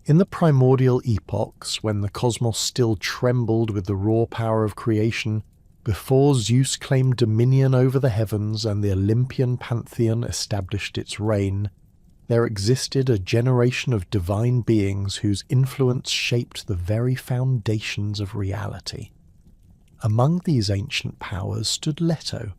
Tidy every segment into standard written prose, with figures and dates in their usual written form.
In the primordial epochs, when the cosmos still trembled with the raw power of creation, before Zeus claimed dominion over the heavens and the Olympian pantheon established its reign, there existed a generation of divine beings whose influence shaped the very foundations of reality. Among these ancient powers stood Leto,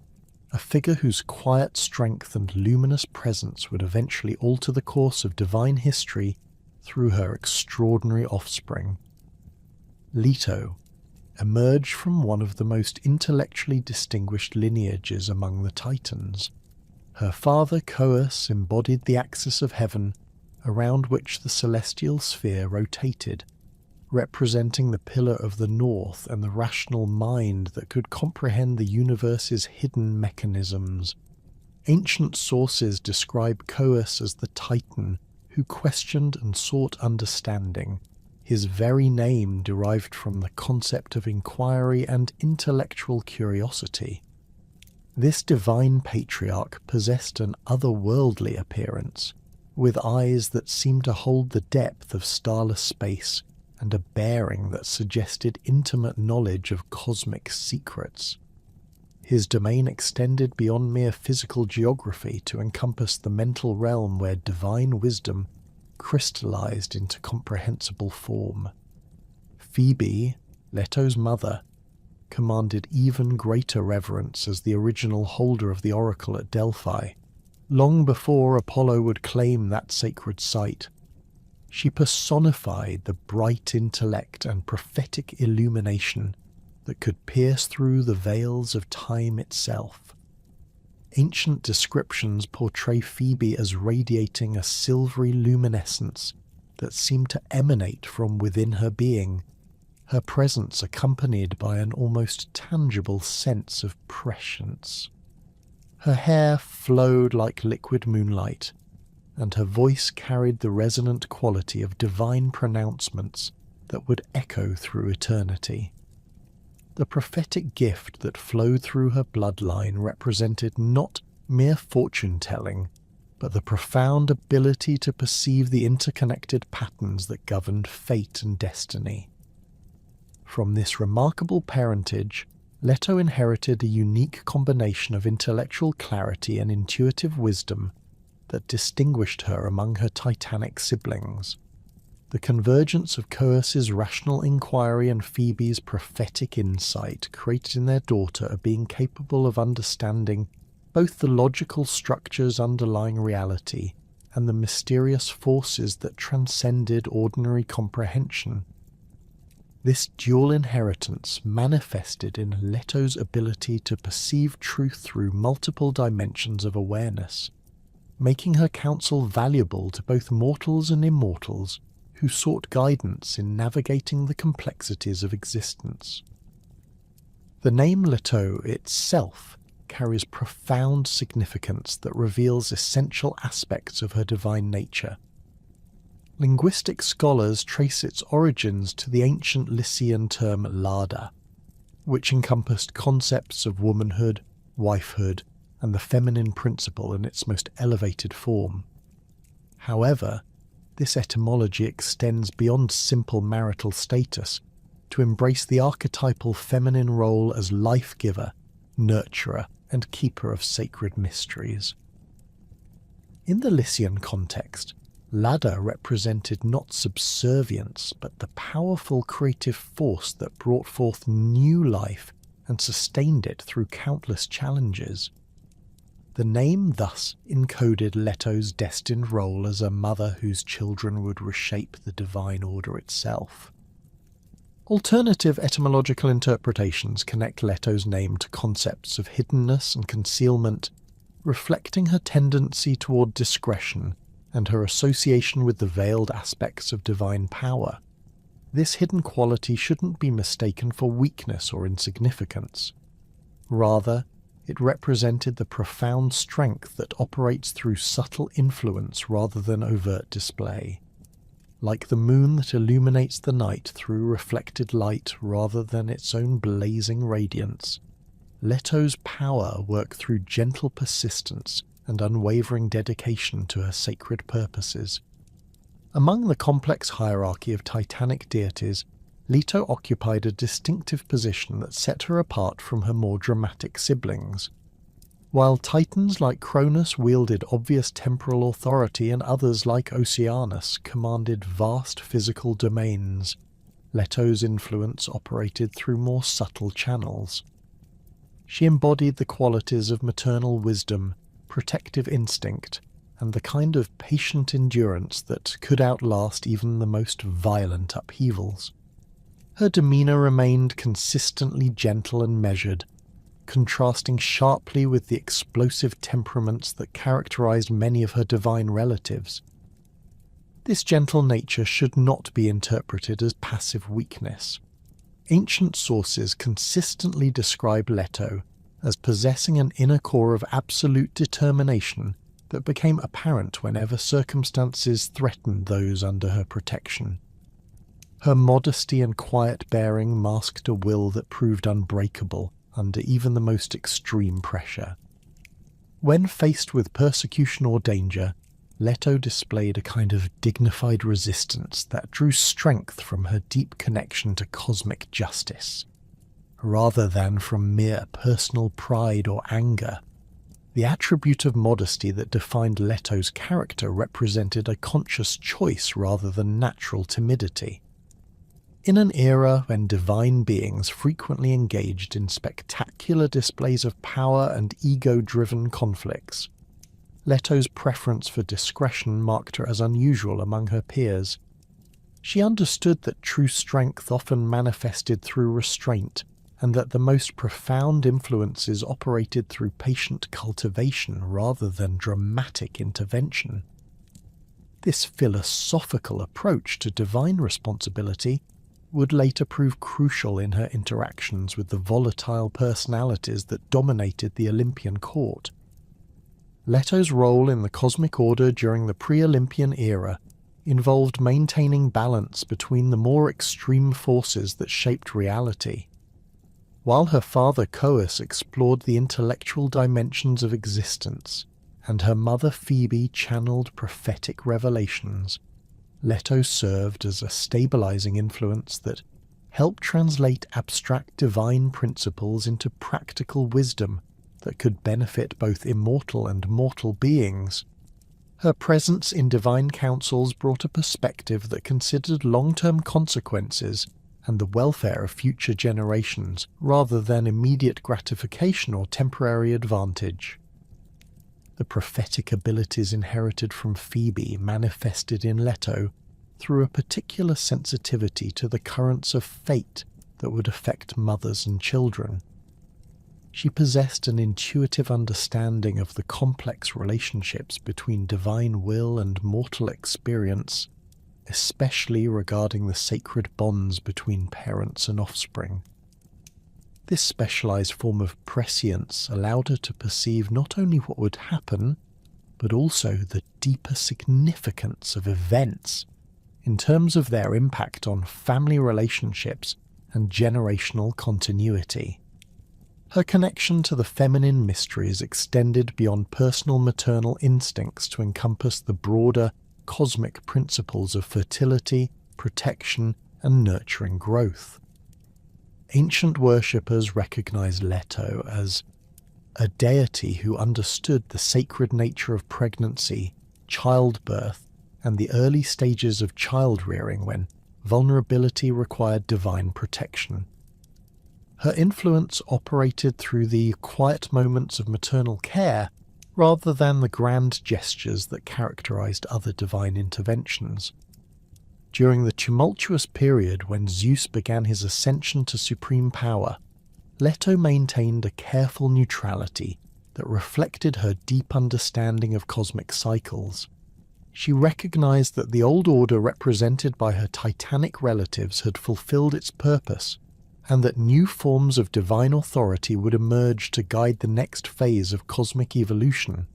a figure whose quiet strength and luminous presence would eventually alter the course of divine history through her extraordinary offspring. Leto emerged from one of the most intellectually distinguished lineages among the Titans. Her father Coeus embodied the axis of heaven around which the celestial sphere rotated, representing the pillar of the north and the rational mind that could comprehend the universe's hidden mechanisms. Ancient sources describe Coeus as the Titan who questioned and sought understanding, his very name derived from the concept of inquiry and intellectual curiosity. This divine patriarch possessed an otherworldly appearance, with eyes that seemed to hold the depth of starless space and a bearing that suggested intimate knowledge of cosmic secrets. His domain extended beyond mere physical geography to encompass the mental realm where divine wisdom crystallized into comprehensible form. Phoebe, Leto's mother, commanded even greater reverence as the original holder of the oracle at Delphi, long before Apollo would claim that sacred site. She personified the bright intellect and prophetic illumination that could pierce through the veils of time itself. Ancient descriptions portray Phoebe as radiating a silvery luminescence that seemed to emanate from within her being, her presence accompanied by an almost tangible sense of prescience. Her hair flowed like liquid moonlight, and her voice carried the resonant quality of divine pronouncements that would echo through eternity. The prophetic gift that flowed through her bloodline represented not mere fortune-telling, but the profound ability to perceive the interconnected patterns that governed fate and destiny. From this remarkable parentage, Leto inherited a unique combination of intellectual clarity and intuitive wisdom that distinguished her among her titanic siblings. The convergence of Coeus's rational inquiry and Phoebe's prophetic insight created in their daughter a being capable of understanding both the logical structures underlying reality and the mysterious forces that transcended ordinary comprehension. This dual inheritance manifested in Leto's ability to perceive truth through multiple dimensions of awareness, making her counsel valuable to both mortals and immortals who sought guidance in navigating the complexities of existence. The name Leto itself carries profound significance that reveals essential aspects of her divine nature. Linguistic scholars trace its origins to the ancient Lycian term Lada, which encompassed concepts of womanhood, wifehood, and the feminine principle in its most elevated form. However, this etymology extends beyond simple marital status to embrace the archetypal feminine role as life-giver, nurturer, and keeper of sacred mysteries. In the Lycian context, Lada represented not subservience, but the powerful creative force that brought forth new life and sustained it through countless challenges. The name thus encoded Leto's destined role as a mother whose children would reshape the divine order itself. Alternative etymological interpretations connect Leto's name to concepts of hiddenness and concealment, reflecting her tendency toward discretion and her association with the veiled aspects of divine power. This hidden quality shouldn't be mistaken for weakness or insignificance. Rather, it represented the profound strength that operates through subtle influence rather than overt display. Like the moon that illuminates the night through reflected light rather than its own blazing radiance, Leto's power worked through gentle persistence and unwavering dedication to her sacred purposes. Among the complex hierarchy of titanic deities, Leto occupied a distinctive position that set her apart from her more dramatic siblings. While titans like Cronus wielded obvious temporal authority and others like Oceanus commanded vast physical domains, Leto's influence operated through more subtle channels. She embodied the qualities of maternal wisdom, protective instinct, and the kind of patient endurance that could outlast even the most violent upheavals. Her demeanour remained consistently gentle and measured, contrasting sharply with the explosive temperaments that characterized many of her divine relatives. This gentle nature should not be interpreted as passive weakness. Ancient sources consistently describe Leto as possessing an inner core of absolute determination that became apparent whenever circumstances threatened those under her protection. Her modesty and quiet bearing masked a will that proved unbreakable under even the most extreme pressure. When faced with persecution or danger, Leto displayed a kind of dignified resistance that drew strength from her deep connection to cosmic justice, rather than from mere personal pride or anger. The attribute of modesty that defined Leto's character represented a conscious choice rather than natural timidity. In an era when divine beings frequently engaged in spectacular displays of power and ego-driven conflicts, Leto's preference for discretion marked her as unusual among her peers. She understood that true strength often manifested through restraint, and that the most profound influences operated through patient cultivation rather than dramatic intervention. This philosophical approach to divine responsibility would later prove crucial in her interactions with the volatile personalities that dominated the Olympian court. Leto's role in the cosmic order during the pre-Olympian era involved maintaining balance between the more extreme forces that shaped reality. While her father Coeus explored the intellectual dimensions of existence, and her mother Phoebe channeled prophetic revelations, Leto served as a stabilizing influence that helped translate abstract divine principles into practical wisdom that could benefit both immortal and mortal beings. Her presence in divine councils brought a perspective that considered long-term consequences and the welfare of future generations rather than immediate gratification or temporary advantage. The prophetic abilities inherited from Phoebe manifested in Leto through a particular sensitivity to the currents of fate that would affect mothers and children. She possessed an intuitive understanding of the complex relationships between divine will and mortal experience, especially regarding the sacred bonds between parents and offspring. This specialized form of prescience allowed her to perceive not only what would happen, but also the deeper significance of events in terms of their impact on family relationships and generational continuity. Her connection to the feminine mysteries extended beyond personal maternal instincts to encompass the broader cosmic principles of fertility, protection, and nurturing growth. Ancient worshippers recognized Leto as a deity who understood the sacred nature of pregnancy, childbirth, and the early stages of child-rearing when vulnerability required divine protection. Her influence operated through the quiet moments of maternal care rather than the grand gestures that characterized other divine interventions. During the tumultuous period when Zeus began his ascension to supreme power, Leto maintained a careful neutrality that reflected her deep understanding of cosmic cycles. She recognized that the old order represented by her titanic relatives had fulfilled its purpose, and that new forms of divine authority would emerge to guide the next phase of cosmic evolution.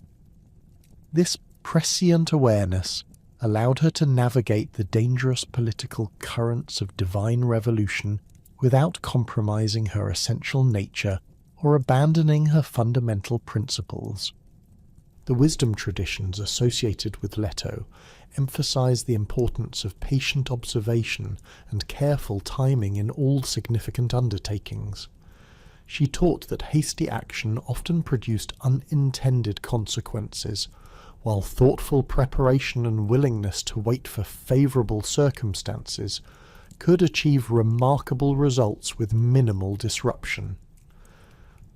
This prescient awareness allowed her to navigate the dangerous political currents of divine revolution without compromising her essential nature or abandoning her fundamental principles. The wisdom traditions associated with Leto emphasize the importance of patient observation and careful timing in all significant undertakings. She taught that hasty action often produced unintended consequences, while thoughtful preparation and willingness to wait for favourable circumstances could achieve remarkable results with minimal disruption.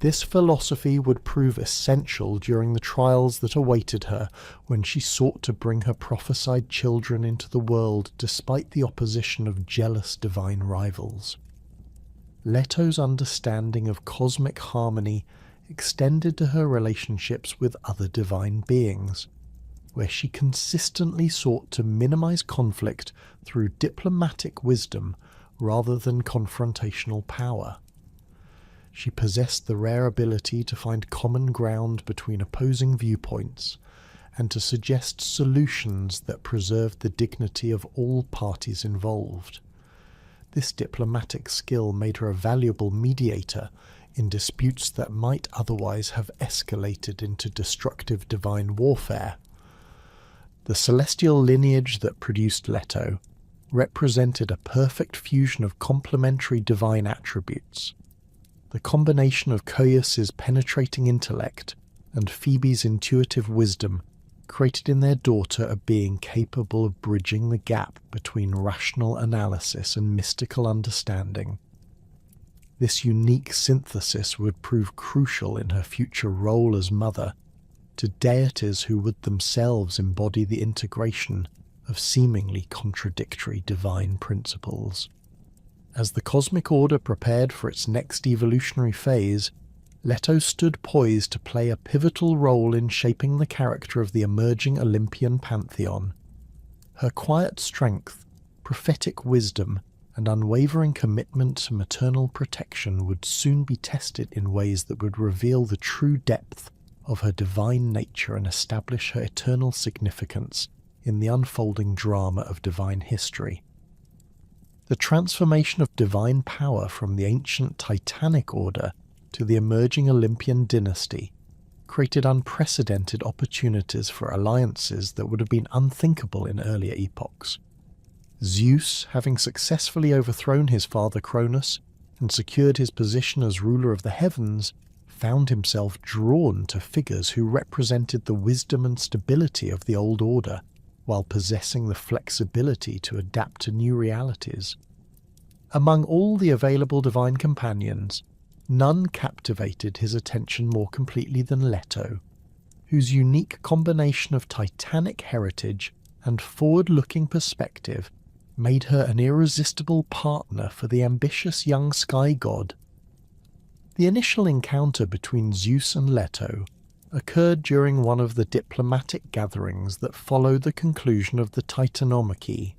This philosophy would prove essential during the trials that awaited her when she sought to bring her prophesied children into the world despite the opposition of jealous divine rivals. Leto's understanding of cosmic harmony extended to her relationships with other divine beings, where she consistently sought to minimize conflict through diplomatic wisdom rather than confrontational power. She possessed the rare ability to find common ground between opposing viewpoints and to suggest solutions that preserved the dignity of all parties involved. This diplomatic skill made her a valuable mediator in disputes that might otherwise have escalated into destructive divine warfare. The celestial lineage that produced Leto represented a perfect fusion of complementary divine attributes. The combination of Coeus's penetrating intellect and Phoebe's intuitive wisdom created in their daughter a being capable of bridging the gap between rational analysis and mystical understanding. This unique synthesis would prove crucial in her future role as mother to deities who would themselves embody the integration of seemingly contradictory divine principles. As the cosmic order prepared for its next evolutionary phase, Leto stood poised to play a pivotal role in shaping the character of the emerging Olympian pantheon. Her quiet strength, prophetic wisdom, and unwavering commitment to maternal protection would soon be tested in ways that would reveal the true depth of her divine nature and establish her eternal significance in the unfolding drama of divine history. The transformation of divine power from the ancient Titanic order to the emerging Olympian dynasty created unprecedented opportunities for alliances that would have been unthinkable in earlier epochs. Zeus, having successfully overthrown his father Cronus and secured his position as ruler of the heavens, found himself drawn to figures who represented the wisdom and stability of the old order, while possessing the flexibility to adapt to new realities. Among all the available divine companions, none captivated his attention more completely than Leto, whose unique combination of titanic heritage and forward-looking perspective made her an irresistible partner for the ambitious young sky god. The initial encounter between Zeus and Leto occurred during one of the diplomatic gatherings that followed the conclusion of the Titanomachy.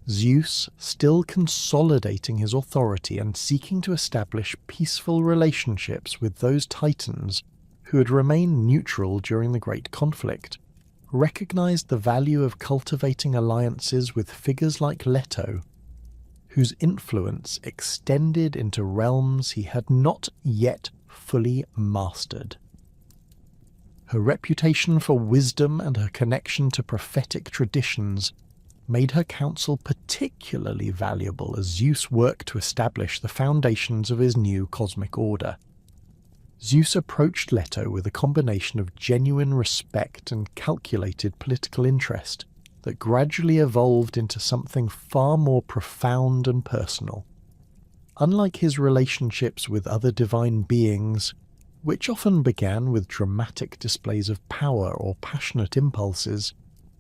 Zeus, still consolidating his authority and seeking to establish peaceful relationships with those Titans who had remained neutral during the Great Conflict, recognized the value of cultivating alliances with figures like Leto, whose influence extended into realms he had not yet fully mastered. Her reputation for wisdom and her connection to prophetic traditions made her counsel particularly valuable as Zeus worked to establish the foundations of his new cosmic order. Zeus approached Leto with a combination of genuine respect and calculated political interest that gradually evolved into something far more profound and personal. Unlike his relationships with other divine beings, which often began with dramatic displays of power or passionate impulses,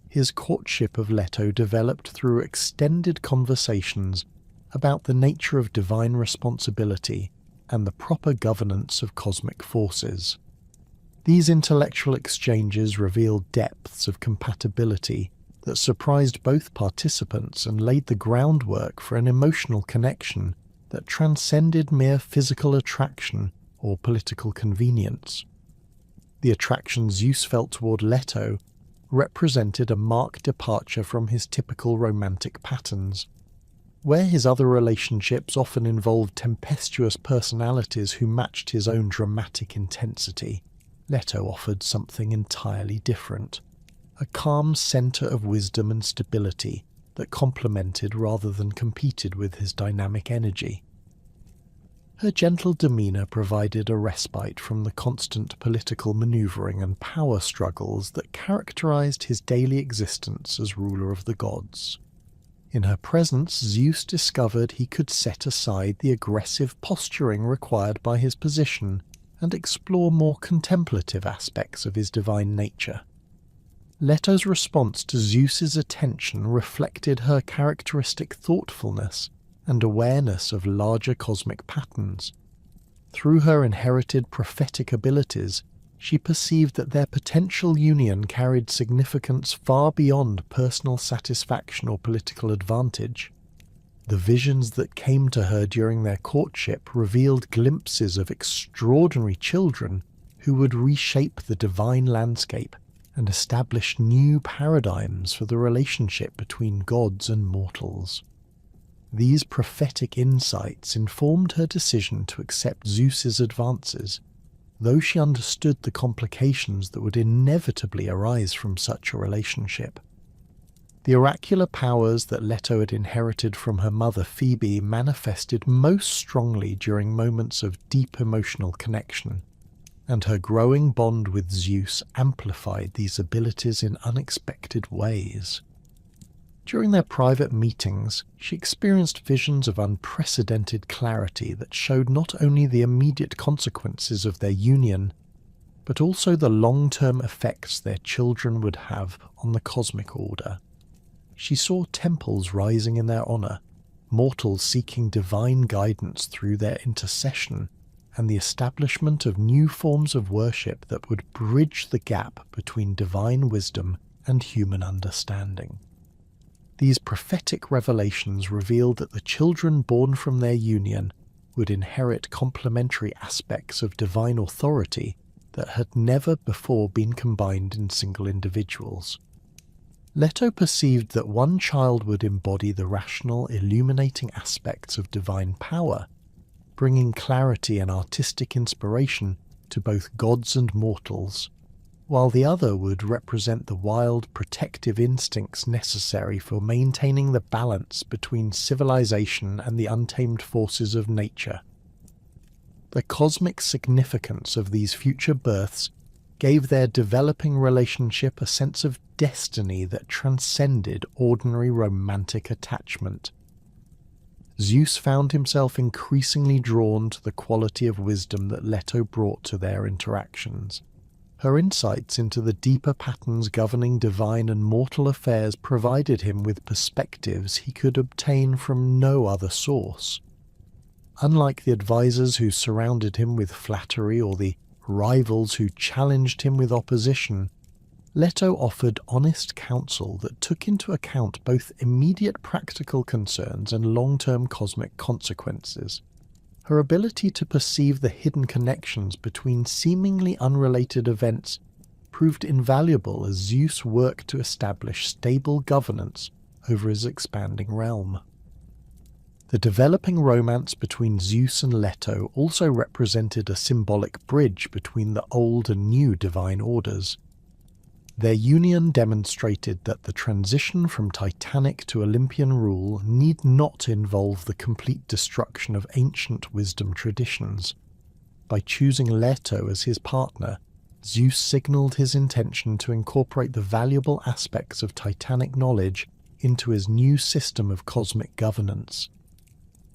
his courtship of Leto developed through extended conversations about the nature of divine responsibility and the proper governance of cosmic forces. These intellectual exchanges revealed depths of compatibility that surprised both participants and laid the groundwork for an emotional connection that transcended mere physical attraction or political convenience. The attraction Zeus felt toward Leto represented a marked departure from his typical romantic patterns. Where his other relationships often involved tempestuous personalities who matched his own dramatic intensity, Leto offered something entirely different, a calm centre of wisdom and stability that complemented rather than competed with his dynamic energy. Her gentle demeanour provided a respite from the constant political manoeuvring and power struggles that characterised his daily existence as ruler of the gods. In her presence, Zeus discovered he could set aside the aggressive posturing required by his position and explore more contemplative aspects of his divine nature. Leto's response to Zeus's attention reflected her characteristic thoughtfulness and awareness of larger cosmic patterns. Through her inherited prophetic abilities, she perceived that their potential union carried significance far beyond personal satisfaction or political advantage. The visions that came to her during their courtship revealed glimpses of extraordinary children who would reshape the divine landscape and establish new paradigms for the relationship between gods and mortals. These prophetic insights informed her decision to accept Zeus's advances, though she understood the complications that would inevitably arise from such a relationship. The oracular powers that Leto had inherited from her mother Phoebe manifested most strongly during moments of deep emotional connection, and her growing bond with Zeus amplified these abilities in unexpected ways. During their private meetings, she experienced visions of unprecedented clarity that showed not only the immediate consequences of their union, but also the long-term effects their children would have on the cosmic order. She saw temples rising in their honour, mortals seeking divine guidance through their intercession, and the establishment of new forms of worship that would bridge the gap between divine wisdom and human understanding. These prophetic revelations revealed that the children born from their union would inherit complementary aspects of divine authority that had never before been combined in single individuals. Leto perceived that one child would embody the rational, illuminating aspects of divine power, bringing clarity and artistic inspiration to both gods and mortals, while the other would represent the wild, protective instincts necessary for maintaining the balance between civilization and the untamed forces of nature. The cosmic significance of these future births gave their developing relationship a sense of destiny that transcended ordinary romantic attachment. Zeus found himself increasingly drawn to the quality of wisdom that Leto brought to their interactions. Her insights into the deeper patterns governing divine and mortal affairs provided him with perspectives he could obtain from no other source. Unlike the advisors who surrounded him with flattery or the rivals who challenged him with opposition, Leto offered honest counsel that took into account both immediate practical concerns and long-term cosmic consequences. Her ability to perceive the hidden connections between seemingly unrelated events proved invaluable as Zeus worked to establish stable governance over his expanding realm. The developing romance between Zeus and Leto also represented a symbolic bridge between the old and new divine orders. Their union demonstrated that the transition from Titanic to Olympian rule need not involve the complete destruction of ancient wisdom traditions. By choosing Leto as his partner, Zeus signalled his intention to incorporate the valuable aspects of Titanic knowledge into his new system of cosmic governance.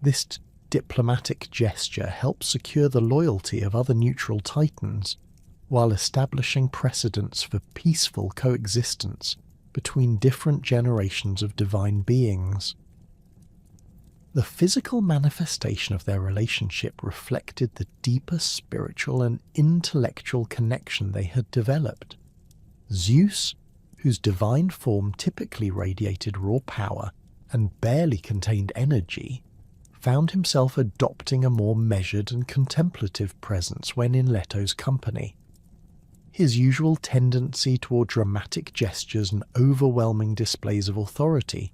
This diplomatic gesture helped secure the loyalty of other neutral Titans, while establishing precedents for peaceful coexistence between different generations of divine beings. The physical manifestation of their relationship reflected the deeper spiritual and intellectual connection they had developed. Zeus, whose divine form typically radiated raw power and barely contained energy, found himself adopting a more measured and contemplative presence when in Leto's company. His usual tendency toward dramatic gestures and overwhelming displays of authority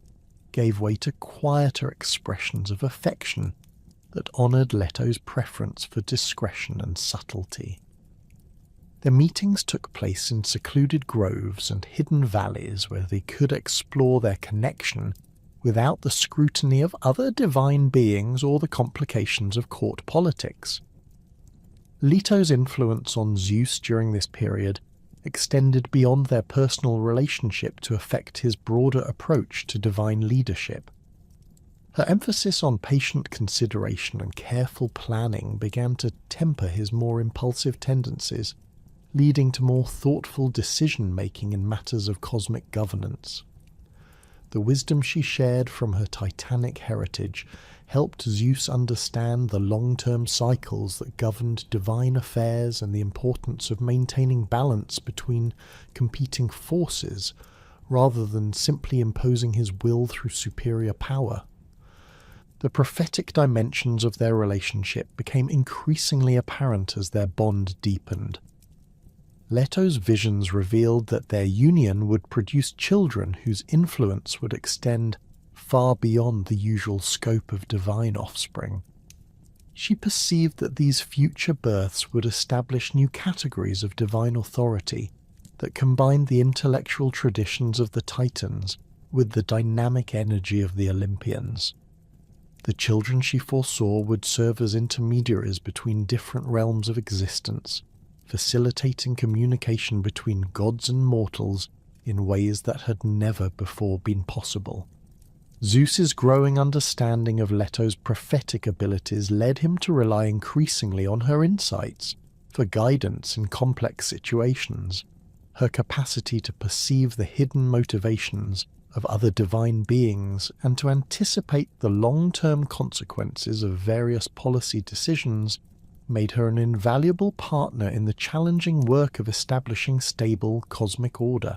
gave way to quieter expressions of affection that honoured Leto's preference for discretion and subtlety. Their meetings took place in secluded groves and hidden valleys where they could explore their connection without the scrutiny of other divine beings or the complications of court politics. Leto's influence on Zeus during this period extended beyond their personal relationship to affect his broader approach to divine leadership. Her emphasis on patient consideration and careful planning began to temper his more impulsive tendencies, leading to more thoughtful decision-making in matters of cosmic governance. The wisdom she shared from her Titanic heritage helped Zeus understand the long-term cycles that governed divine affairs and the importance of maintaining balance between competing forces, rather than simply imposing his will through superior power. The prophetic dimensions of their relationship became increasingly apparent as their bond deepened. Leto's visions revealed that their union would produce children whose influence would extend far beyond the usual scope of divine offspring. She perceived that these future births would establish new categories of divine authority that combined the intellectual traditions of the Titans with the dynamic energy of the Olympians. The children she foresaw would serve as intermediaries between different realms of existence, facilitating communication between gods and mortals in ways that had never before been possible. Zeus's growing understanding of Leto's prophetic abilities led him to rely increasingly on her insights for guidance in complex situations. Her capacity to perceive the hidden motivations of other divine beings and to anticipate the long-term consequences of various policy decisions made her an invaluable partner in the challenging work of establishing stable cosmic order.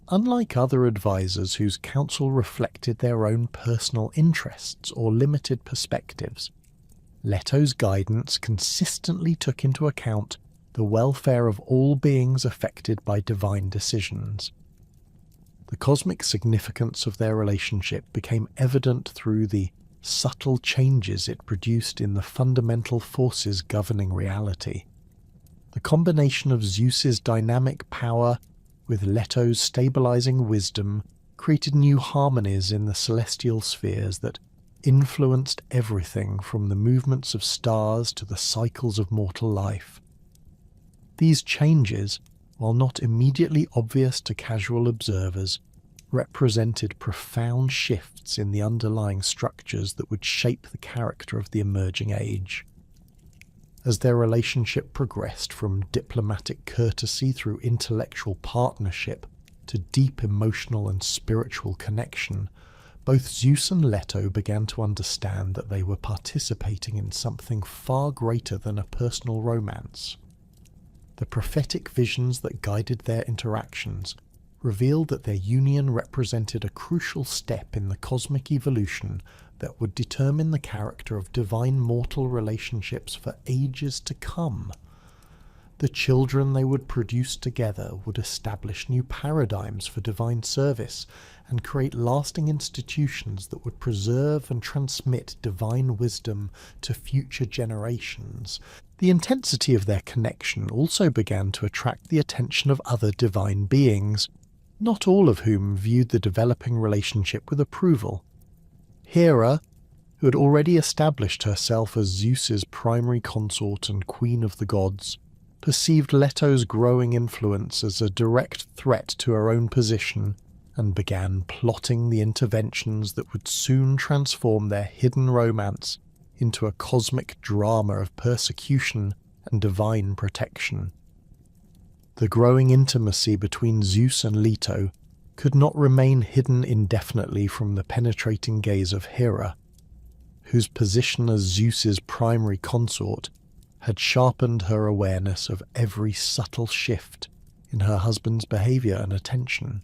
Unlike other advisors whose counsel reflected their own personal interests or limited perspectives, Leto's guidance consistently took into account the welfare of all beings affected by divine decisions. The cosmic significance of their relationship became evident through the subtle changes it produced in the fundamental forces governing reality. The combination of Zeus's dynamic power with Leto's stabilizing wisdom created new harmonies in the celestial spheres that influenced everything from the movements of stars to the cycles of mortal life. These changes, while not immediately obvious to casual observers, represented profound shifts in the underlying structures that would shape the character of the emerging age. As their relationship progressed from diplomatic courtesy through intellectual partnership to deep emotional and spiritual connection, both Zeus and Leto began to understand that they were participating in something far greater than a personal romance. The prophetic visions that guided their interactions revealed that their union represented a crucial step in the cosmic evolution that would determine the character of divine mortal relationships for ages to come. The children they would produce together would establish new paradigms for divine service and create lasting institutions that would preserve and transmit divine wisdom to future generations. The intensity of their connection also began to attract the attention of other divine beings, not all of whom viewed the developing relationship with approval. Hera, who had already established herself as Zeus's primary consort and queen of the gods, perceived Leto's growing influence as a direct threat to her own position and began plotting the interventions that would soon transform their hidden romance into a cosmic drama of persecution and divine protection. The growing intimacy between Zeus and Leto could not remain hidden indefinitely from the penetrating gaze of Hera, whose position as Zeus's primary consort had sharpened her awareness of every subtle shift in her husband's behavior and attention.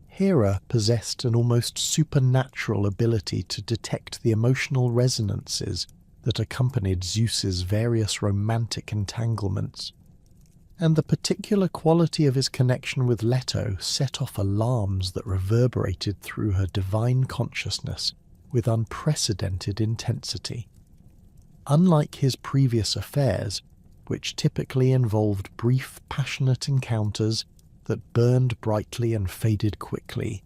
Hera possessed an almost supernatural ability to detect the emotional resonances that accompanied Zeus's various romantic entanglements, and the particular quality of his connection with Leto set off alarms that reverberated through her divine consciousness with unprecedented intensity. Unlike his previous affairs, which typically involved brief, passionate encounters that burned brightly and faded quickly.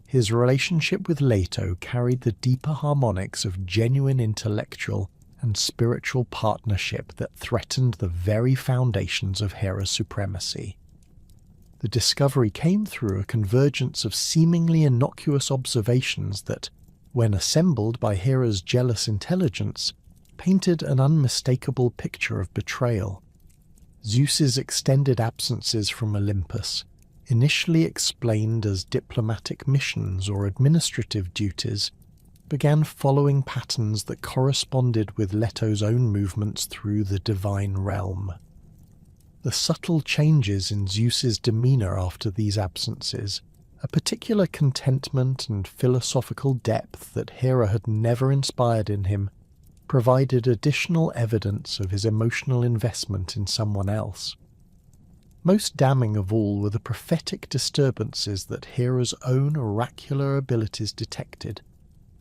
His relationship with Leto carried the deeper harmonics of genuine intellectual and spiritual partnership that threatened the very foundations of Hera's supremacy. The discovery came through a convergence of seemingly innocuous observations that, when assembled by Hera's jealous intelligence, painted an unmistakable picture of betrayal. Zeus's extended absences from Olympus, initially explained as diplomatic missions or administrative duties, began following patterns that corresponded with Leto's own movements through the divine realm. The subtle changes in Zeus's demeanour after these absences, a particular contentment and philosophical depth that Hera had never inspired in him, provided additional evidence of his emotional investment in someone else. Most damning of all were the prophetic disturbances that Hera's own oracular abilities detected,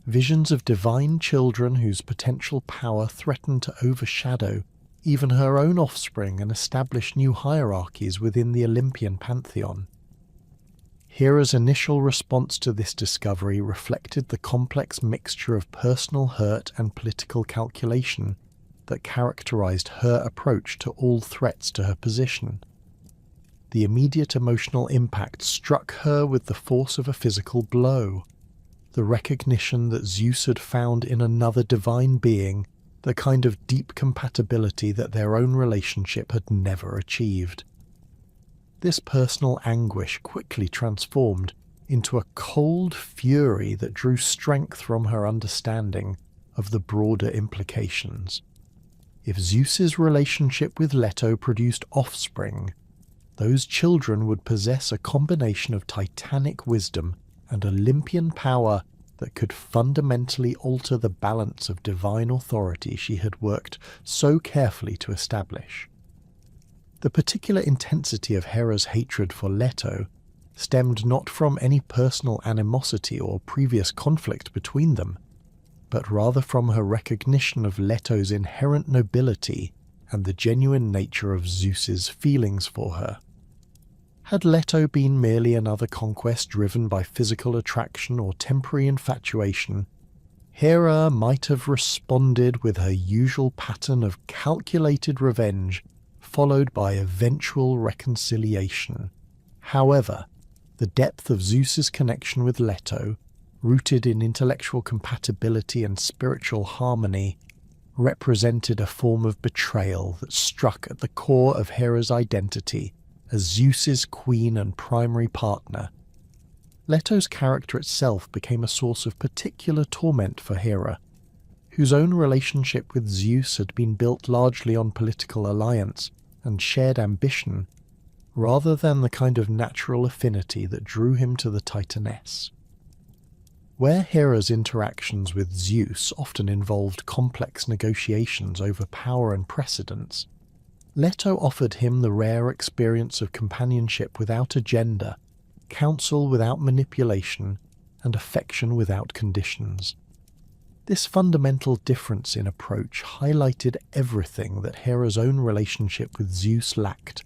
visions of divine children whose potential power threatened to overshadow even her own offspring and establish new hierarchies within the Olympian pantheon. Hera's initial response to this discovery reflected the complex mixture of personal hurt and political calculation that characterized her approach to all threats to her position. The immediate emotional impact struck her with the force of a physical blow. The recognition that Zeus had found in another divine being the kind of deep compatibility that their own relationship had never achieved. This personal anguish quickly transformed into a cold fury that drew strength from her understanding of the broader implications. If Zeus's relationship with Leto produced offspring, those children would possess a combination of titanic wisdom and Olympian power that could fundamentally alter the balance of divine authority she had worked so carefully to establish. The particular intensity of Hera's hatred for Leto stemmed not from any personal animosity or previous conflict between them, but rather from her recognition of Leto's inherent nobility and the genuine nature of Zeus's feelings for her. Had Leto been merely another conquest driven by physical attraction or temporary infatuation, Hera might have responded with her usual pattern of calculated revenge, followed by eventual reconciliation. However, the depth of Zeus's connection with Leto, rooted in intellectual compatibility and spiritual harmony, represented a form of betrayal that struck at the core of Hera's identity as Zeus's queen and primary partner. Leto's character itself became a source of particular torment for Hera, whose own relationship with Zeus had been built largely on political alliance and shared ambition, rather than the kind of natural affinity that drew him to the Titaness. Where Hera's interactions with Zeus often involved complex negotiations over power and precedence, Leto offered him the rare experience of companionship without agenda, counsel without manipulation, and affection without conditions. This fundamental difference in approach highlighted everything that Hera's own relationship with Zeus lacked,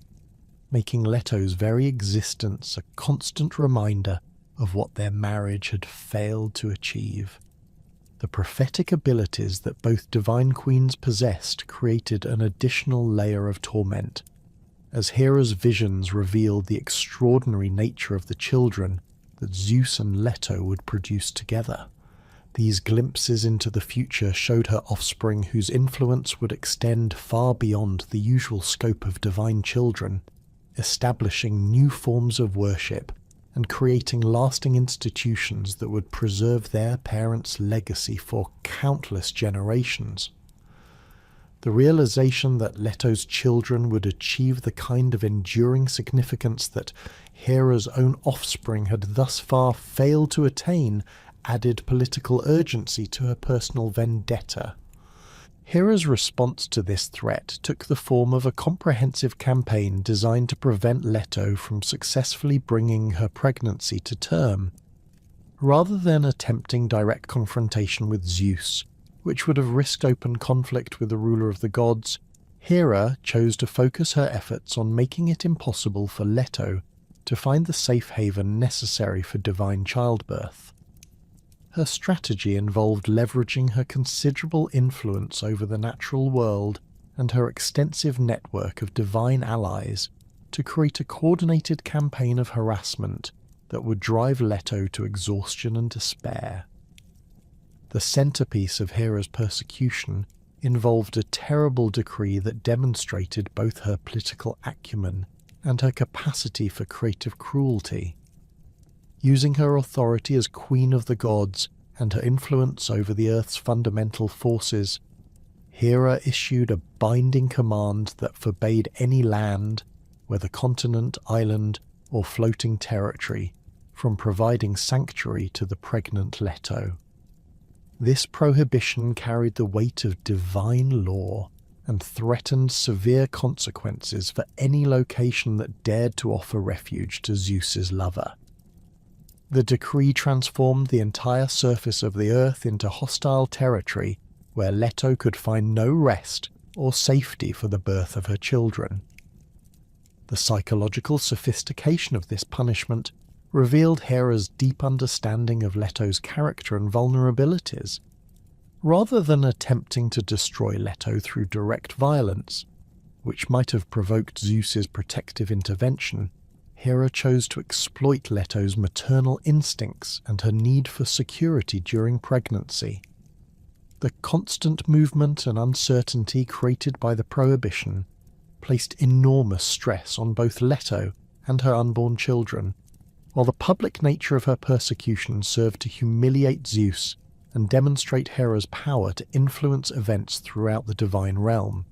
making Leto's very existence a constant reminder of what their marriage had failed to achieve. The prophetic abilities that both divine queens possessed created an additional layer of torment, as Hera's visions revealed the extraordinary nature of the children that Zeus and Leto would produce together. These glimpses into the future showed her offspring whose influence would extend far beyond the usual scope of divine children, establishing new forms of worship and creating lasting institutions that would preserve their parents' legacy for countless generations. The realization that Leto's children would achieve the kind of enduring significance that Hera's own offspring had thus far failed to attain added political urgency to her personal vendetta. Hera's response to this threat took the form of a comprehensive campaign designed to prevent Leto from successfully bringing her pregnancy to term. Rather than attempting direct confrontation with Zeus, which would have risked open conflict with the ruler of the gods, Hera chose to focus her efforts on making it impossible for Leto to find the safe haven necessary for divine childbirth. Her strategy involved leveraging her considerable influence over the natural world and her extensive network of divine allies to create a coordinated campaign of harassment that would drive Leto to exhaustion and despair. The centerpiece of Hera's persecution involved a terrible decree that demonstrated both her political acumen and her capacity for creative cruelty. Using her authority as Queen of the Gods and her influence over the Earth's fundamental forces, Hera issued a binding command that forbade any land, whether continent, island, or floating territory, from providing sanctuary to the pregnant Leto. This prohibition carried the weight of divine law and threatened severe consequences for any location that dared to offer refuge to Zeus's lover. The decree transformed the entire surface of the earth into hostile territory where Leto could find no rest or safety for the birth of her children. The psychological sophistication of this punishment revealed Hera's deep understanding of Leto's character and vulnerabilities. Rather than attempting to destroy Leto through direct violence, which might have provoked Zeus's protective intervention, Hera chose to exploit Leto's maternal instincts and her need for security during pregnancy. The constant movement and uncertainty created by the prohibition placed enormous stress on both Leto and her unborn children, while the public nature of her persecution served to humiliate Zeus and demonstrate Hera's power to influence events throughout the divine realm.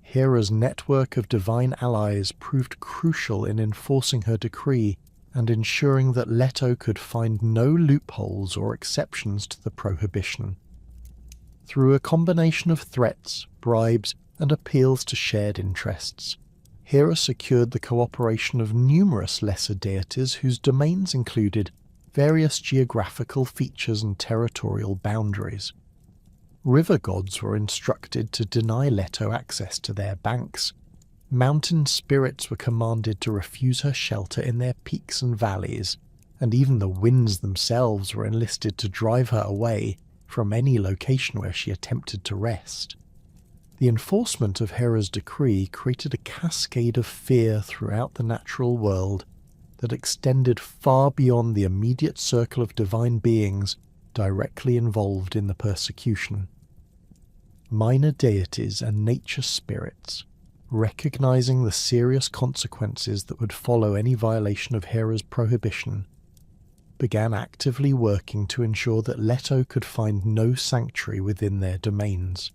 Hera's network of divine allies proved crucial in enforcing her decree and ensuring that Leto could find no loopholes or exceptions to the prohibition. Through a combination of threats, bribes, and appeals to shared interests, Hera secured the cooperation of numerous lesser deities whose domains included various geographical features and territorial boundaries. River gods were instructed to deny Leto access to their banks. Mountain spirits were commanded to refuse her shelter in their peaks and valleys, and even the winds themselves were enlisted to drive her away from any location where she attempted to rest. The enforcement of Hera's decree created a cascade of fear throughout the natural world that extended far beyond the immediate circle of divine beings directly involved in the persecution. Minor deities and nature spirits, recognizing the serious consequences that would follow any violation of Hera's prohibition, began actively working to ensure that Leto could find no sanctuary within their domains.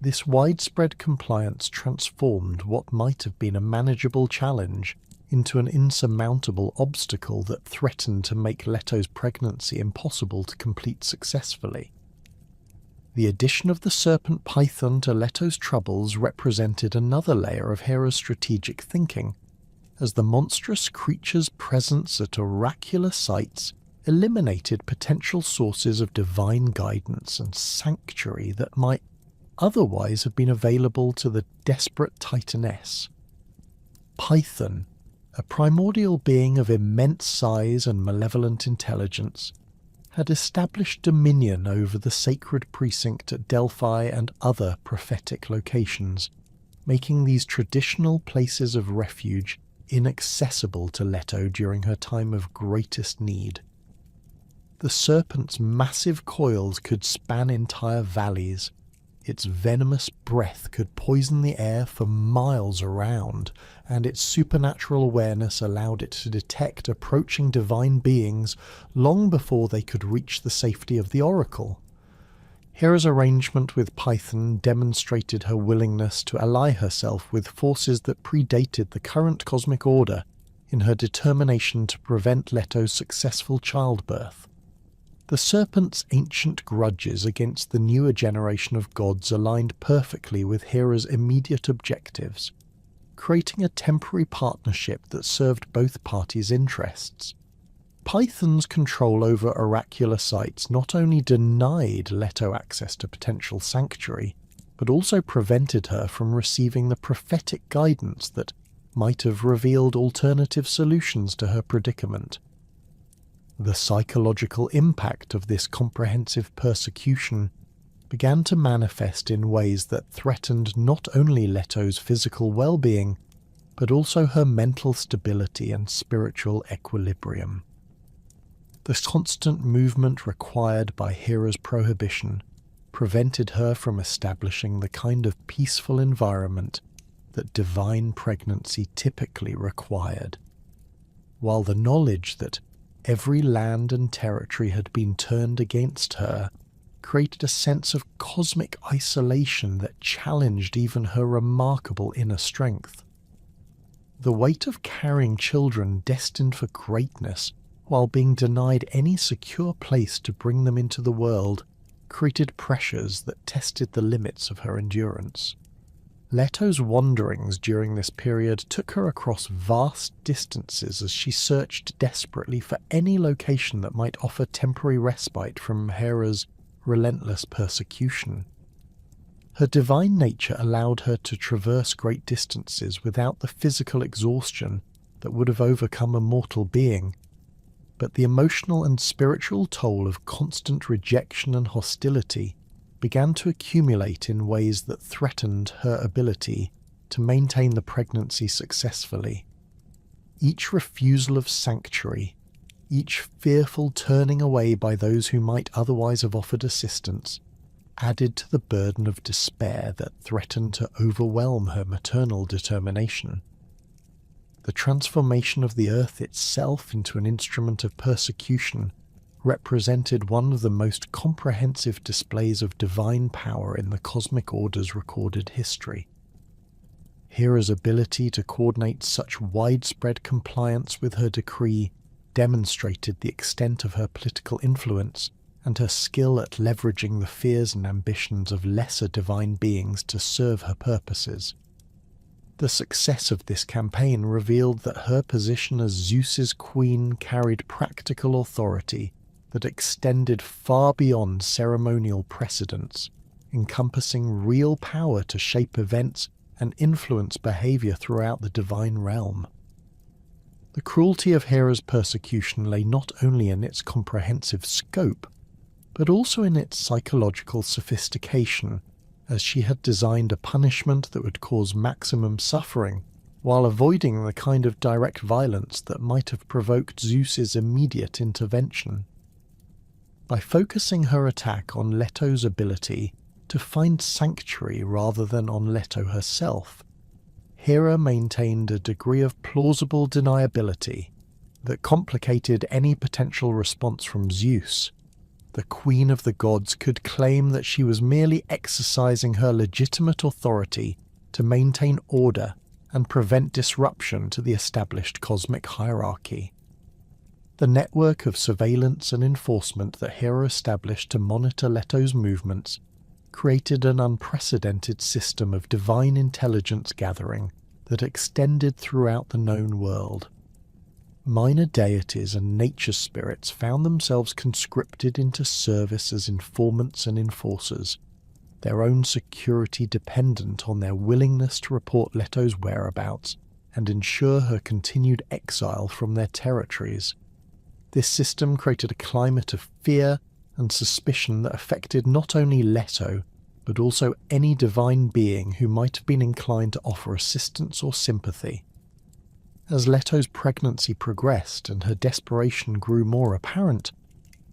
This widespread compliance transformed what might have been a manageable challenge into an insurmountable obstacle that threatened to make Leto's pregnancy impossible to complete successfully. The addition of the serpent python to Leto's troubles represented another layer of Hera's strategic thinking, as the monstrous creature's presence at oracular sites eliminated potential sources of divine guidance and sanctuary that might otherwise have been available to the desperate Titaness. Python, a primordial being of immense size and malevolent intelligence, had established dominion over the sacred precinct at Delphi and other prophetic locations, making these traditional places of refuge inaccessible to Leto during her time of greatest need. The serpent's massive coils could span entire valleys. Its venomous breath could poison the air for miles around, and its supernatural awareness allowed it to detect approaching divine beings long before they could reach the safety of the oracle. Hera's arrangement with Python demonstrated her willingness to ally herself with forces that predated the current cosmic order in her determination to prevent Leto's successful childbirth. The serpent's ancient grudges against the newer generation of gods aligned perfectly with Hera's immediate objectives, creating a temporary partnership that served both parties' interests. Python's control over oracular sites not only denied Leto access to potential sanctuary, but also prevented her from receiving the prophetic guidance that might have revealed alternative solutions to her predicament. The psychological impact of this comprehensive persecution began to manifest in ways that threatened not only Leto's physical well-being, but also her mental stability and spiritual equilibrium. The constant movement required by Hera's prohibition prevented her from establishing the kind of peaceful environment that divine pregnancy typically required. While the knowledge that every land and territory had been turned against her created a sense of cosmic isolation that challenged even her remarkable inner strength. The weight of carrying children destined for greatness while being denied any secure place to bring them into the world created pressures that tested the limits of her endurance. Leto's wanderings during this period took her across vast distances as she searched desperately for any location that might offer temporary respite from Hera's relentless persecution. Her divine nature allowed her to traverse great distances without the physical exhaustion that would have overcome a mortal being, but the emotional and spiritual toll of constant rejection and hostility began to accumulate in ways that threatened her ability to maintain the pregnancy successfully. Each refusal of sanctuary, each fearful turning away by those who might otherwise have offered assistance, added to the burden of despair that threatened to overwhelm her maternal determination. The transformation of the earth itself into an instrument of persecution represented one of the most comprehensive displays of divine power in the cosmic order's recorded history. Hera's ability to coordinate such widespread compliance with her decree demonstrated the extent of her political influence and her skill at leveraging the fears and ambitions of lesser divine beings to serve her purposes. The success of this campaign revealed that her position as Zeus's queen carried practical authority that extended far beyond ceremonial precedents, encompassing real power to shape events and influence behavior throughout the divine realm. The cruelty of Hera's persecution lay not only in its comprehensive scope, but also in its psychological sophistication, as she had designed a punishment that would cause maximum suffering, while avoiding the kind of direct violence that might have provoked Zeus's immediate intervention. By focusing her attack on Leto's ability to find sanctuary rather than on Leto herself, Hera maintained a degree of plausible deniability that complicated any potential response from Zeus. The queen of the gods could claim that she was merely exercising her legitimate authority to maintain order and prevent disruption to the established cosmic hierarchy. The network of surveillance and enforcement that Hera established to monitor Leto's movements created an unprecedented system of divine intelligence gathering that extended throughout the known world. Minor deities and nature spirits found themselves conscripted into service as informants and enforcers, their own security dependent on their willingness to report Leto's whereabouts and ensure her continued exile from their territories. This system created a climate of fear and suspicion that affected not only Leto, but also any divine being who might have been inclined to offer assistance or sympathy. As Leto's pregnancy progressed and her desperation grew more apparent,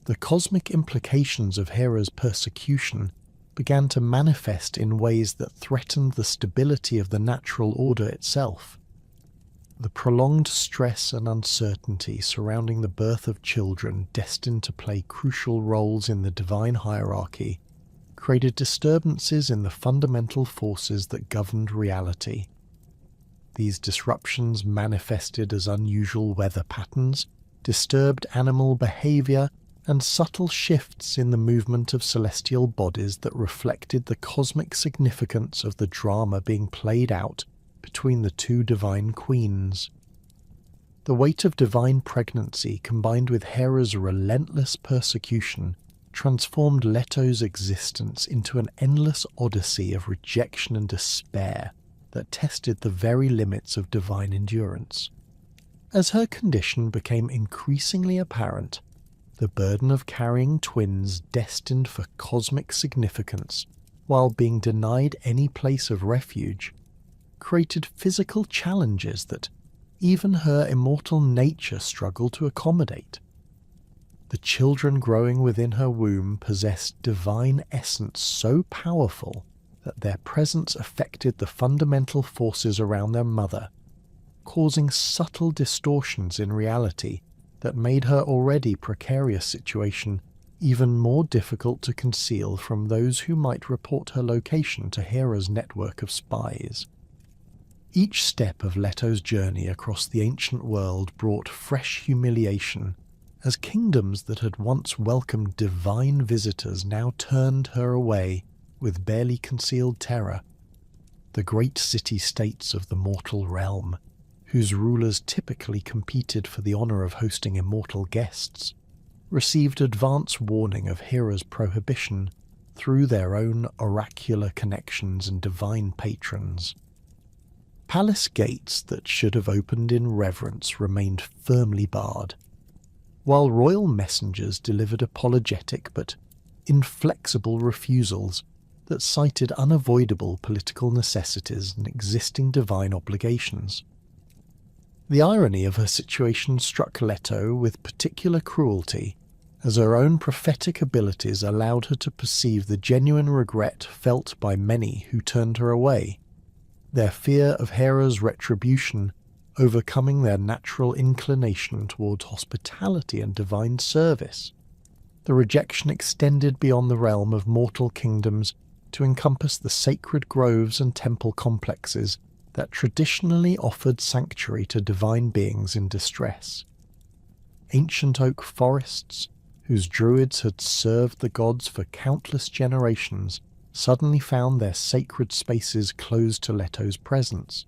the cosmic implications of Hera's persecution began to manifest in ways that threatened the stability of the natural order itself. The prolonged stress and uncertainty surrounding the birth of children destined to play crucial roles in the divine hierarchy created disturbances in the fundamental forces that governed reality. These disruptions manifested as unusual weather patterns, disturbed animal behavior, and subtle shifts in the movement of celestial bodies that reflected the cosmic significance of the drama being played out between the two divine queens. The weight of divine pregnancy combined with Hera's relentless persecution transformed Leto's existence into an endless odyssey of rejection and despair that tested the very limits of divine endurance. As her condition became increasingly apparent, the burden of carrying twins destined for cosmic significance while being denied any place of refuge created physical challenges that even her immortal nature struggled to accommodate. The children growing within her womb possessed divine essence so powerful that their presence affected the fundamental forces around their mother, causing subtle distortions in reality that made her already precarious situation even more difficult to conceal from those who might report her location to Hera's network of spies. Each step of Leto's journey across the ancient world brought fresh humiliation, as kingdoms that had once welcomed divine visitors now turned her away with barely concealed terror. The great city-states of the mortal realm, whose rulers typically competed for the honor of hosting immortal guests, received advance warning of Hera's prohibition through their own oracular connections and divine patrons. Palace gates that should have opened in reverence remained firmly barred, while royal messengers delivered apologetic but inflexible refusals that cited unavoidable political necessities and existing divine obligations. The irony of her situation struck Leto with particular cruelty, as her own prophetic abilities allowed her to perceive the genuine regret felt by many who turned her away, their fear of Hera's retribution overcoming their natural inclination towards hospitality and divine service. The rejection extended beyond the realm of mortal kingdoms to encompass the sacred groves and temple complexes that traditionally offered sanctuary to divine beings in distress. Ancient oak forests, whose druids had served the gods for countless generations, suddenly found their sacred spaces closed to Leto's presence,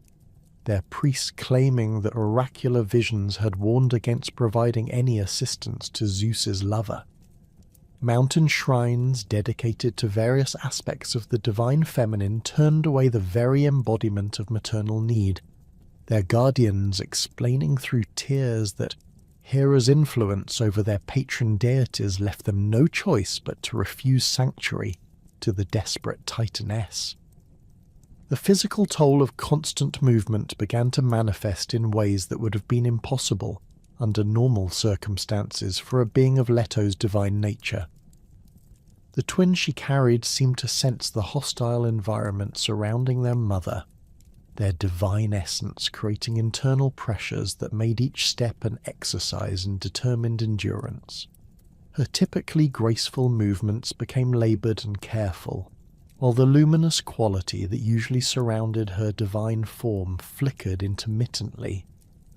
their priests claiming that oracular visions had warned against providing any assistance to Zeus's lover. Mountain shrines dedicated to various aspects of the divine feminine turned away the very embodiment of maternal need, their guardians explaining through tears that Hera's influence over their patron deities left them no choice but to refuse sanctuary to the desperate Titaness. The physical toll of constant movement began to manifest in ways that would have been impossible under normal circumstances for a being of Leto's divine nature. The twins she carried seemed to sense the hostile environment surrounding their mother, their divine essence creating internal pressures that made each step an exercise in determined endurance. Her typically graceful movements became laboured and careful, while the luminous quality that usually surrounded her divine form flickered intermittently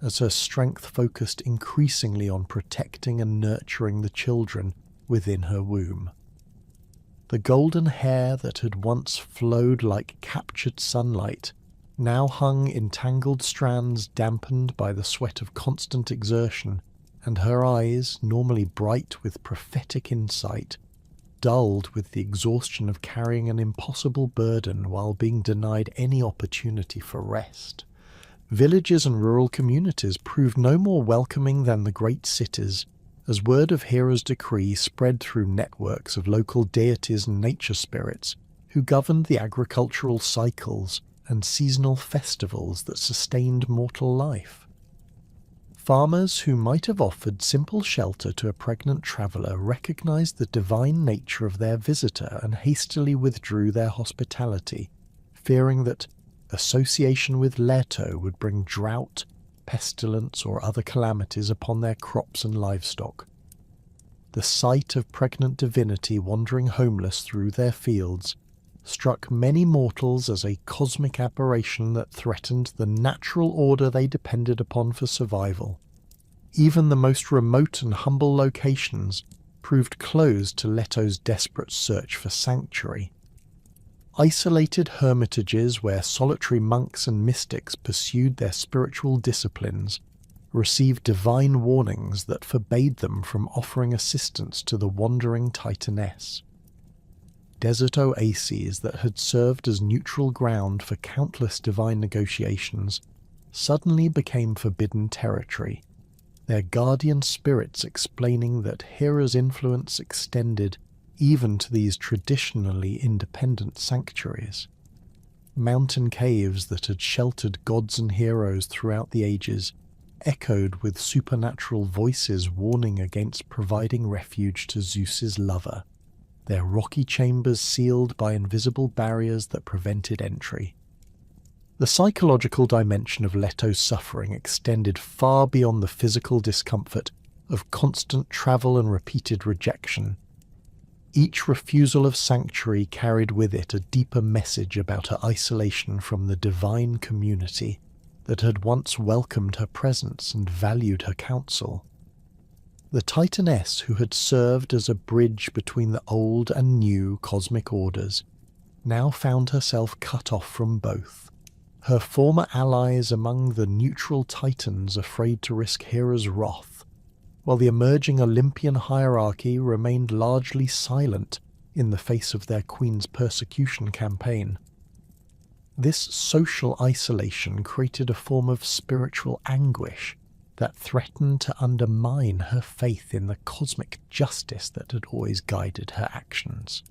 as her strength focused increasingly on protecting and nurturing the children within her womb. The golden hair that had once flowed like captured sunlight now hung in tangled strands dampened by the sweat of constant exertion, and her eyes, normally bright with prophetic insight, dulled with the exhaustion of carrying an impossible burden while being denied any opportunity for rest. Villages and rural communities proved no more welcoming than the great cities, as word of Hera's decree spread through networks of local deities and nature spirits who governed the agricultural cycles and seasonal festivals that sustained mortal life. Farmers who might have offered simple shelter to a pregnant traveller recognized the divine nature of their visitor and hastily withdrew their hospitality, fearing that association with Leto would bring drought, pestilence, or other calamities upon their crops and livestock. The sight of pregnant divinity wandering homeless through their fields struck many mortals as a cosmic aberration that threatened the natural order they depended upon for survival. Even the most remote and humble locations proved closed to Leto's desperate search for sanctuary. Isolated hermitages where solitary monks and mystics pursued their spiritual disciplines received divine warnings that forbade them from offering assistance to the wandering Titaness. Desert oases that had served as neutral ground for countless divine negotiations suddenly became forbidden territory, their guardian spirits explaining that Hera's influence extended even to these traditionally independent sanctuaries. Mountain caves that had sheltered gods and heroes throughout the ages echoed with supernatural voices warning against providing refuge to Zeus's lover, their rocky chambers sealed by invisible barriers that prevented entry. The psychological dimension of Leto's suffering extended far beyond the physical discomfort of constant travel and repeated rejection. Each refusal of sanctuary carried with it a deeper message about her isolation from the divine community that had once welcomed her presence and valued her counsel. The Titaness, who had served as a bridge between the old and new cosmic orders, now found herself cut off from both. Her former allies among the neutral Titans afraid to risk Hera's wrath, while the emerging Olympian hierarchy remained largely silent in the face of their queen's persecution campaign. This social isolation created a form of spiritual anguish that threatened to undermine her faith in the cosmic justice that had always guided her actions.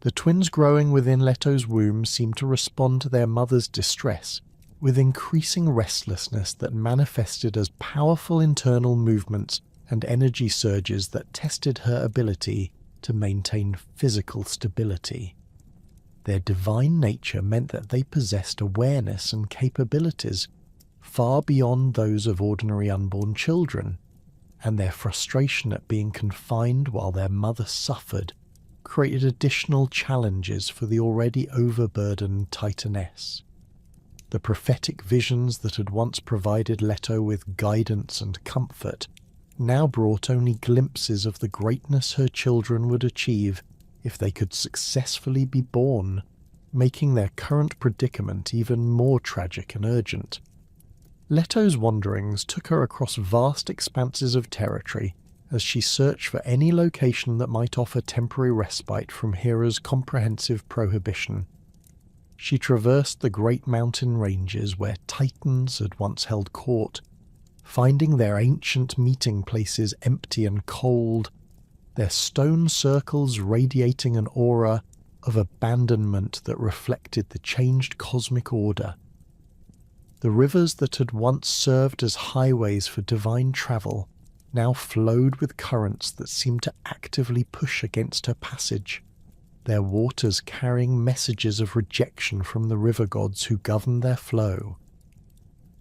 The twins growing within Leto's womb seemed to respond to their mother's distress with increasing restlessness that manifested as powerful internal movements and energy surges that tested her ability to maintain physical stability. Their divine nature meant that they possessed awareness and capabilities far beyond those of ordinary unborn children, and their frustration at being confined while their mother suffered created additional challenges for the already overburdened Titaness. The prophetic visions that had once provided Leto with guidance and comfort now brought only glimpses of the greatness her children would achieve if they could successfully be born, making their current predicament even more tragic and urgent. Leto's wanderings took her across vast expanses of territory as she searched for any location that might offer temporary respite from Hera's comprehensive prohibition. She traversed the great mountain ranges where Titans had once held court, finding their ancient meeting places empty and cold, their stone circles radiating an aura of abandonment that reflected the changed cosmic order. The rivers that had once served as highways for divine travel now flowed with currents that seemed to actively push against her passage, their waters carrying messages of rejection from the river gods who governed their flow.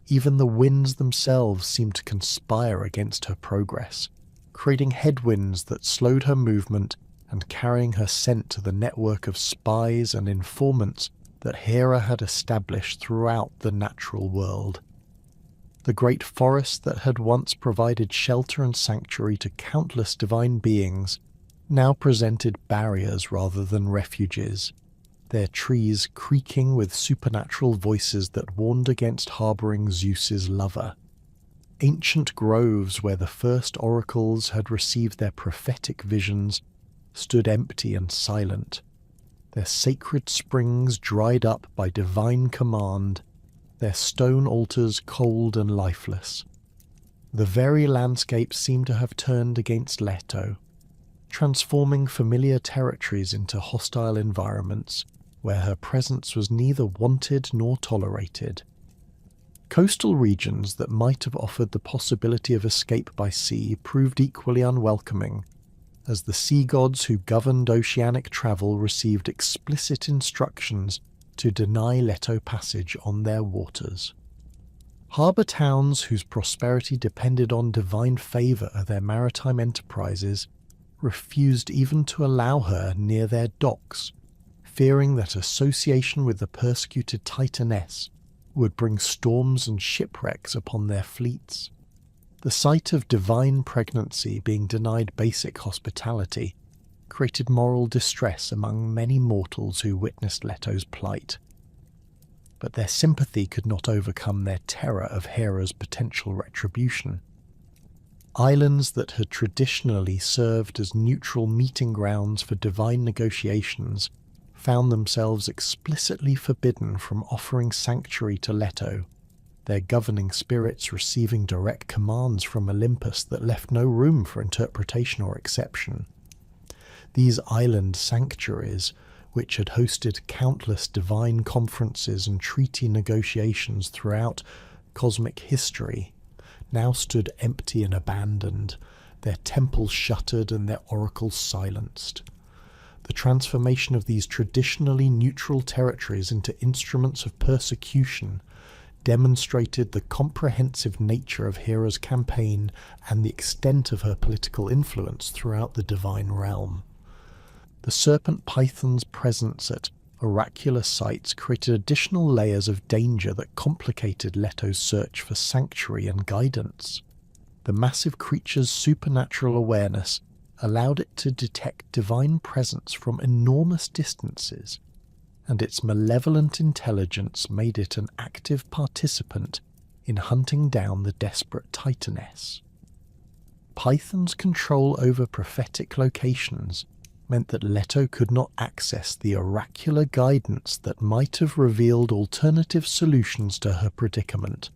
Even the winds themselves seemed to conspire against her progress, creating headwinds that slowed her movement and carrying her scent to the network of spies and informants that Hera had established throughout the natural world. The great forest that had once provided shelter and sanctuary to countless divine beings now presented barriers rather than refuges, their trees creaking with supernatural voices that warned against harbouring Zeus's lover. Ancient groves where the first oracles had received their prophetic visions stood empty and silent, their sacred springs dried up by divine command, their stone altars cold and lifeless. The very landscape seemed to have turned against Leto, transforming familiar territories into hostile environments where her presence was neither wanted nor tolerated. Coastal regions that might have offered the possibility of escape by sea proved equally unwelcoming, as the sea gods who governed oceanic travel received explicit instructions to deny Leto passage on their waters. Harbour towns whose prosperity depended on divine favour of their maritime enterprises refused even to allow her near their docks, fearing that association with the persecuted Titaness would bring storms and shipwrecks upon their fleets. The sight of divine pregnancy being denied basic hospitality created moral distress among many mortals who witnessed Leto's plight. but their sympathy could not overcome their terror of Hera's potential retribution. Islands that had traditionally served as neutral meeting grounds for divine negotiations found themselves explicitly forbidden from offering sanctuary to Leto, their governing spirits receiving direct commands from Olympus that left no room for interpretation or exception. These island sanctuaries, which had hosted countless divine conferences and treaty negotiations throughout cosmic history, now stood empty and abandoned, their temples shuttered and their oracles silenced. The transformation of these traditionally neutral territories into instruments of persecution demonstrated the comprehensive nature of Hera's campaign and the extent of her political influence throughout the divine realm. The serpent python's presence at oracular sites created additional layers of danger that complicated Leto's search for sanctuary and guidance. The massive creature's supernatural awareness allowed it to detect divine presence from enormous distances, and its malevolent intelligence made it an active participant in hunting down the desperate Titaness. Python's control over prophetic locations meant that Leto could not access the oracular guidance that might have revealed alternative solutions to her predicament,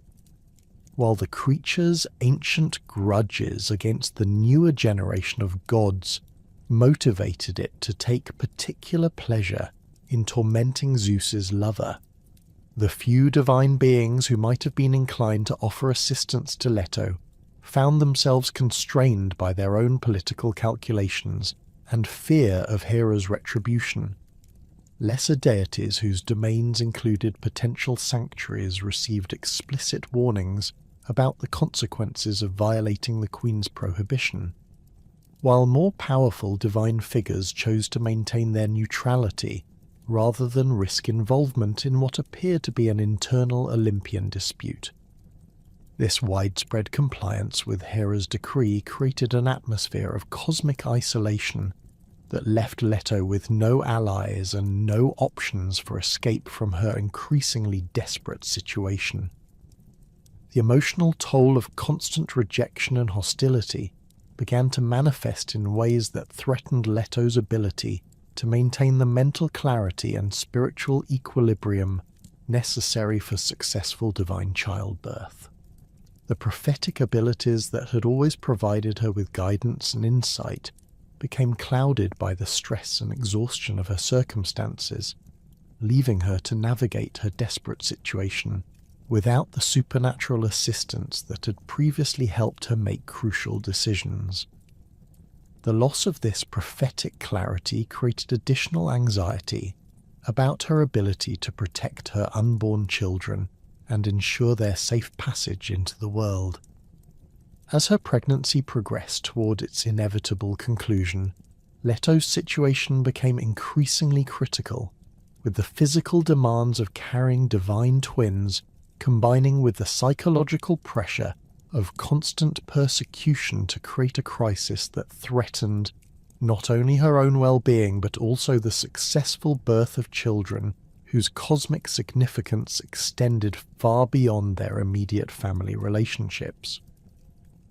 while the creature's ancient grudges against the newer generation of gods motivated it to take particular pleasure in tormenting Zeus's lover. The few divine beings who might have been inclined to offer assistance to Leto found themselves constrained by their own political calculations and fear of Hera's retribution. Lesser deities whose domains included potential sanctuaries received explicit warnings about the consequences of violating the Queen's prohibition, while more powerful divine figures chose to maintain their neutrality rather than risk involvement in what appeared to be an internal Olympian dispute. This widespread compliance with Hera's decree created an atmosphere of cosmic isolation that left Leto with no allies and no options for escape from her increasingly desperate situation. The emotional toll of constant rejection and hostility began to manifest in ways that threatened Leto's ability to maintain the mental clarity and spiritual equilibrium necessary for successful divine childbirth. The prophetic abilities that had always provided her with guidance and insight became clouded by the stress and exhaustion of her circumstances, leaving her to navigate her desperate situation without the supernatural assistance that had previously helped her make crucial decisions. The loss of this prophetic clarity created additional anxiety about her ability to protect her unborn children and ensure their safe passage into the world. As her pregnancy progressed toward its inevitable conclusion, Leto's situation became increasingly critical, with the physical demands of carrying divine twins combining with the psychological pressure of constant persecution to create a crisis that threatened not only her own well-being but also the successful birth of children whose cosmic significance extended far beyond their immediate family relationships.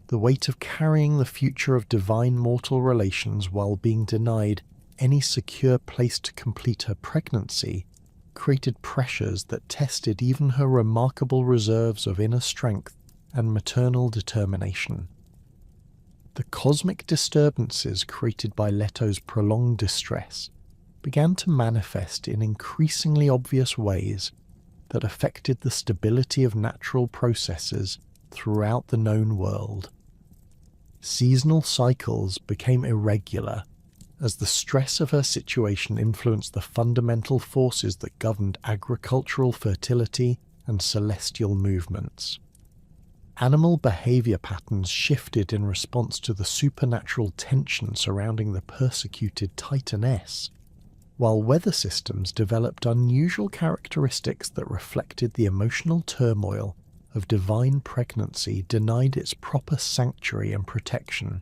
The weight of carrying the future of divine mortal relations while being denied any secure place to complete her pregnancy created pressures that tested even her remarkable reserves of inner strength and maternal determination. The cosmic disturbances created by Leto's prolonged distress began to manifest in increasingly obvious ways that affected the stability of natural processes throughout the known world. Seasonal cycles became irregular as the stress of her situation influenced the fundamental forces that governed agricultural fertility and celestial movements. Animal behavior patterns shifted in response to the supernatural tension surrounding the persecuted Titaness, while weather systems developed unusual characteristics that reflected the emotional turmoil of divine pregnancy denied its proper sanctuary and protection.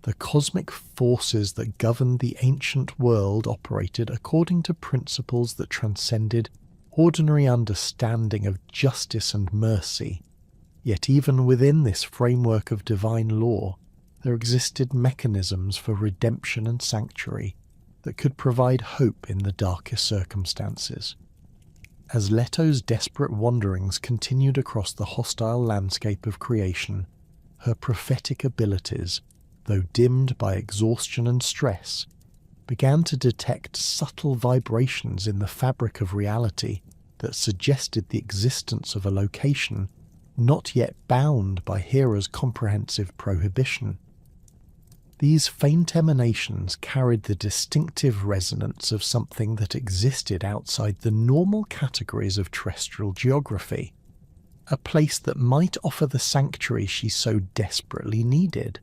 The cosmic forces that governed the ancient world operated according to principles that transcended ordinary understanding of justice and mercy. Yet even within this framework of divine law, there existed mechanisms for redemption and sanctuary that could provide hope in the darkest circumstances. As Leto's desperate wanderings continued across the hostile landscape of creation, her prophetic abilities, though dimmed by exhaustion and stress, began to detect subtle vibrations in the fabric of reality that suggested the existence of a location not yet bound by Hera's comprehensive prohibition. These faint emanations carried the distinctive resonance of something that existed outside the normal categories of terrestrial geography, a place that might offer the sanctuary she so desperately needed.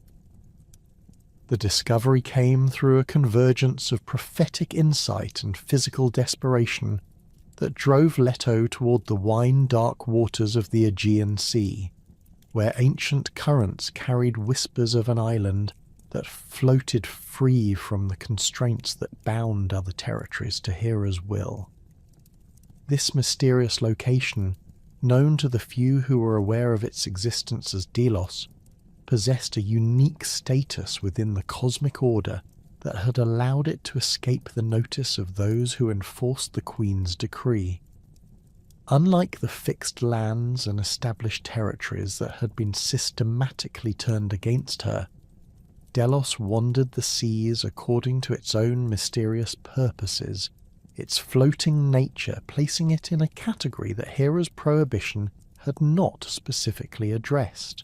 The discovery came through a convergence of prophetic insight and physical desperation that drove Leto toward the wine-dark waters of the Aegean Sea, where ancient currents carried whispers of an island that floated free from the constraints that bound other territories to Hera's will. This mysterious location, known to the few who were aware of its existence as Delos, possessed a unique status within the cosmic order that had allowed it to escape the notice of those who enforced the Queen's decree. Unlike the fixed lands and established territories that had been systematically turned against her, Delos wandered the seas according to its own mysterious purposes, its floating nature placing it in a category that Hera's prohibition had not specifically addressed.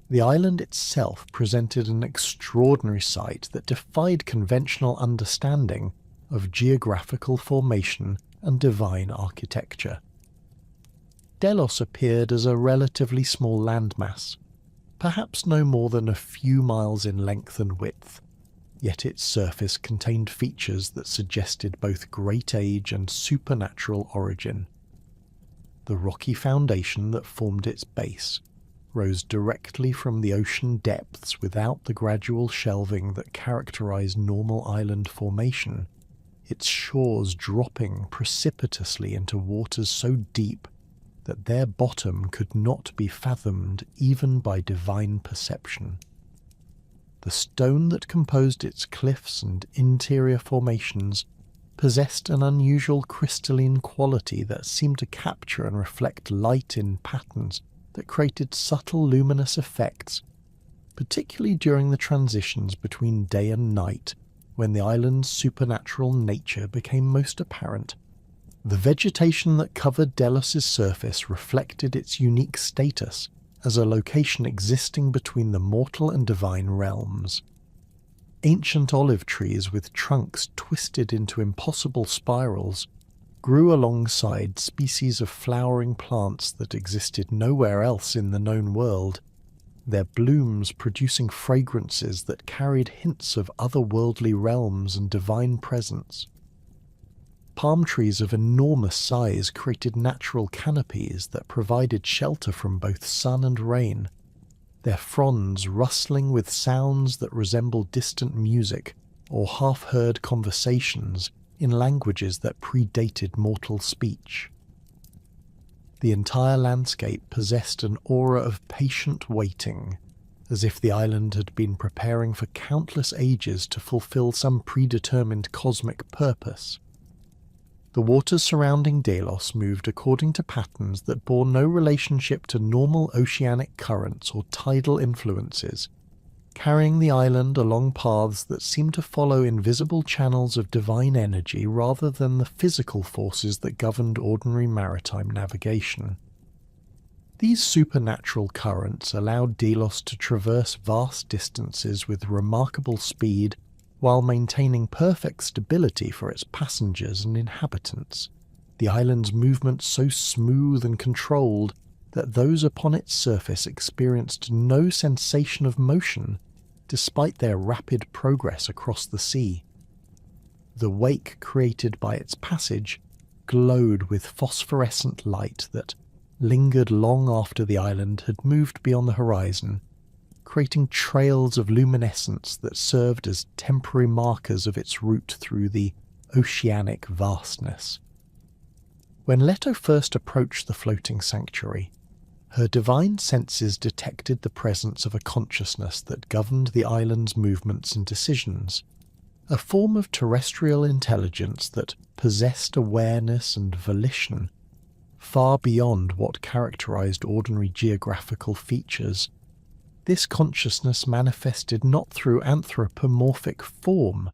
The island itself presented an extraordinary sight that defied conventional understanding of geographical formation and divine architecture. Delos appeared as a relatively small landmass, perhaps no more than a few miles in length and width, yet its surface contained features that suggested both great age and supernatural origin. The rocky foundation that formed its base rose directly from the ocean depths without the gradual shelving that characterized normal island formation, its shores dropping precipitously into waters so deep that their bottom could not be fathomed even by divine perception. The stone that composed its cliffs and interior formations possessed an unusual crystalline quality that seemed to capture and reflect light in patterns that created subtle luminous effects, particularly during the transitions between day and night, when the island's supernatural nature became most apparent. The vegetation that covered Delos's surface reflected its unique status as a location existing between the mortal and divine realms. Ancient olive trees with trunks twisted into impossible spirals grew alongside species of flowering plants that existed nowhere else in the known world, their blooms producing fragrances that carried hints of otherworldly realms and divine presence. Palm trees of enormous size created natural canopies that provided shelter from both sun and rain, their fronds rustling with sounds that resembled distant music or half-heard conversations in languages that predated mortal speech. The entire landscape possessed an aura of patient waiting, as if the island had been preparing for countless ages to fulfill some predetermined cosmic purpose. The waters surrounding Delos moved according to patterns that bore no relationship to normal oceanic currents or tidal influences, carrying the island along paths that seemed to follow invisible channels of divine energy rather than the physical forces that governed ordinary maritime navigation. These supernatural currents allowed Delos to traverse vast distances with remarkable speed while maintaining perfect stability for its passengers and inhabitants, the island's movement so smooth and controlled that those upon its surface experienced no sensation of motion despite their rapid progress across the sea. The wake created by its passage glowed with phosphorescent light that lingered long after the island had moved beyond the horizon, creating trails of luminescence that served as temporary markers of its route through the oceanic vastness. When Leto first approached the floating sanctuary, her divine senses detected the presence of a consciousness that governed the island's movements and decisions, a form of terrestrial intelligence that possessed awareness and volition far beyond what characterized ordinary geographical features. This consciousness manifested not through anthropomorphic form,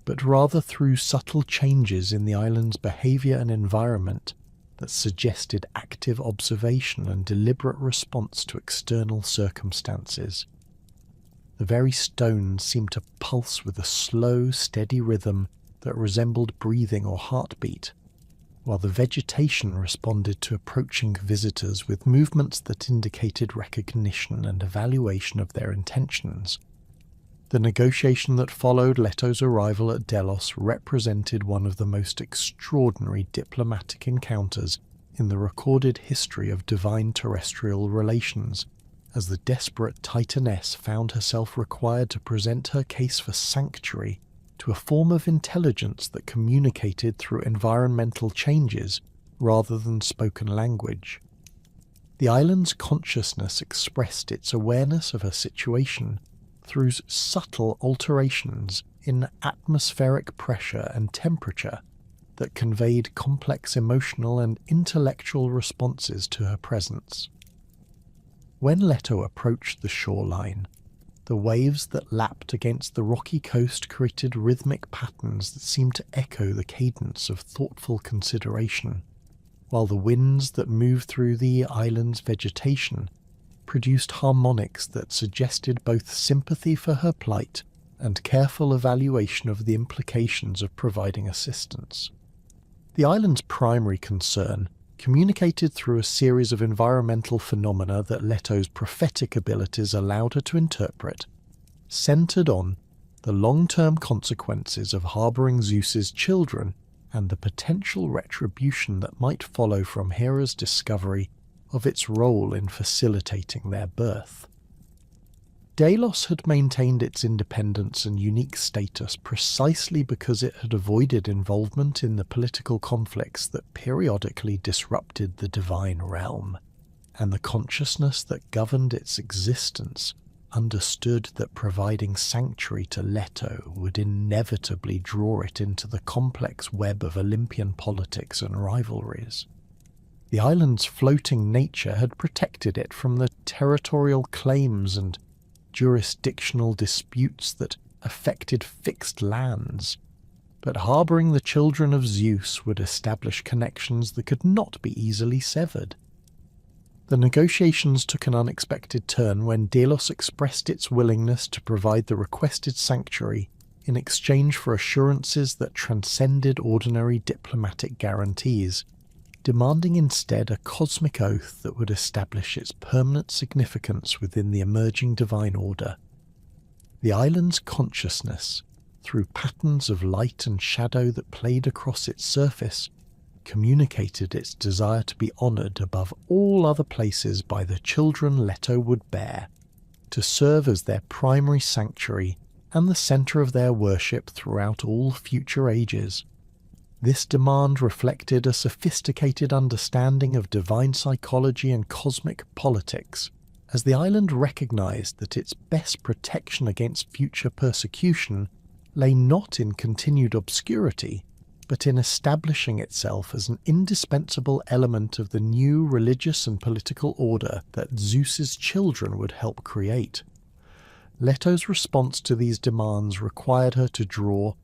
but rather through subtle changes in the island's behavior and environment that suggested active observation and deliberate response to external circumstances. The very stones seemed to pulse with a slow, steady rhythm that resembled breathing or heartbeat, while the vegetation responded to approaching visitors with movements that indicated recognition and evaluation of their intentions. The negotiation that followed Leto's arrival at Delos represented one of the most extraordinary diplomatic encounters in the recorded history of divine terrestrial relations, as the desperate Titaness found herself required to present her case for sanctuary to a form of intelligence that communicated through environmental changes rather than spoken language. The island's consciousness expressed its awareness of her situation through subtle alterations in atmospheric pressure and temperature that conveyed complex emotional and intellectual responses to her presence. When Leto approached the shoreline, the waves that lapped against the rocky coast created rhythmic patterns that seemed to echo the cadence of thoughtful consideration, while the winds that moved through the island's vegetation produced harmonics that suggested both sympathy for her plight and careful evaluation of the implications of providing assistance. The island's primary concern, communicated through a series of environmental phenomena that Leto's prophetic abilities allowed her to interpret, centered on the long-term consequences of harboring Zeus's children and the potential retribution that might follow from Hera's discovery of its role in facilitating their birth. Delos had maintained its independence and unique status precisely because it had avoided involvement in the political conflicts that periodically disrupted the divine realm, and the consciousness that governed its existence understood that providing sanctuary to Leto would inevitably draw it into the complex web of Olympian politics and rivalries. The island's floating nature had protected it from the territorial claims and jurisdictional disputes that affected fixed lands, but harbouring the children of Zeus would establish connections that could not be easily severed. The negotiations took an unexpected turn when Delos expressed its willingness to provide the requested sanctuary in exchange for assurances that transcended ordinary diplomatic guarantees, demanding instead a cosmic oath that would establish its permanent significance within the emerging divine order. The island's consciousness, through patterns of light and shadow that played across its surface, communicated its desire to be honoured above all other places by the children Leto would bear, to serve as their primary sanctuary and the centre of their worship throughout all future ages. This demand reflected a sophisticated understanding of divine psychology and cosmic politics, as the island recognized that its best protection against future persecution lay not in continued obscurity, but in establishing itself as an indispensable element of the new religious and political order that Zeus's children would help create. Leto's response to these demands required her to draw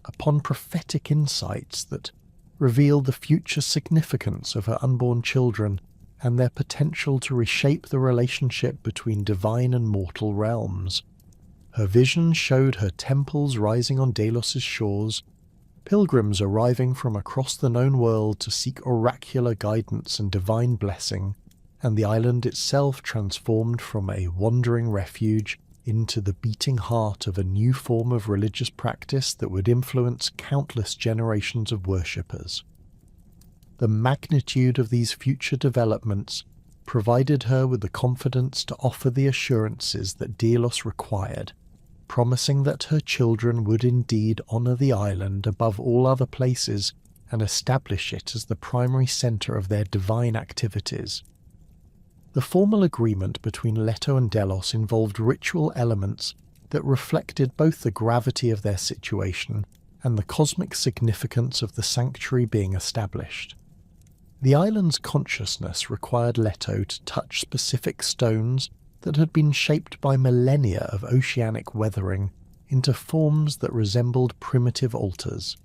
upon prophetic insights that revealed the future significance of her unborn children and their potential to reshape the relationship between divine and mortal realms. Her vision showed her temples rising on Delos' shores, pilgrims arriving from across the known world to seek oracular guidance and divine blessing, and the island itself transformed from a wandering refuge into the beating heart of a new form of religious practice that would influence countless generations of worshippers. The magnitude of these future developments provided her with the confidence to offer the assurances that Delos required, promising that her children would indeed honour the island above all other places and establish it as the primary center of their divine activities. The formal agreement between Leto and Delos involved ritual elements that reflected both the gravity of their situation and the cosmic significance of the sanctuary being established. The island's consciousness required Leto to touch specific stones that had been shaped by millennia of oceanic weathering into forms that resembled primitive altars,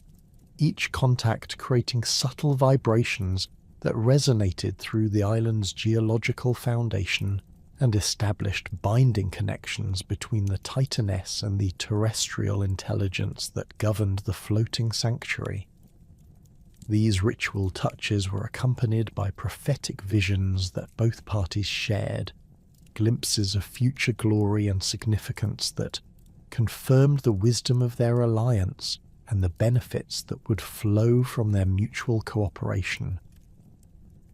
each contact creating subtle vibrations that resonated through the island's geological foundation and established binding connections between the Titaness and the terrestrial intelligence that governed the floating sanctuary. These ritual touches were accompanied by prophetic visions that both parties shared, glimpses of future glory and significance that confirmed the wisdom of their alliance and the benefits that would flow from their mutual cooperation.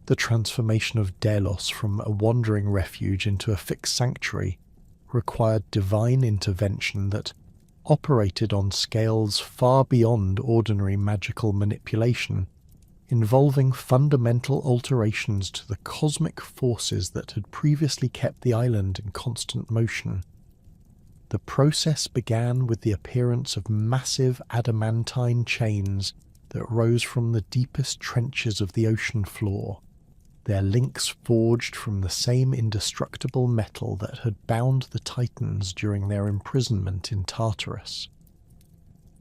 The transformation of Delos from a wandering refuge into a fixed sanctuary required divine intervention that operated on scales far beyond ordinary magical manipulation, involving fundamental alterations to the cosmic forces that had previously kept the island in constant motion. The process began with the appearance of massive adamantine chains that rose from the deepest trenches of the ocean floor, their links forged from the same indestructible metal that had bound the Titans during their imprisonment in Tartarus.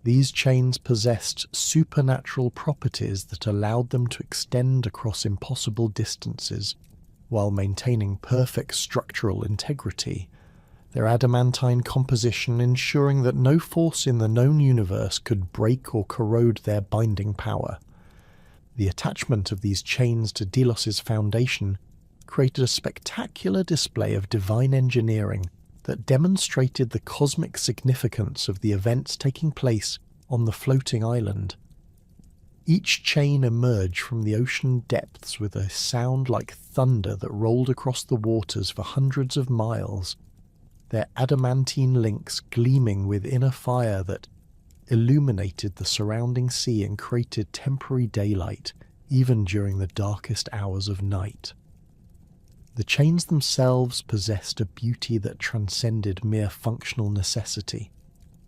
These chains possessed supernatural properties that allowed them to extend across impossible distances while maintaining perfect structural integrity, their adamantine composition ensuring that no force in the known universe could break or corrode their binding power. The attachment of these chains to Delos' foundation created a spectacular display of divine engineering that demonstrated the cosmic significance of the events taking place on the floating island. Each chain emerged from the ocean depths with a sound like thunder that rolled across the waters for hundreds of miles, their adamantine links gleaming with inner fire that illuminated the surrounding sea and created temporary daylight, even during the darkest hours of night. The chains themselves possessed a beauty that transcended mere functional necessity,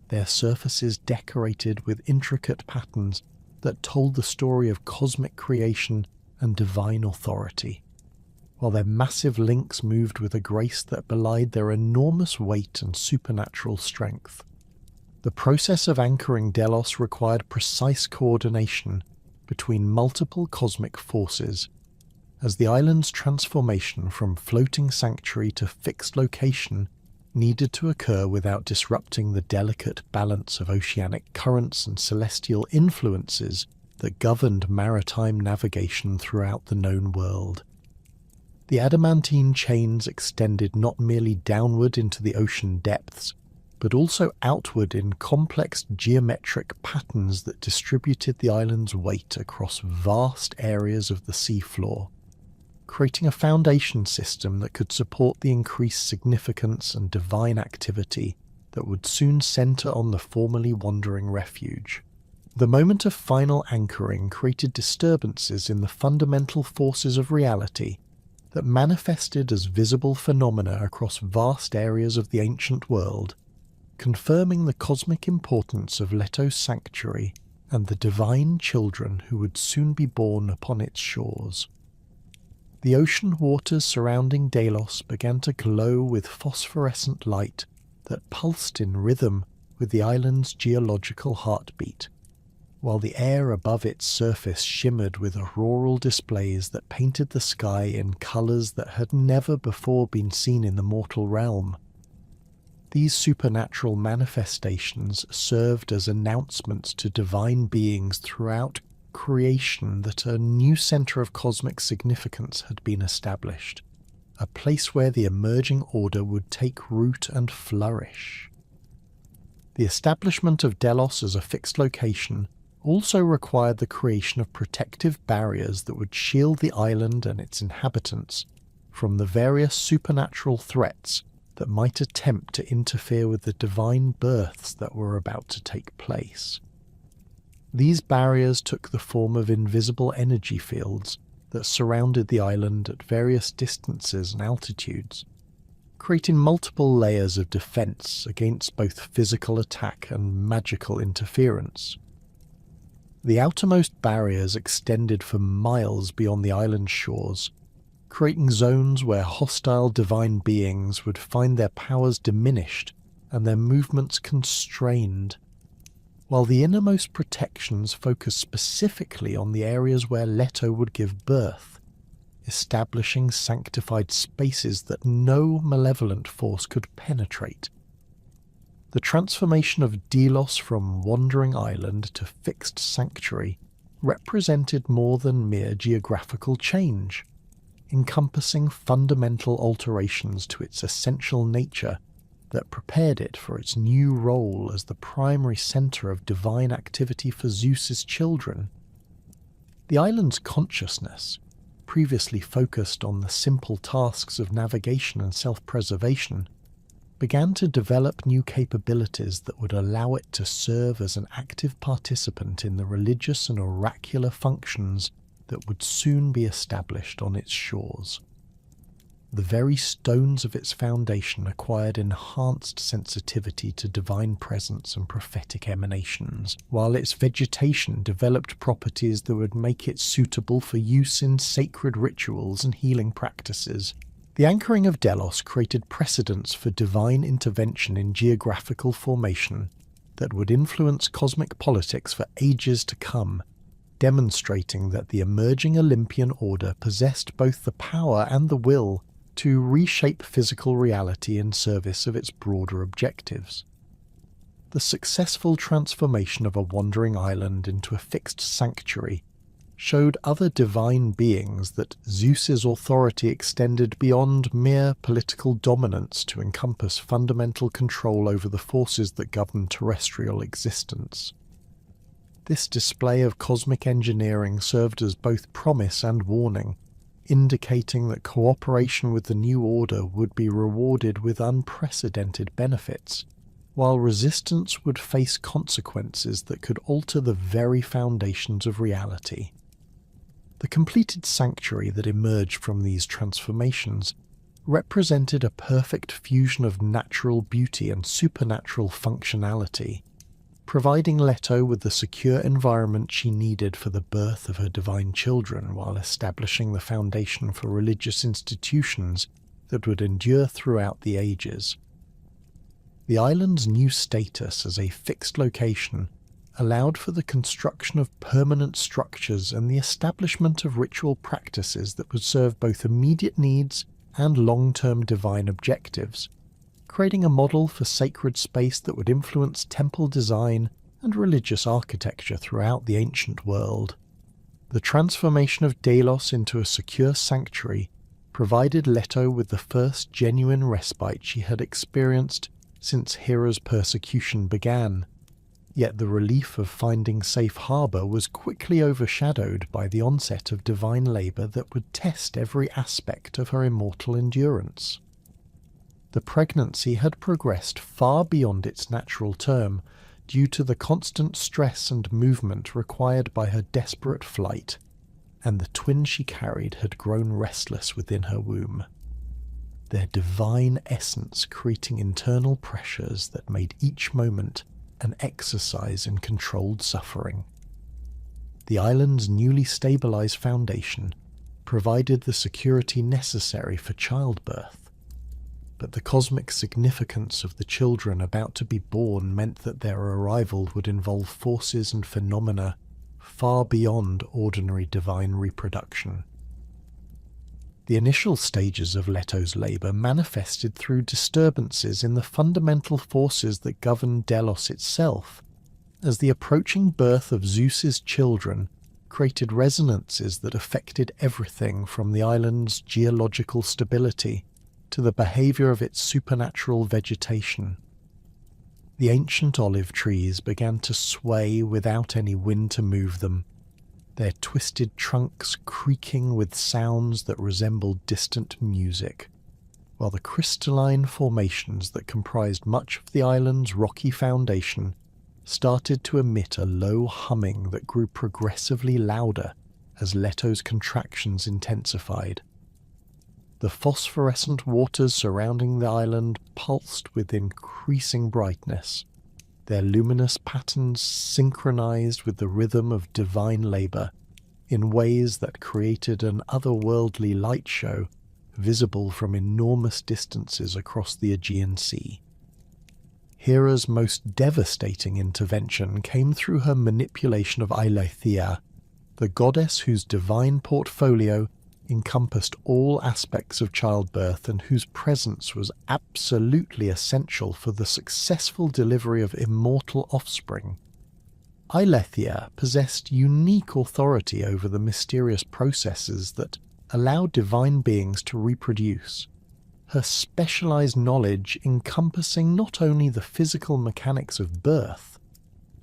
their surfaces decorated with intricate patterns that told the story of cosmic creation and divine authority, while their massive links moved with a grace that belied their enormous weight and supernatural strength. The process of anchoring Delos required precise coordination between multiple cosmic forces, as the island's transformation from floating sanctuary to fixed location needed to occur without disrupting the delicate balance of oceanic currents and celestial influences that governed maritime navigation throughout the known world. The adamantine chains extended not merely downward into the ocean depths, but also outward in complex geometric patterns that distributed the island's weight across vast areas of the seafloor, creating a foundation system that could support the increased significance and divine activity that would soon center on the formerly wandering refuge. The moment of final anchoring created disturbances in the fundamental forces of reality that manifested as visible phenomena across vast areas of the ancient world, confirming the cosmic importance of Leto's sanctuary and the divine children who would soon be born upon its shores. The ocean waters surrounding Delos began to glow with phosphorescent light that pulsed in rhythm with the island's geological heartbeat, while the air above its surface shimmered with auroral displays that painted the sky in colours that had never before been seen in the mortal realm. These supernatural manifestations served as announcements to divine beings throughout creation that a new centre of cosmic significance had been established, a place where the emerging order would take root and flourish. The establishment of Delos as a fixed location also required the creation of protective barriers that would shield the island and its inhabitants from the various supernatural threats that might attempt to interfere with the divine births that were about to take place. These barriers took the form of invisible energy fields that surrounded the island at various distances and altitudes, creating multiple layers of defense against both physical attack and magical interference. The outermost barriers extended for miles beyond the island's shores, creating zones where hostile divine beings would find their powers diminished and their movements constrained, while the innermost protections focused specifically on the areas where Leto would give birth, establishing sanctified spaces that no malevolent force could penetrate. The transformation of Delos from wandering island to fixed sanctuary represented more than mere geographical change, encompassing fundamental alterations to its essential nature that prepared it for its new role as the primary centre of divine activity for Zeus's children. The island's consciousness, previously focused on the simple tasks of navigation and self-preservation, began to develop new capabilities that would allow it to serve as an active participant in the religious and oracular functions that would soon be established on its shores. The very stones of its foundation acquired enhanced sensitivity to divine presence and prophetic emanations, while its vegetation developed properties that would make it suitable for use in sacred rituals and healing practices. The anchoring of Delos created precedents for divine intervention in geographical formation that would influence cosmic politics for ages to come, demonstrating that the emerging Olympian order possessed both the power and the will to reshape physical reality in service of its broader objectives. The successful transformation of a wandering island into a fixed sanctuary showed other divine beings that Zeus's authority extended beyond mere political dominance to encompass fundamental control over the forces that govern terrestrial existence. This display of cosmic engineering served as both promise and warning, indicating that cooperation with the new order would be rewarded with unprecedented benefits, while resistance would face consequences that could alter the very foundations of reality. The completed sanctuary that emerged from these transformations represented a perfect fusion of natural beauty and supernatural functionality, providing Leto with the secure environment she needed for the birth of her divine children while establishing the foundation for religious institutions that would endure throughout the ages. The island's new status as a fixed location allowed for the construction of permanent structures and the establishment of ritual practices that would serve both immediate needs and long-term divine objectives, creating a model for sacred space that would influence temple design and religious architecture throughout the ancient world. The transformation of Delos into a secure sanctuary provided Leto with the first genuine respite she had experienced since Hera's persecution began. Yet the relief of finding safe harbour was quickly overshadowed by the onset of divine labour that would test every aspect of her immortal endurance. The pregnancy had progressed far beyond its natural term due to the constant stress and movement required by her desperate flight, and the twin she carried had grown restless within her womb, their divine essence creating internal pressures that made each moment an exercise in controlled suffering. The island's newly stabilized foundation provided the security necessary for childbirth, but the cosmic significance of the children about to be born meant that their arrival would involve forces and phenomena far beyond ordinary divine reproduction. The initial stages of Leto's labour manifested through disturbances in the fundamental forces that govern Delos itself, as the approaching birth of Zeus's children created resonances that affected everything from the island's geological stability to the behaviour of its supernatural vegetation. The ancient olive trees began to sway without any wind to move them, their twisted trunks creaking with sounds that resembled distant music, while the crystalline formations that comprised much of the island's rocky foundation started to emit a low humming that grew progressively louder as Leto's contractions intensified. The phosphorescent waters surrounding the island pulsed with increasing brightness, their luminous patterns synchronized with the rhythm of divine labor in ways that created an otherworldly light show visible from enormous distances across the Aegean Sea. Hera's most devastating intervention came through her manipulation of Eileithyia, the goddess whose divine portfolio encompassed all aspects of childbirth and whose presence was absolutely essential for the successful delivery of immortal offspring. Eileithyia possessed unique authority over the mysterious processes that allow divine beings to reproduce, her specialized knowledge encompassing not only the physical mechanics of birth,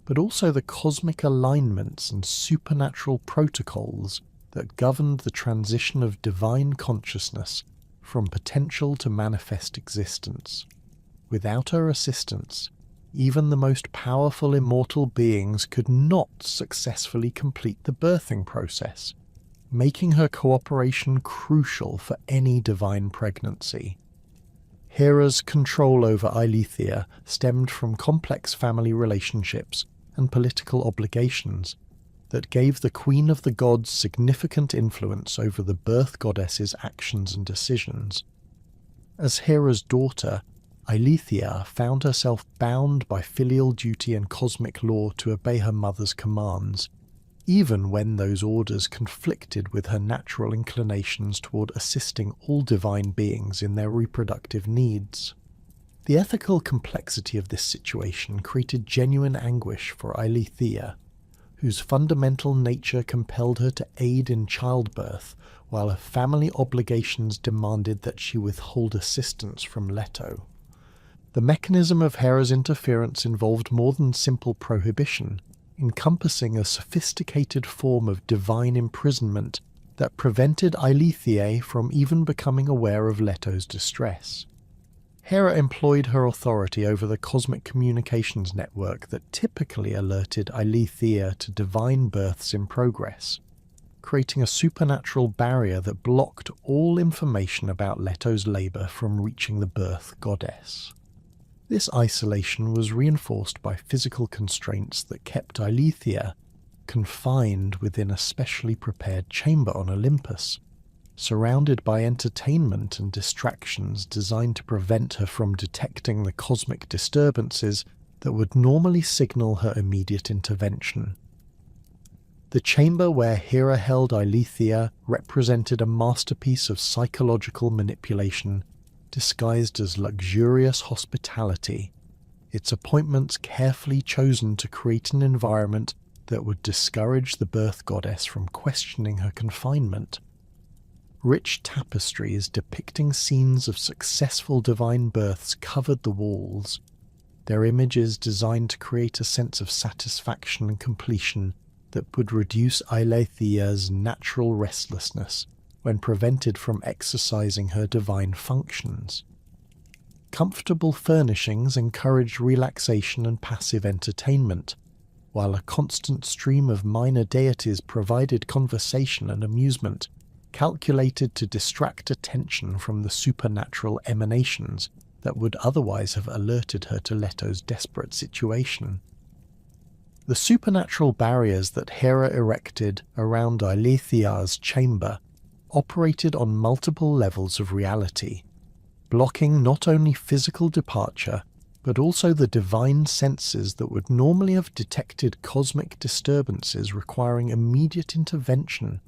but also the cosmic alignments and supernatural protocols that governed the transition of divine consciousness from potential to manifest existence. Without her assistance, even the most powerful immortal beings could not successfully complete the birthing process, making her cooperation crucial for any divine pregnancy. Hera's control over Eileithyia stemmed from complex family relationships and political obligations that gave the Queen of the Gods significant influence over the birth goddess's actions and decisions. As Hera's daughter, Eileithyia found herself bound by filial duty and cosmic law to obey her mother's commands, even when those orders conflicted with her natural inclinations toward assisting all divine beings in their reproductive needs. The ethical complexity of this situation created genuine anguish for Eileithyia, whose fundamental nature compelled her to aid in childbirth, while her family obligations demanded that she withhold assistance from Leto. The mechanism of Hera's interference involved more than simple prohibition, encompassing a sophisticated form of divine imprisonment that prevented Eileithyia from even becoming aware of Leto's distress. Hera employed her authority over the cosmic communications network that typically alerted Eileithyia to divine births in progress, creating a supernatural barrier that blocked all information about Leto's labor from reaching the birth goddess. This isolation was reinforced by physical constraints that kept Eileithyia confined within a specially prepared chamber on Olympus, surrounded by entertainment and distractions designed to prevent her from detecting the cosmic disturbances that would normally signal her immediate intervention. The chamber where Hera held Eileithyia represented a masterpiece of psychological manipulation disguised as luxurious hospitality, its appointments carefully chosen to create an environment that would discourage the birth goddess from questioning her confinement. Rich tapestries depicting scenes of successful divine births covered the walls, their images designed to create a sense of satisfaction and completion that would reduce Eileithyia's natural restlessness when prevented from exercising her divine functions. Comfortable furnishings encouraged relaxation and passive entertainment, while a constant stream of minor deities provided conversation and amusement, calculated to distract attention from the supernatural emanations that would otherwise have alerted her to Leto's desperate situation. The supernatural barriers that Hera erected around Eileithyia's chamber operated on multiple levels of reality, blocking not only physical departure, but also the divine senses that would normally have detected cosmic disturbances requiring immediate intervention.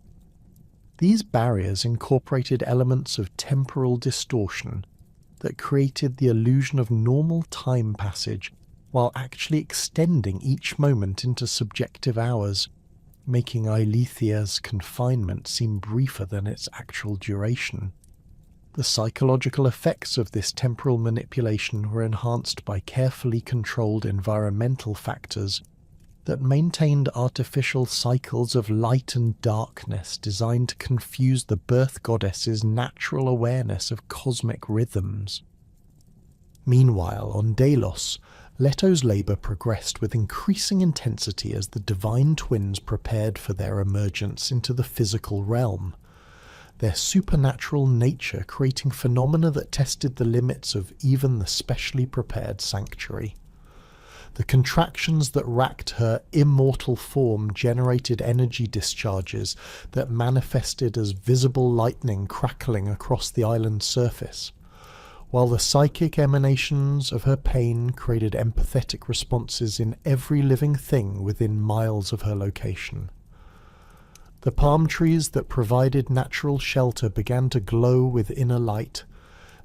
These barriers incorporated elements of temporal distortion that created the illusion of normal time passage while actually extending each moment into subjective hours, making Eileithyia's confinement seem briefer than its actual duration. The psychological effects of this temporal manipulation were enhanced by carefully controlled environmental factors that maintained artificial cycles of light and darkness designed to confuse the birth goddess's natural awareness of cosmic rhythms. Meanwhile, on Delos, Leto's labour progressed with increasing intensity as the divine twins prepared for their emergence into the physical realm, their supernatural nature creating phenomena that tested the limits of even the specially prepared sanctuary. The contractions that racked her immortal form generated energy discharges that manifested as visible lightning crackling across the island's surface, while the psychic emanations of her pain created empathetic responses in every living thing within miles of her location. The palm trees that provided natural shelter began to glow with inner light,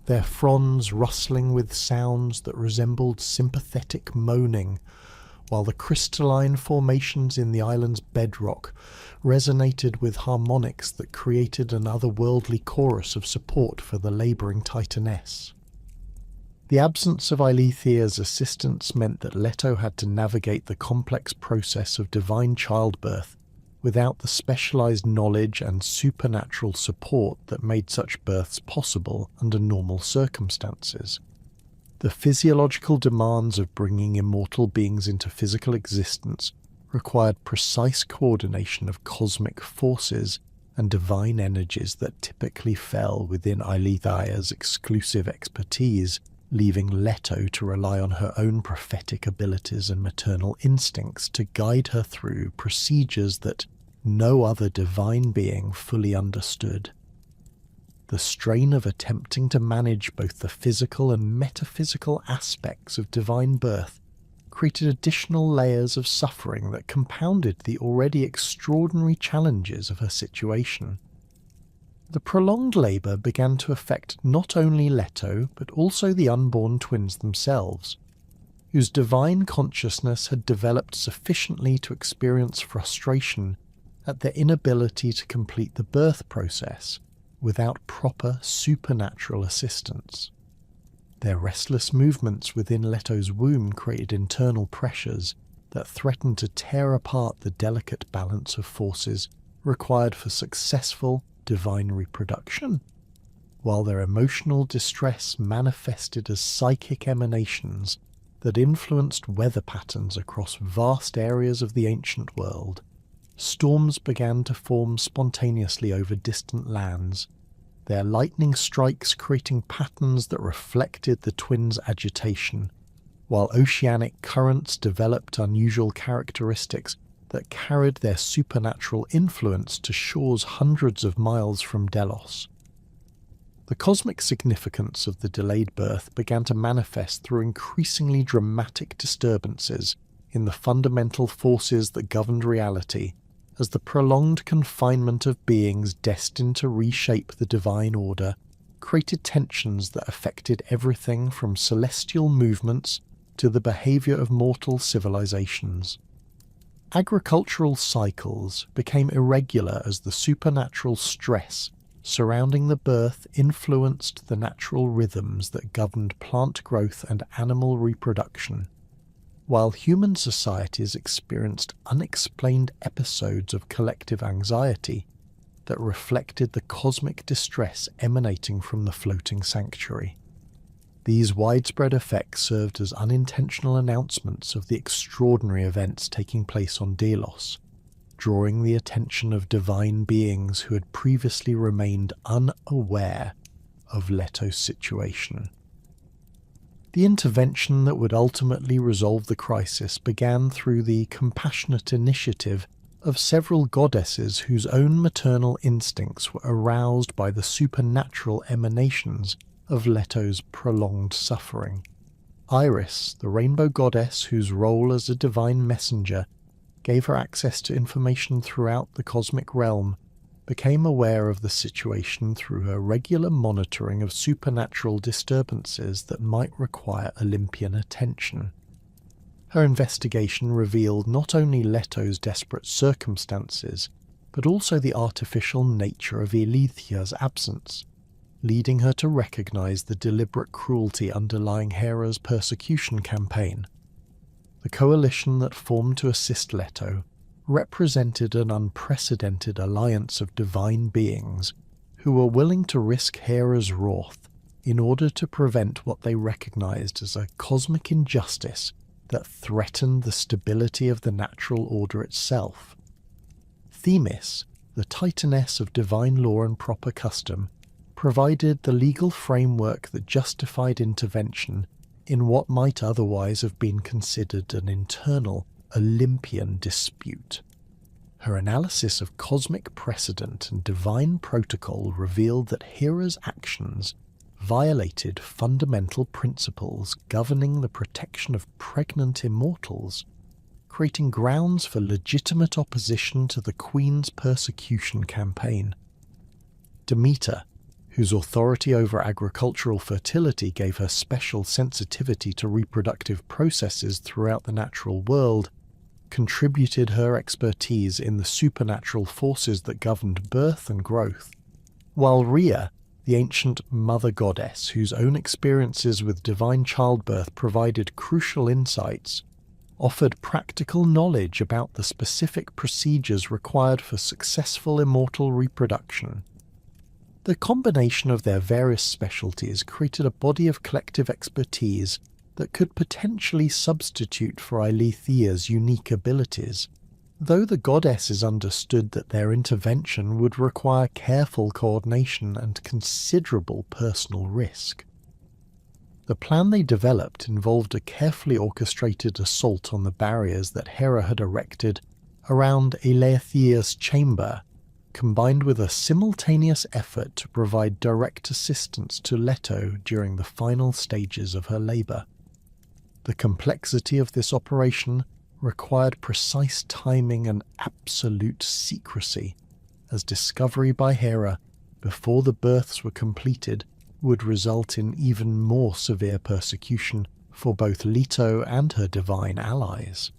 their fronds rustling with sounds that resembled sympathetic moaning, while the crystalline formations in the island's bedrock resonated with harmonics that created an otherworldly chorus of support for the labouring Titaness. The absence of Eileithy's assistance meant that Leto had to navigate the complex process of divine childbirth without the specialized knowledge and supernatural support that made such births possible under normal circumstances. The physiological demands of bringing immortal beings into physical existence required precise coordination of cosmic forces and divine energies that typically fell within Eileithy's exclusive expertise, leaving Leto to rely on her own prophetic abilities and maternal instincts to guide her through procedures that no other divine being fully understood. The strain of attempting to manage both the physical and metaphysical aspects of divine birth created additional layers of suffering that compounded the already extraordinary challenges of her situation. The prolonged labour began to affect not only Leto, but also the unborn twins themselves, whose divine consciousness had developed sufficiently to experience frustration at their inability to complete the birth process without proper supernatural assistance. Their restless movements within Leto's womb created internal pressures that threatened to tear apart the delicate balance of forces required for successful divine reproduction, while their emotional distress manifested as psychic emanations that influenced weather patterns across vast areas of the ancient world. Storms began to form spontaneously over distant lands, their lightning strikes creating patterns that reflected the twins' agitation, while oceanic currents developed unusual characteristics that carried their supernatural influence to shores hundreds of miles from Delos. The cosmic significance of the delayed birth began to manifest through increasingly dramatic disturbances in the fundamental forces that governed reality, as the prolonged confinement of beings destined to reshape the divine order created tensions that affected everything from celestial movements to the behaviour of mortal civilizations. Agricultural cycles became irregular as the supernatural stress surrounding the birth influenced the natural rhythms that governed plant growth and animal reproduction, while human societies experienced unexplained episodes of collective anxiety that reflected the cosmic distress emanating from the floating sanctuary. These widespread effects served as unintentional announcements of the extraordinary events taking place on Delos, drawing the attention of divine beings who had previously remained unaware of Leto's situation. The intervention that would ultimately resolve the crisis began through the compassionate initiative of several goddesses whose own maternal instincts were aroused by the supernatural emanations of Leto's prolonged suffering. Iris, the rainbow goddess whose role as a divine messenger gave her access to information throughout the cosmic realm, became aware of the situation through her regular monitoring of supernatural disturbances that might require Olympian attention. Her investigation revealed not only Leto's desperate circumstances, but also the artificial nature of Eileithy's absence, leading her to recognize the deliberate cruelty underlying Hera's persecution campaign. The coalition that formed to assist Leto represented an unprecedented alliance of divine beings who were willing to risk Hera's wrath in order to prevent what they recognized as a cosmic injustice that threatened the stability of the natural order itself. Themis, the Titaness of divine law and proper custom, provided the legal framework that justified intervention in what might otherwise have been considered an internal Olympian dispute. Her analysis of cosmic precedent and divine protocol revealed that Hera's actions violated fundamental principles governing the protection of pregnant immortals, creating grounds for legitimate opposition to the Queen's persecution campaign. Demeter, whose authority over agricultural fertility gave her special sensitivity to reproductive processes throughout the natural world, contributed her expertise in the supernatural forces that governed birth and growth, while Rhea, the ancient mother goddess whose own experiences with divine childbirth provided crucial insights, offered practical knowledge about the specific procedures required for successful immortal reproduction. The combination of their various specialties created a body of collective expertise that could potentially substitute for Eileithyia's unique abilities, though the goddesses understood that their intervention would require careful coordination and considerable personal risk. The plan they developed involved a carefully orchestrated assault on the barriers that Hera had erected around Eileithyia's chamber, combined with a simultaneous effort to provide direct assistance to Leto during the final stages of her labour. The complexity of this operation required precise timing and absolute secrecy, as discovery by Hera before the births were completed would result in even more severe persecution for both Leto and her divine allies.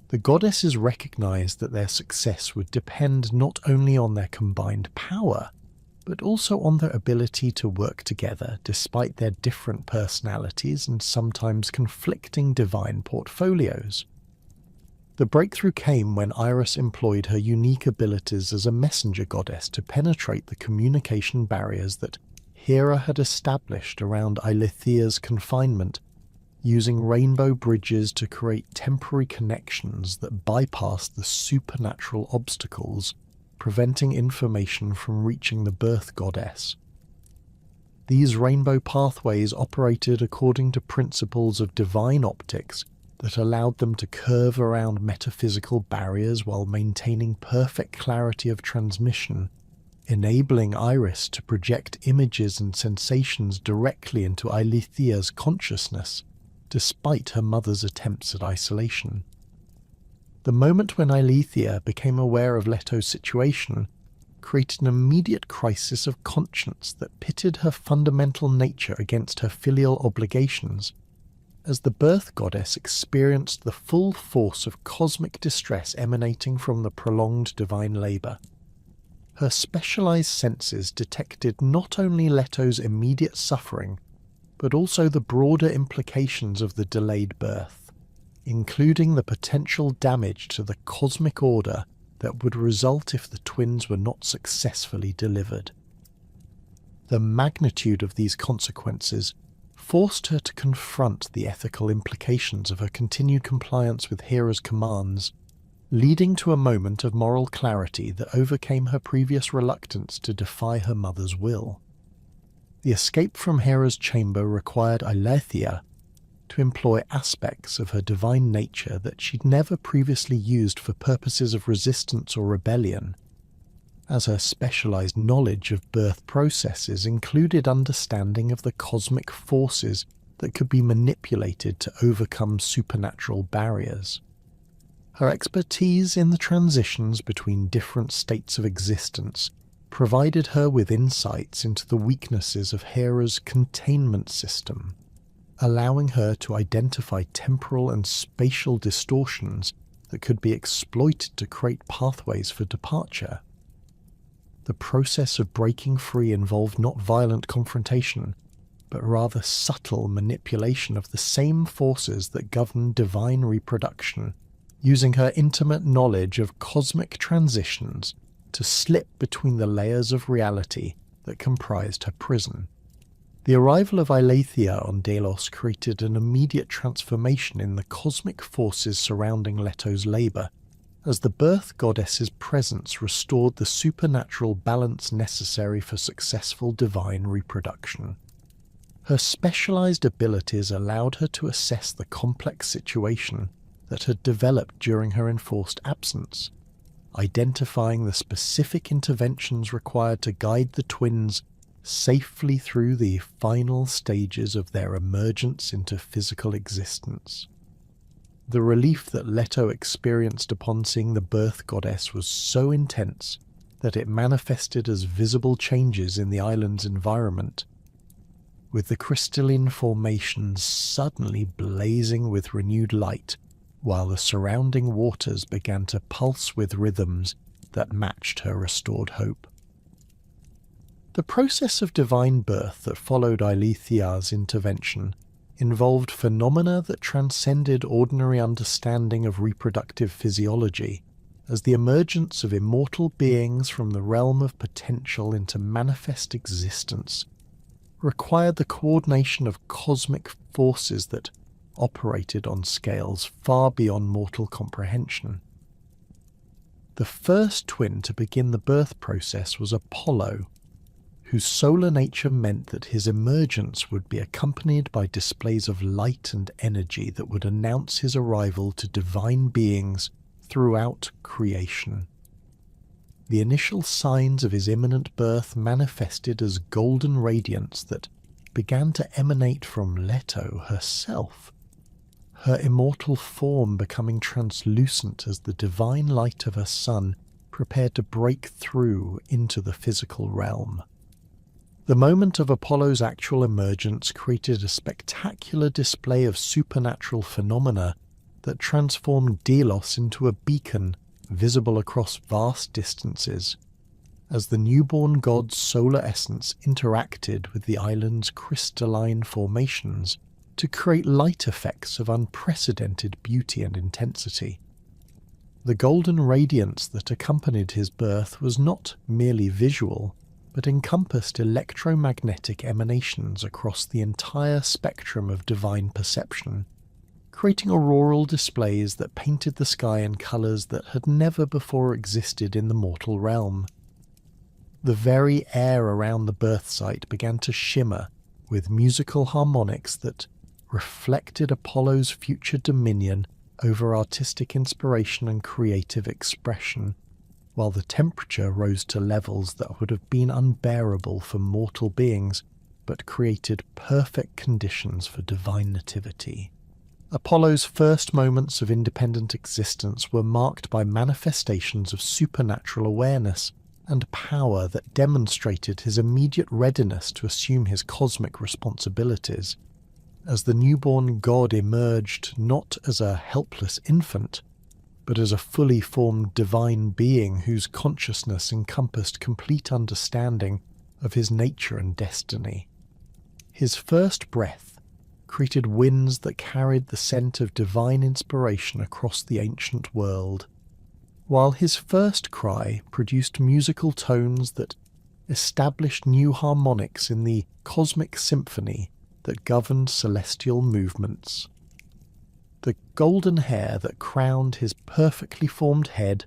The goddesses recognized that their success would depend not only on their combined power, but also on their ability to work together despite their different personalities and sometimes conflicting divine portfolios. The breakthrough came when Iris employed her unique abilities as a messenger goddess to penetrate the communication barriers that Hera had established around Eileithyia's confinement, using rainbow bridges to create temporary connections that bypassed the supernatural obstacles, preventing information from reaching the birth goddess. These rainbow pathways operated according to principles of divine optics that allowed them to curve around metaphysical barriers while maintaining perfect clarity of transmission, enabling Iris to project images and sensations directly into Eileithyia's consciousness, despite her mother's attempts at isolation. The moment when Eileithyia became aware of Leto's situation created an immediate crisis of conscience that pitted her fundamental nature against her filial obligations, as the birth goddess experienced the full force of cosmic distress emanating from the prolonged divine labour. Her specialized senses detected not only Leto's immediate suffering, but also the broader implications of the delayed birth, including the potential damage to the cosmic order that would result if the twins were not successfully delivered. The magnitude of these consequences forced her to confront the ethical implications of her continued compliance with Hera's commands, leading to a moment of moral clarity that overcame her previous reluctance to defy her mother's will. The escape from Hera's chamber required Eileithyia to employ aspects of her divine nature that she'd never previously used for purposes of resistance or rebellion, as her specialized knowledge of birth processes included understanding of the cosmic forces that could be manipulated to overcome supernatural barriers. Her expertise in the transitions between different states of existence provided her with insights into the weaknesses of Hera's containment system, allowing her to identify temporal and spatial distortions that could be exploited to create pathways for departure. The process of breaking free involved not violent confrontation, but rather subtle manipulation of the same forces that govern divine reproduction, using her intimate knowledge of cosmic transitions to slip between the layers of reality that comprised her prison. The arrival of Eileithyia on Delos created an immediate transformation in the cosmic forces surrounding Leto's labour, as the birth goddess's presence restored the supernatural balance necessary for successful divine reproduction. Her specialised abilities allowed her to assess the complex situation that had developed during her enforced absence, identifying the specific interventions required to guide the twins safely through the final stages of their emergence into physical existence. The relief that Leto experienced upon seeing the birth goddess was so intense that it manifested as visible changes in the island's environment, with the crystalline formations suddenly blazing with renewed light, while the surrounding waters began to pulse with rhythms that matched her restored hope. The process of divine birth that followed Eileithyia's intervention involved phenomena that transcended ordinary understanding of reproductive physiology, as the emergence of immortal beings from the realm of potential into manifest existence required the coordination of cosmic forces that operated on scales far beyond mortal comprehension. The first twin to begin the birth process was Apollo, whose solar nature meant that his emergence would be accompanied by displays of light and energy that would announce his arrival to divine beings throughout creation. The initial signs of his imminent birth manifested as golden radiance that began to emanate from Leto herself, her immortal form becoming translucent as the divine light of her sun prepared to break through into the physical realm. The moment of Apollo's actual emergence created a spectacular display of supernatural phenomena that transformed Delos into a beacon visible across vast distances, as the newborn god's solar essence interacted with the island's crystalline formations to create light effects of unprecedented beauty and intensity. The golden radiance that accompanied his birth was not merely visual, but encompassed electromagnetic emanations across the entire spectrum of divine perception, creating auroral displays that painted the sky in colours that had never before existed in the mortal realm. The very air around the birth site began to shimmer with musical harmonics that reflected Apollo's future dominion over artistic inspiration and creative expression, while the temperature rose to levels that would have been unbearable for mortal beings, but created perfect conditions for divine nativity. Apollo's first moments of independent existence were marked by manifestations of supernatural awareness and power that demonstrated his immediate readiness to assume his cosmic responsibilities, as the newborn god emerged not as a helpless infant, but as a fully formed divine being whose consciousness encompassed complete understanding of his nature and destiny. His first breath created winds that carried the scent of divine inspiration across the ancient world, while his first cry produced musical tones that established new harmonics in the cosmic symphony that governed celestial movements. The golden hair that crowned his perfectly formed head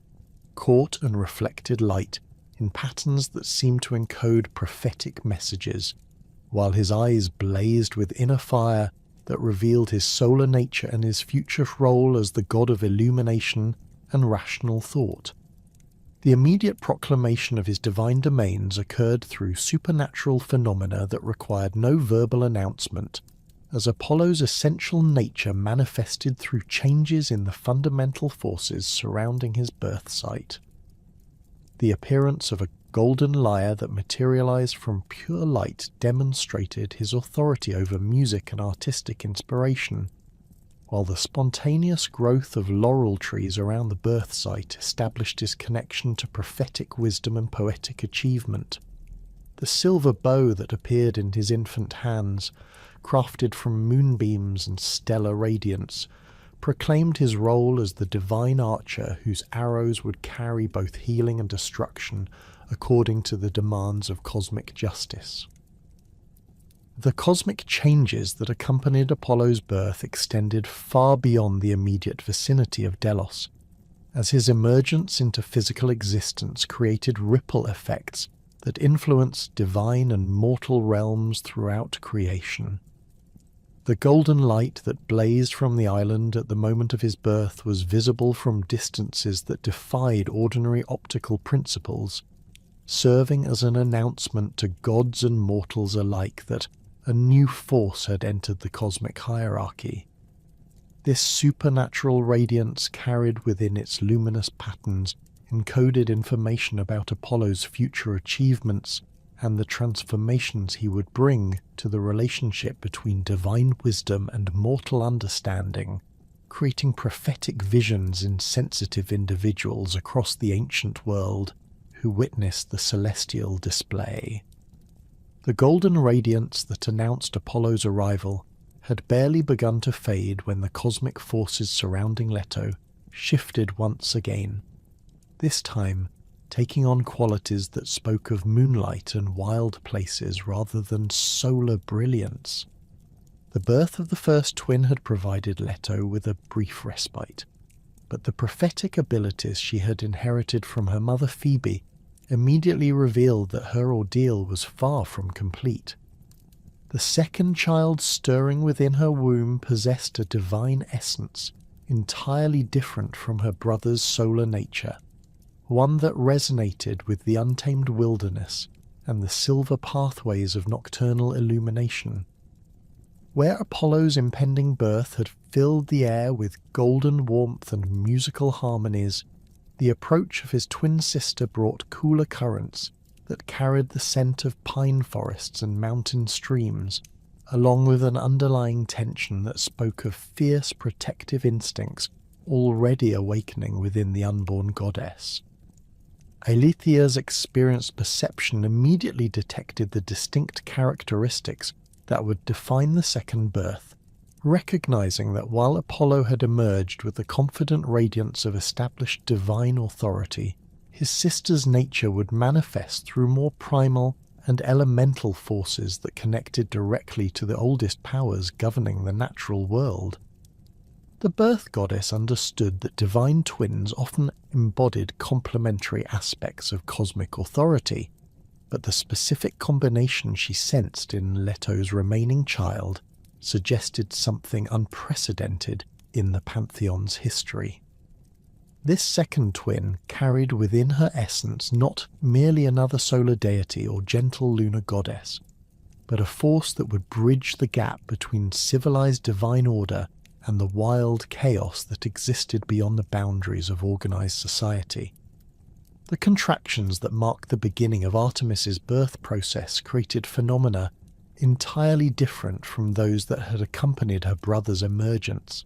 caught and reflected light in patterns that seemed to encode prophetic messages, while his eyes blazed with inner fire that revealed his solar nature and his future role as the god of illumination and rational thought. The immediate proclamation of his divine domains occurred through supernatural phenomena that required no verbal announcement, as Apollo's essential nature manifested through changes in the fundamental forces surrounding his birth site. The appearance of a golden lyre that materialized from pure light demonstrated his authority over music and artistic inspiration, while the spontaneous growth of laurel trees around the birth site established his connection to prophetic wisdom and poetic achievement. The silver bow that appeared in his infant hands, crafted from moonbeams and stellar radiance, proclaimed his role as the divine archer whose arrows would carry both healing and destruction according to the demands of cosmic justice. The cosmic changes that accompanied Apollo's birth extended far beyond the immediate vicinity of Delos, as his emergence into physical existence created ripple effects that influenced divine and mortal realms throughout creation. The golden light that blazed from the island at the moment of his birth was visible from distances that defied ordinary optical principles, serving as an announcement to gods and mortals alike that a new force had entered the cosmic hierarchy. This supernatural radiance carried within its luminous patterns encoded information about Apollo's future achievements and the transformations he would bring to the relationship between divine wisdom and mortal understanding, creating prophetic visions in sensitive individuals across the ancient world who witnessed the celestial display. The golden radiance that announced Apollo's arrival had barely begun to fade when the cosmic forces surrounding Leto shifted once again, this time taking on qualities that spoke of moonlight and wild places rather than solar brilliance. The birth of the first twin had provided Leto with a brief respite, but the prophetic abilities she had inherited from her mother Phoebe immediately revealed that her ordeal was far from complete. The second child stirring within her womb possessed a divine essence entirely different from her brother's solar nature, one that resonated with the untamed wilderness and the silver pathways of nocturnal illumination. Where Apollo's impending birth had filled the air with golden warmth and musical harmonies, the approach of his twin sister brought cooler currents that carried the scent of pine forests and mountain streams, along with an underlying tension that spoke of fierce protective instincts already awakening within the unborn goddess. Eileithy's experienced perception immediately detected the distinct characteristics that would define the second birth, recognizing that while Apollo had emerged with the confident radiance of established divine authority, his sister's nature would manifest through more primal and elemental forces that connected directly to the oldest powers governing the natural world. The birth goddess understood that divine twins often embodied complementary aspects of cosmic authority, but the specific combination she sensed in Leto's remaining child suggested something unprecedented in the pantheon's history. This second twin carried within her essence not merely another solar deity or gentle lunar goddess, but a force that would bridge the gap between civilized divine order and the wild chaos that existed beyond the boundaries of organized society. The contractions that marked the beginning of Artemis's birth process created phenomena entirely different from those that had accompanied her brother's emergence,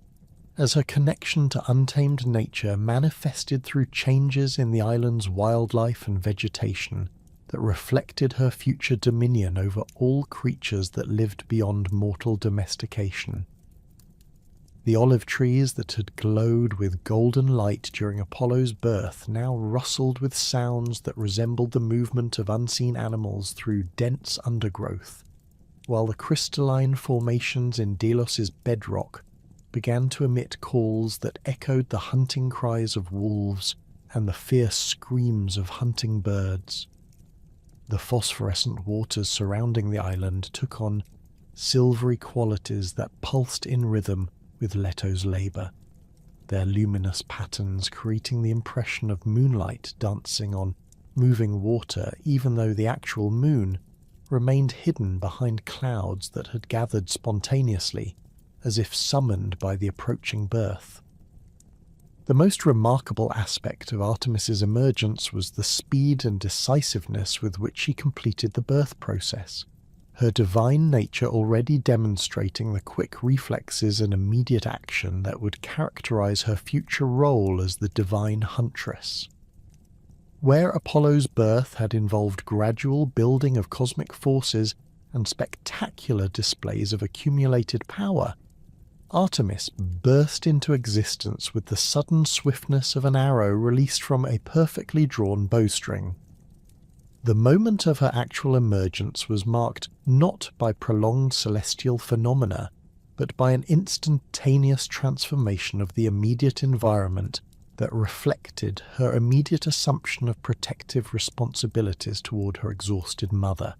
as her connection to untamed nature manifested through changes in the island's wildlife and vegetation that reflected her future dominion over all creatures that lived beyond mortal domestication. The olive trees that had glowed with golden light during Apollo's birth now rustled with sounds that resembled the movement of unseen animals through dense undergrowth, while the crystalline formations in Delos's bedrock began to emit calls that echoed the hunting cries of wolves and the fierce screams of hunting birds. The phosphorescent waters surrounding the island took on silvery qualities that pulsed in rhythm with Leto's labour, their luminous patterns creating the impression of moonlight dancing on moving water, even though the actual moon remained hidden behind clouds that had gathered spontaneously, as if summoned by the approaching birth. The most remarkable aspect of Artemis's emergence was the speed and decisiveness with which she completed the birth process, her divine nature already demonstrating the quick reflexes and immediate action that would characterize her future role as the divine huntress. Where Apollo's birth had involved gradual building of cosmic forces and spectacular displays of accumulated power, Artemis burst into existence with the sudden swiftness of an arrow released from a perfectly drawn bowstring. The moment of her actual emergence was marked not by prolonged celestial phenomena, but by an instantaneous transformation of the immediate environment that reflected her immediate assumption of protective responsibilities toward her exhausted mother.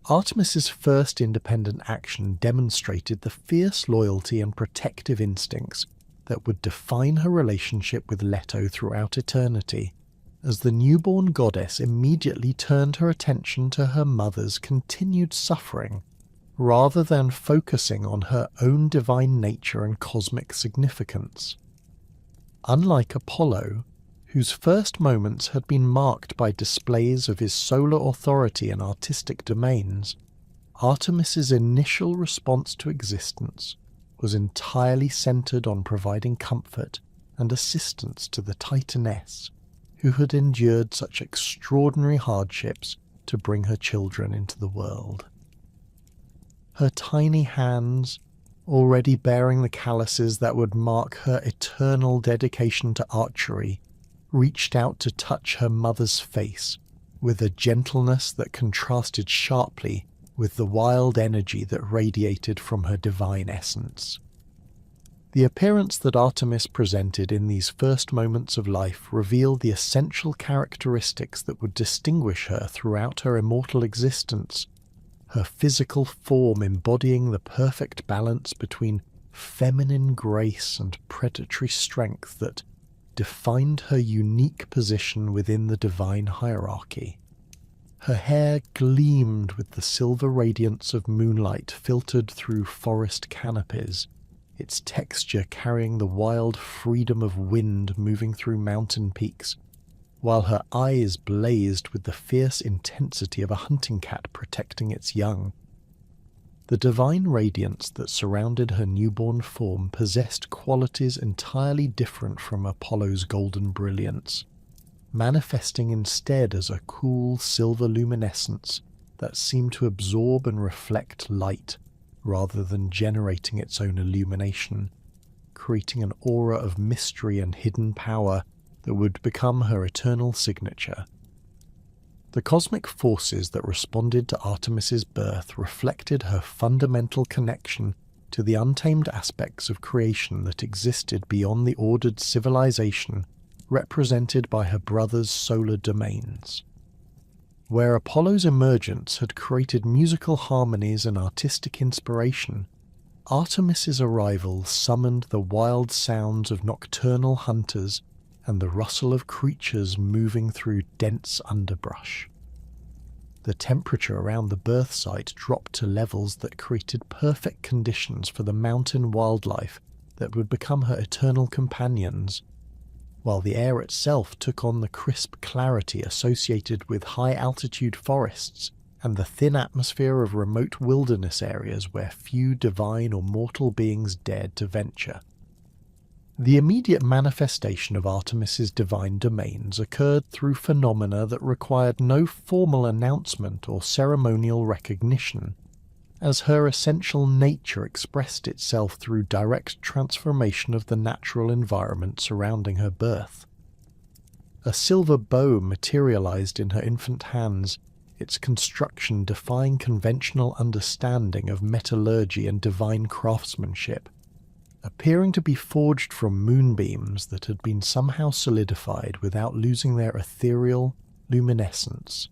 Artemis's first independent action demonstrated the fierce loyalty and protective instincts that would define her relationship with Leto throughout eternity, as the newborn goddess immediately turned her attention to her mother's continued suffering, rather than focusing on her own divine nature and cosmic significance. Unlike Apollo, whose first moments had been marked by displays of his solar authority and artistic domains, Artemis's initial response to existence was entirely centered on providing comfort and assistance to the Titaness, who had endured such extraordinary hardships to bring her children into the world. Her tiny hands, already bearing the calluses that would mark her eternal dedication to archery, reached out to touch her mother's face with a gentleness that contrasted sharply with the wild energy that radiated from her divine essence. The appearance that Artemis presented in these first moments of life revealed the essential characteristics that would distinguish her throughout her immortal existence, her physical form embodying the perfect balance between feminine grace and predatory strength that defined her unique position within the divine hierarchy. Her hair gleamed with the silver radiance of moonlight filtered through forest canopies, its texture carrying the wild freedom of wind moving through mountain peaks, while her eyes blazed with the fierce intensity of a hunting cat protecting its young. The divine radiance that surrounded her newborn form possessed qualities entirely different from Apollo's golden brilliance, manifesting instead as a cool silver luminescence that seemed to absorb and reflect light rather than generating its own illumination, creating an aura of mystery and hidden power that would become her eternal signature. The cosmic forces that responded to Artemis's birth reflected her fundamental connection to the untamed aspects of creation that existed beyond the ordered civilization represented by her brother's solar domains. Where Apollo's emergence had created musical harmonies and artistic inspiration, Artemis's arrival summoned the wild sounds of nocturnal hunters and the rustle of creatures moving through dense underbrush. The temperature around the birth site dropped to levels that created perfect conditions for the mountain wildlife that would become her eternal companions, while the air itself took on the crisp clarity associated with high-altitude forests and the thin atmosphere of remote wilderness areas where few divine or mortal beings dared to venture. The immediate manifestation of Artemis's divine domains occurred through phenomena that required no formal announcement or ceremonial recognition, as her essential nature expressed itself through direct transformation of the natural environment surrounding her birth. A silver bow materialized in her infant hands, its construction defying conventional understanding of metallurgy and divine craftsmanship, appearing to be forged from moonbeams that had been somehow solidified without losing their ethereal luminescence.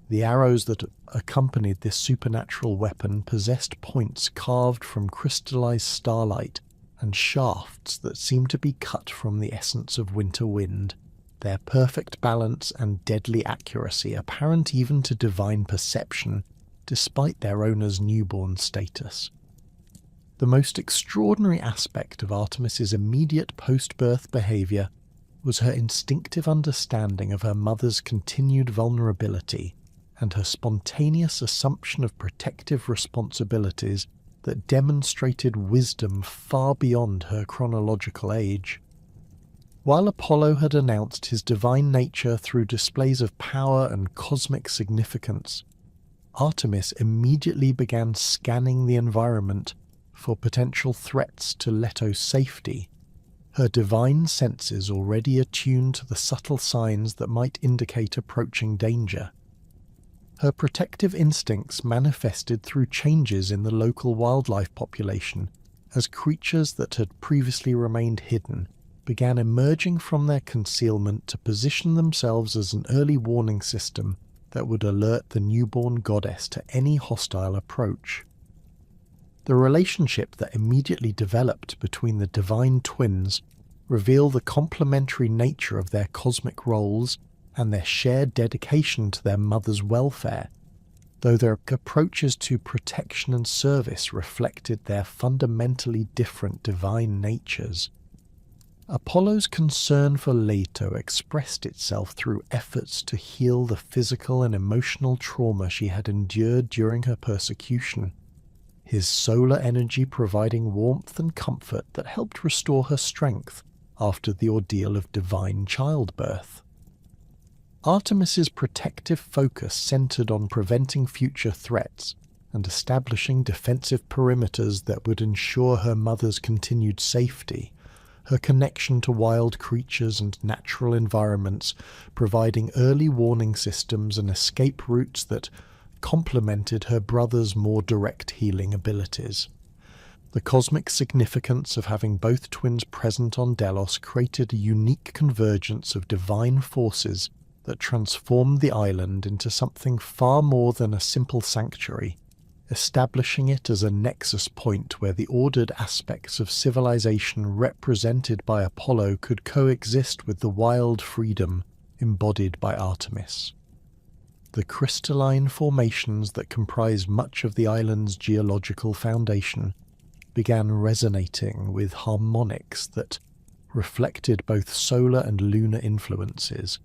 The arrows that accompanied this supernatural weapon possessed points carved from crystallized starlight and shafts that seemed to be cut from the essence of winter wind, their perfect balance and deadly accuracy apparent even to divine perception despite their owner's newborn status. The most extraordinary aspect of Artemis's immediate post-birth behavior was her instinctive understanding of her mother's continued vulnerability and her spontaneous assumption of protective responsibilities that demonstrated wisdom far beyond her chronological age. While Apollo had announced his divine nature through displays of power and cosmic significance, Artemis immediately began scanning the environment for potential threats to Leto's safety, her divine senses already attuned to the subtle signs that might indicate approaching danger. Her protective instincts manifested through changes in the local wildlife population as creatures that had previously remained hidden began emerging from their concealment to position themselves as an early warning system that would alert the newborn goddess to any hostile approach. The relationship that immediately developed between the divine twins revealed the complementary nature of their cosmic roles and their shared dedication to their mother's welfare, though their approaches to protection and service reflected their fundamentally different divine natures. Apollo's concern for Leto expressed itself through efforts to heal the physical and emotional trauma she had endured during her persecution, his solar energy providing warmth and comfort that helped restore her strength after the ordeal of divine childbirth. Artemis's protective focus centered on preventing future threats and establishing defensive perimeters that would ensure her mother's continued safety, her connection to wild creatures and natural environments providing early warning systems and escape routes that complemented her brother's more direct healing abilities. The cosmic significance of having both twins present on Delos created a unique convergence of divine forces that transformed the island into something far more than a simple sanctuary, establishing it as a nexus point where the ordered aspects of civilization represented by Apollo could coexist with the wild freedom embodied by Artemis. The crystalline formations that comprise much of the island's geological foundation began resonating with harmonics that reflected both solar and lunar influences,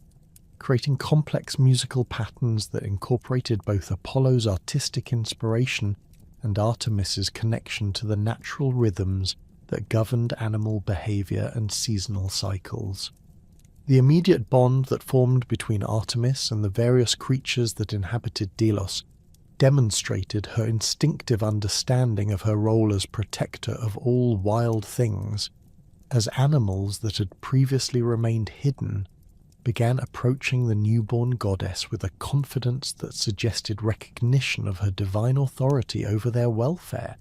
creating complex musical patterns that incorporated both Apollo's artistic inspiration and Artemis's connection to the natural rhythms that governed animal behavior and seasonal cycles. The immediate bond that formed between Artemis and the various creatures that inhabited Delos demonstrated her instinctive understanding of her role as protector of all wild things, as animals that had previously remained hidden began approaching the newborn goddess with a confidence that suggested recognition of her divine authority over their welfare.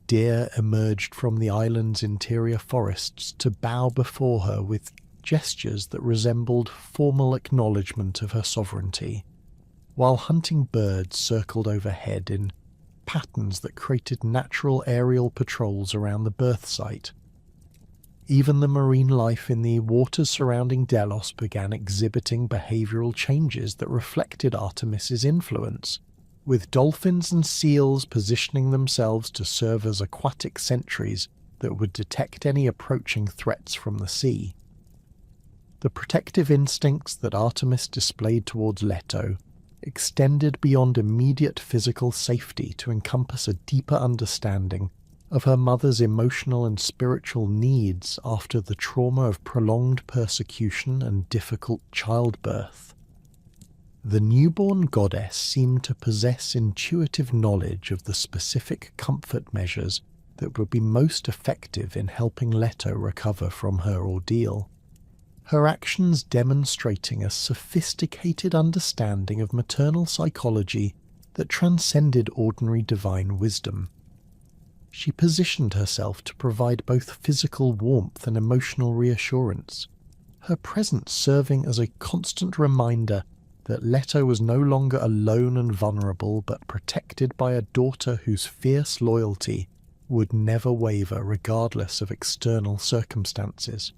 Deer emerged from the island's interior forests to bow before her with gestures that resembled formal acknowledgement of her sovereignty, while hunting birds circled overhead in patterns that created natural aerial patrols around the birth site. Even the marine life in the waters surrounding Delos began exhibiting behavioral changes that reflected Artemis's influence, with dolphins and seals positioning themselves to serve as aquatic sentries that would detect any approaching threats from the sea. The protective instincts that Artemis displayed towards Leto extended beyond immediate physical safety to encompass a deeper understanding of her mother's emotional and spiritual needs after the trauma of prolonged persecution and difficult childbirth. The newborn goddess seemed to possess intuitive knowledge of the specific comfort measures that would be most effective in helping Leto recover from her ordeal, her actions demonstrating a sophisticated understanding of maternal psychology that transcended ordinary divine wisdom. She positioned herself to provide both physical warmth and emotional reassurance, her presence serving as a constant reminder that Leto was no longer alone and vulnerable but protected by a daughter whose fierce loyalty would never waver regardless of external circumstances.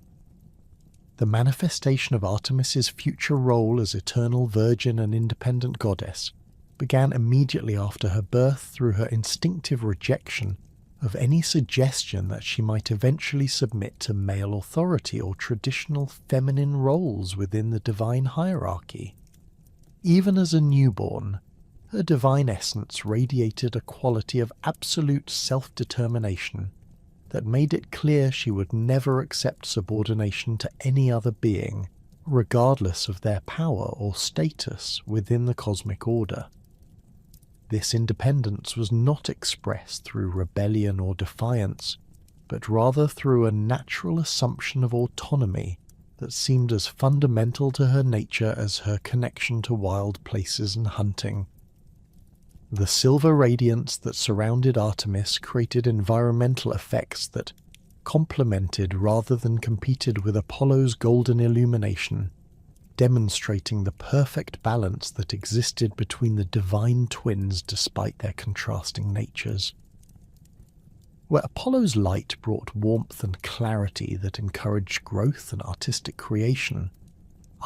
The manifestation of Artemis's future role as eternal virgin and independent goddess began immediately after her birth through her instinctive rejection of any suggestion that she might eventually submit to male authority or traditional feminine roles within the divine hierarchy. Even as a newborn, her divine essence radiated a quality of absolute self-determination that made it clear she would never accept subordination to any other being, regardless of their power or status within the cosmic order. This independence was not expressed through rebellion or defiance, but rather through a natural assumption of autonomy that seemed as fundamental to her nature as her connection to wild places and hunting. The silver radiance that surrounded Artemis created environmental effects that complemented rather than competed with Apollo's golden illumination, demonstrating the perfect balance that existed between the divine twins despite their contrasting natures. Where Apollo's light brought warmth and clarity that encouraged growth and artistic creation,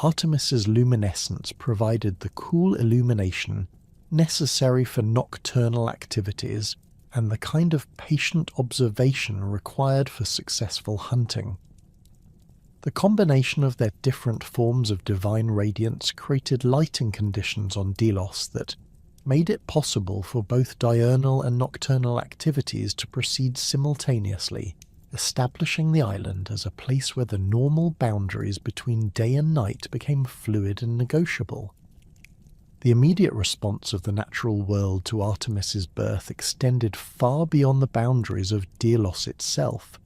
Artemis's luminescence provided the cool illumination necessary for nocturnal activities and the kind of patient observation required for successful hunting. The combination of their different forms of divine radiance created lighting conditions on Delos that made it possible for both diurnal and nocturnal activities to proceed simultaneously, establishing the island as a place where the normal boundaries between day and night became fluid and negotiable. The immediate response of the natural world to Artemis's birth extended far beyond the boundaries of Delos itself,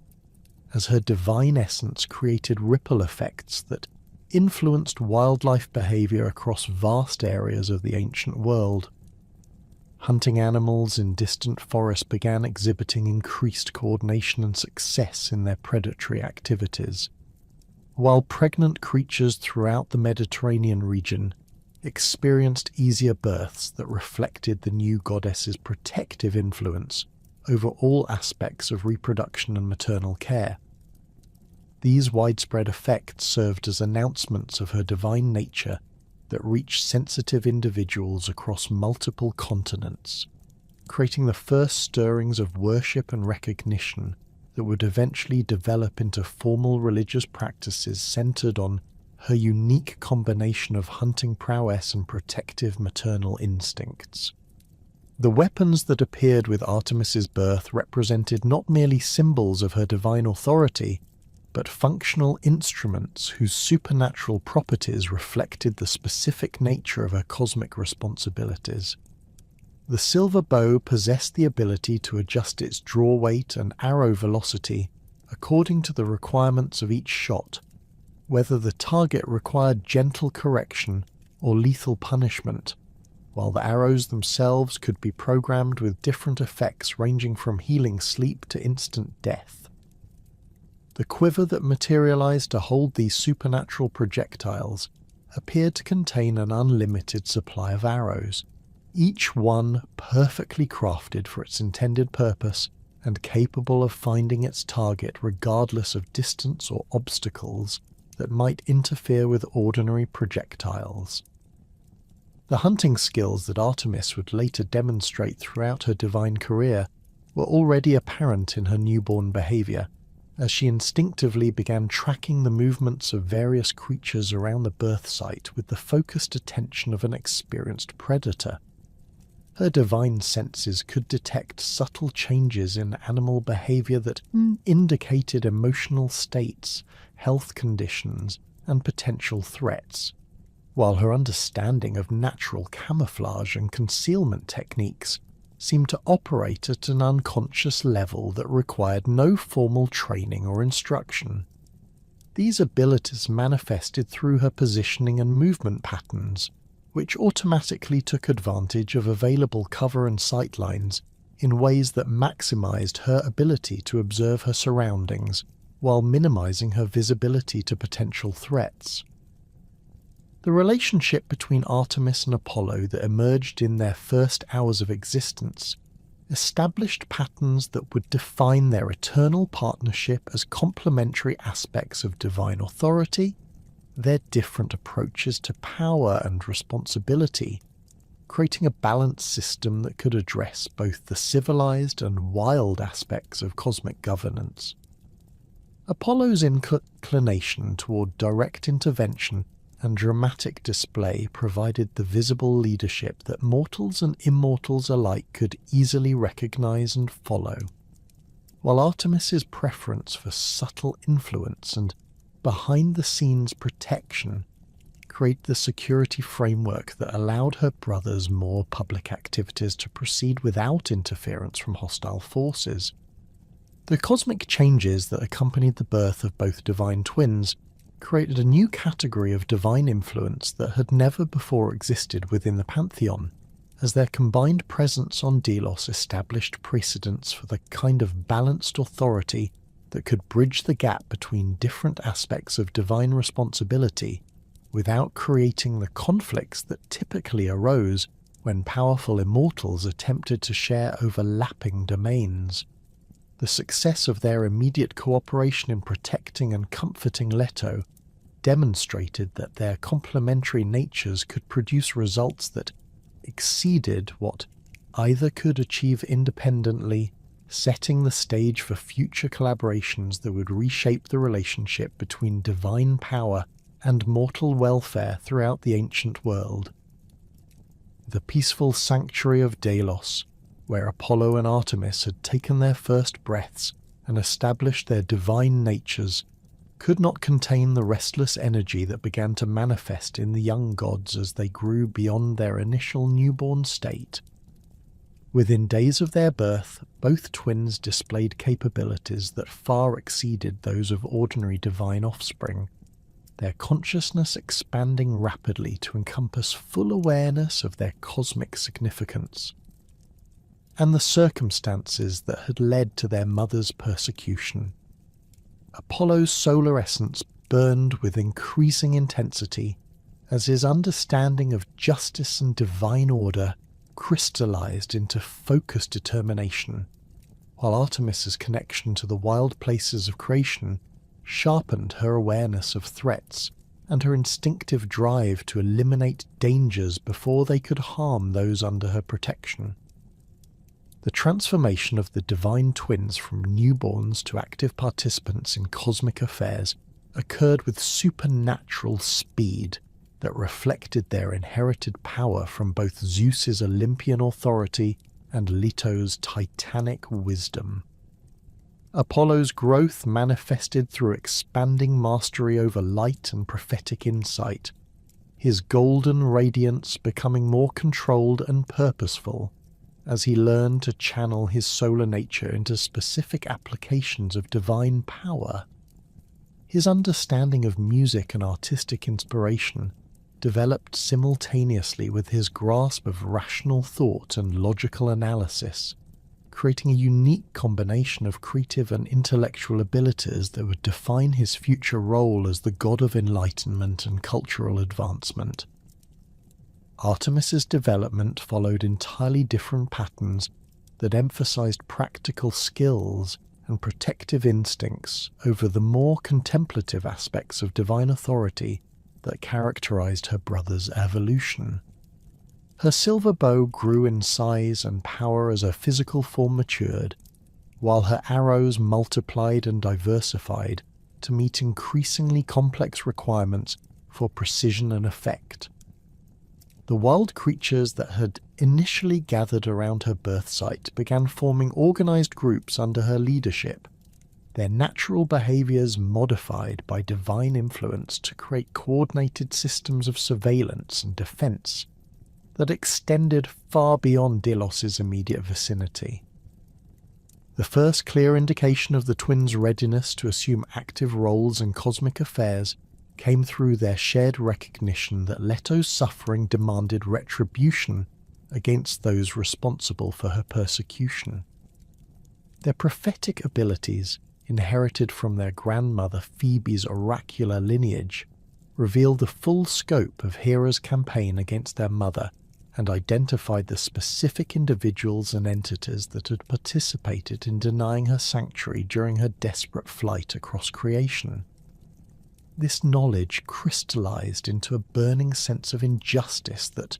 as her divine essence created ripple effects that influenced wildlife behavior across vast areas of the ancient world. Hunting animals in distant forests began exhibiting increased coordination and success in their predatory activities, while pregnant creatures throughout the Mediterranean region experienced easier births that reflected the new goddess's protective influence over all aspects of reproduction and maternal care. These widespread effects served as announcements of her divine nature that reached sensitive individuals across multiple continents, creating the first stirrings of worship and recognition that would eventually develop into formal religious practices centered on her unique combination of hunting prowess and protective maternal instincts. The weapons that appeared with Artemis's birth represented not merely symbols of her divine authority, but functional instruments whose supernatural properties reflected the specific nature of her cosmic responsibilities. The silver bow possessed the ability to adjust its draw weight and arrow velocity according to the requirements of each shot, whether the target required gentle correction or lethal punishment, while the arrows themselves could be programmed with different effects ranging from healing sleep to instant death. The quiver that materialized to hold these supernatural projectiles appeared to contain an unlimited supply of arrows, each one perfectly crafted for its intended purpose and capable of finding its target regardless of distance or obstacles that might interfere with ordinary projectiles. The hunting skills that Artemis would later demonstrate throughout her divine career were already apparent in her newborn behavior, as she instinctively began tracking the movements of various creatures around the birth site with the focused attention of an experienced predator. Her divine senses could detect subtle changes in animal behavior that indicated emotional states, health conditions, and potential threats, while her understanding of natural camouflage and concealment techniques seemed to operate at an unconscious level that required no formal training or instruction. These abilities manifested through her positioning and movement patterns, which automatically took advantage of available cover and sightlines in ways that maximized her ability to observe her surroundings while minimizing her visibility to potential threats. The relationship between Artemis and Apollo that emerged in their first hours of existence established patterns that would define their eternal partnership as complementary aspects of divine authority, their different approaches to power and responsibility, creating a balanced system that could address both the civilized and wild aspects of cosmic governance. Apollo's inclination toward direct intervention and dramatic display provided the visible leadership that mortals and immortals alike could easily recognize and follow, while Artemis's preference for subtle influence and behind-the-scenes protection created the security framework that allowed her brother's more public activities to proceed without interference from hostile forces. The cosmic changes that accompanied the birth of both divine twins created a new category of divine influence that had never before existed within the pantheon, as their combined presence on Delos established precedents for the kind of balanced authority that could bridge the gap between different aspects of divine responsibility without creating the conflicts that typically arose when powerful immortals attempted to share overlapping domains. The success of their immediate cooperation in protecting and comforting Leto demonstrated that their complementary natures could produce results that exceeded what either could achieve independently, setting the stage for future collaborations that would reshape the relationship between divine power and mortal welfare throughout the ancient world. The peaceful sanctuary of Delos, where Apollo and Artemis had taken their first breaths and established their divine natures, could not contain the restless energy that began to manifest in the young gods as they grew beyond their initial newborn state. Within days of their birth, both twins displayed capabilities that far exceeded those of ordinary divine offspring, their consciousness expanding rapidly to encompass full awareness of their cosmic significance, and the circumstances that had led to their mother's persecution. Apollo's solar essence burned with increasing intensity as his understanding of justice and divine order crystallized into focused determination, while Artemis's connection to the wild places of creation sharpened her awareness of threats and her instinctive drive to eliminate dangers before they could harm those under her protection. The transformation of the divine twins from newborns to active participants in cosmic affairs occurred with supernatural speed that reflected their inherited power from both Zeus's Olympian authority and Leto's titanic wisdom. Apollo's growth manifested through expanding mastery over light and prophetic insight, his golden radiance becoming more controlled and purposeful as he learned to channel his solar nature into specific applications of divine power. His understanding of music and artistic inspiration developed simultaneously with his grasp of rational thought and logical analysis, creating a unique combination of creative and intellectual abilities that would define his future role as the god of enlightenment and cultural advancement. Artemis's development followed entirely different patterns that emphasized practical skills and protective instincts over the more contemplative aspects of divine authority that characterized her brother's evolution. Her silver bow grew in size and power as her physical form matured, while her arrows multiplied and diversified to meet increasingly complex requirements for precision and effect. The wild creatures that had initially gathered around her birth site began forming organized groups under her leadership, their natural behaviors modified by divine influence to create coordinated systems of surveillance and defense that extended far beyond Delos's immediate vicinity. The first clear indication of the twins' readiness to assume active roles in cosmic affairs came through their shared recognition that Leto's suffering demanded retribution against those responsible for her persecution. Their prophetic abilities, inherited from their grandmother Phoebe's oracular lineage, revealed the full scope of Hera's campaign against their mother and identified the specific individuals and entities that had participated in denying her sanctuary during her desperate flight across creation. This knowledge crystallized into a burning sense of injustice that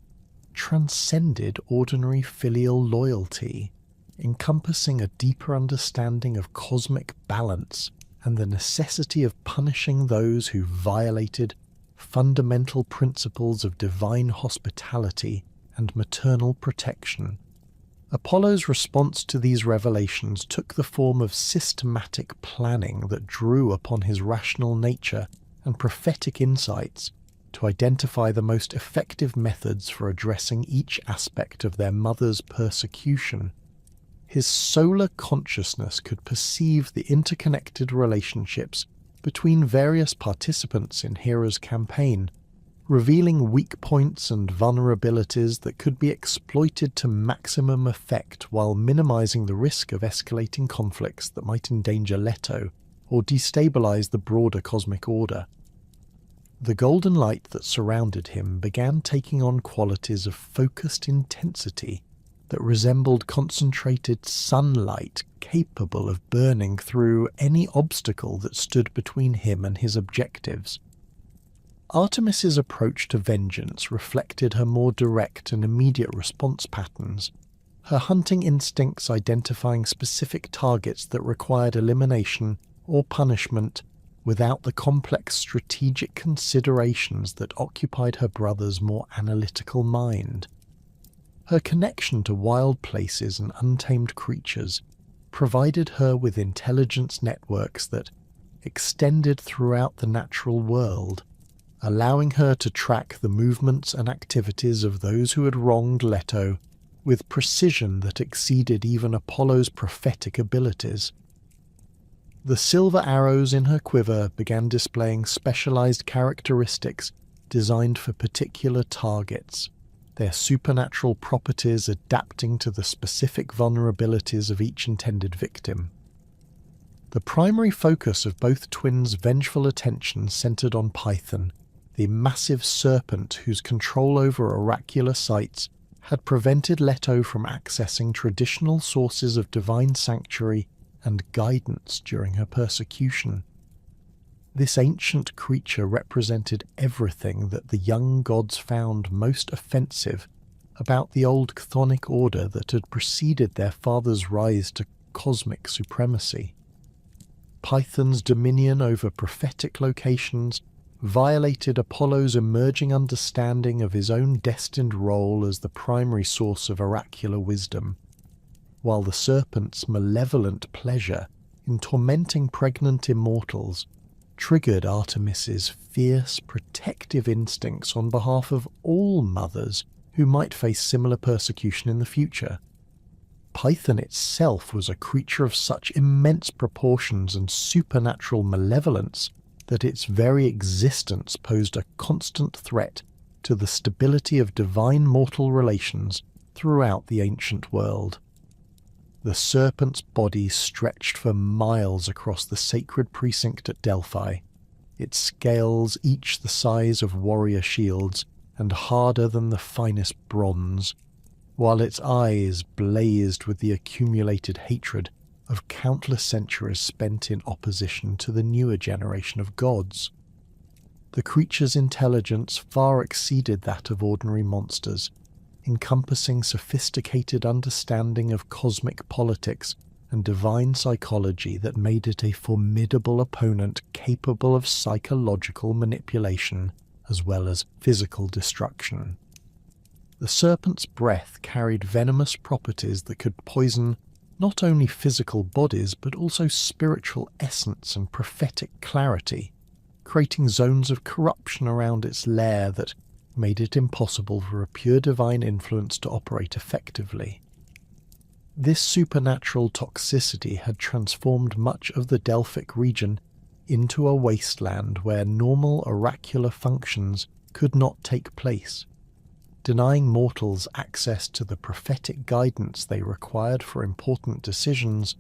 transcended ordinary filial loyalty, encompassing a deeper understanding of cosmic balance and the necessity of punishing those who violated fundamental principles of divine hospitality and maternal protection. Apollo's response to these revelations took the form of systematic planning that drew upon his rational nature and prophetic insights to identify the most effective methods for addressing each aspect of their mother's persecution. His solar consciousness could perceive the interconnected relationships between various participants in Hera's campaign, revealing weak points and vulnerabilities that could be exploited to maximum effect while minimizing the risk of escalating conflicts that might endanger Leto or destabilize the broader cosmic order. The golden light that surrounded him began taking on qualities of focused intensity that resembled concentrated sunlight capable of burning through any obstacle that stood between him and his objectives. Artemis's approach to vengeance reflected her more direct and immediate response patterns, her hunting instincts identifying specific targets that required elimination or punishment without the complex strategic considerations that occupied her brother's more analytical mind. Her connection to wild places and untamed creatures provided her with intelligence networks that extended throughout the natural world, allowing her to track the movements and activities of those who had wronged Leto with precision that exceeded even Apollo's prophetic abilities. The silver arrows in her quiver began displaying specialized characteristics designed for particular targets, their supernatural properties adapting to the specific vulnerabilities of each intended victim. The primary focus of both twins' vengeful attention centered on Python, the massive serpent whose control over oracular sites had prevented Leto from accessing traditional sources of divine sanctuary and guidance during her persecution. This ancient creature represented everything that the young gods found most offensive about the old chthonic order that had preceded their father's rise to cosmic supremacy. Python's dominion over prophetic locations violated Apollo's emerging understanding of his own destined role as the primary source of oracular wisdom, while the serpent's malevolent pleasure in tormenting pregnant immortals triggered Artemis's fierce protective instincts on behalf of all mothers who might face similar persecution in the future. Python itself was a creature of such immense proportions and supernatural malevolence that its very existence posed a constant threat to the stability of divine mortal relations throughout the ancient world. The serpent's body stretched for miles across the sacred precinct at Delphi, its scales each the size of warrior shields and harder than the finest bronze, while its eyes blazed with the accumulated hatred of countless centuries spent in opposition to the newer generation of gods. The creature's intelligence far exceeded that of ordinary monsters, encompassing sophisticated understanding of cosmic politics and divine psychology that made it a formidable opponent capable of psychological manipulation as well as physical destruction. The serpent's breath carried venomous properties that could poison not only physical bodies but also spiritual essence and prophetic clarity, creating zones of corruption around its lair that made it impossible for a pure divine influence to operate effectively. This supernatural toxicity had transformed much of the Delphic region into a wasteland where normal oracular functions could not take place, denying mortals access to the prophetic guidance they required for important decisions,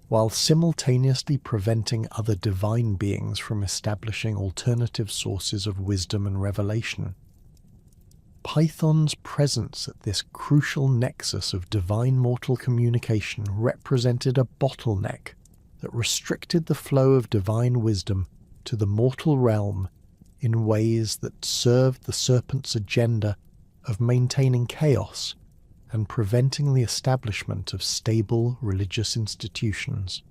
while simultaneously preventing other divine beings from establishing alternative sources of wisdom and revelation. Python's presence at this crucial nexus of divine-mortal communication represented a bottleneck that restricted the flow of divine wisdom to the mortal realm in ways that served the serpent's agenda of maintaining chaos and preventing the establishment of stable religious institutions.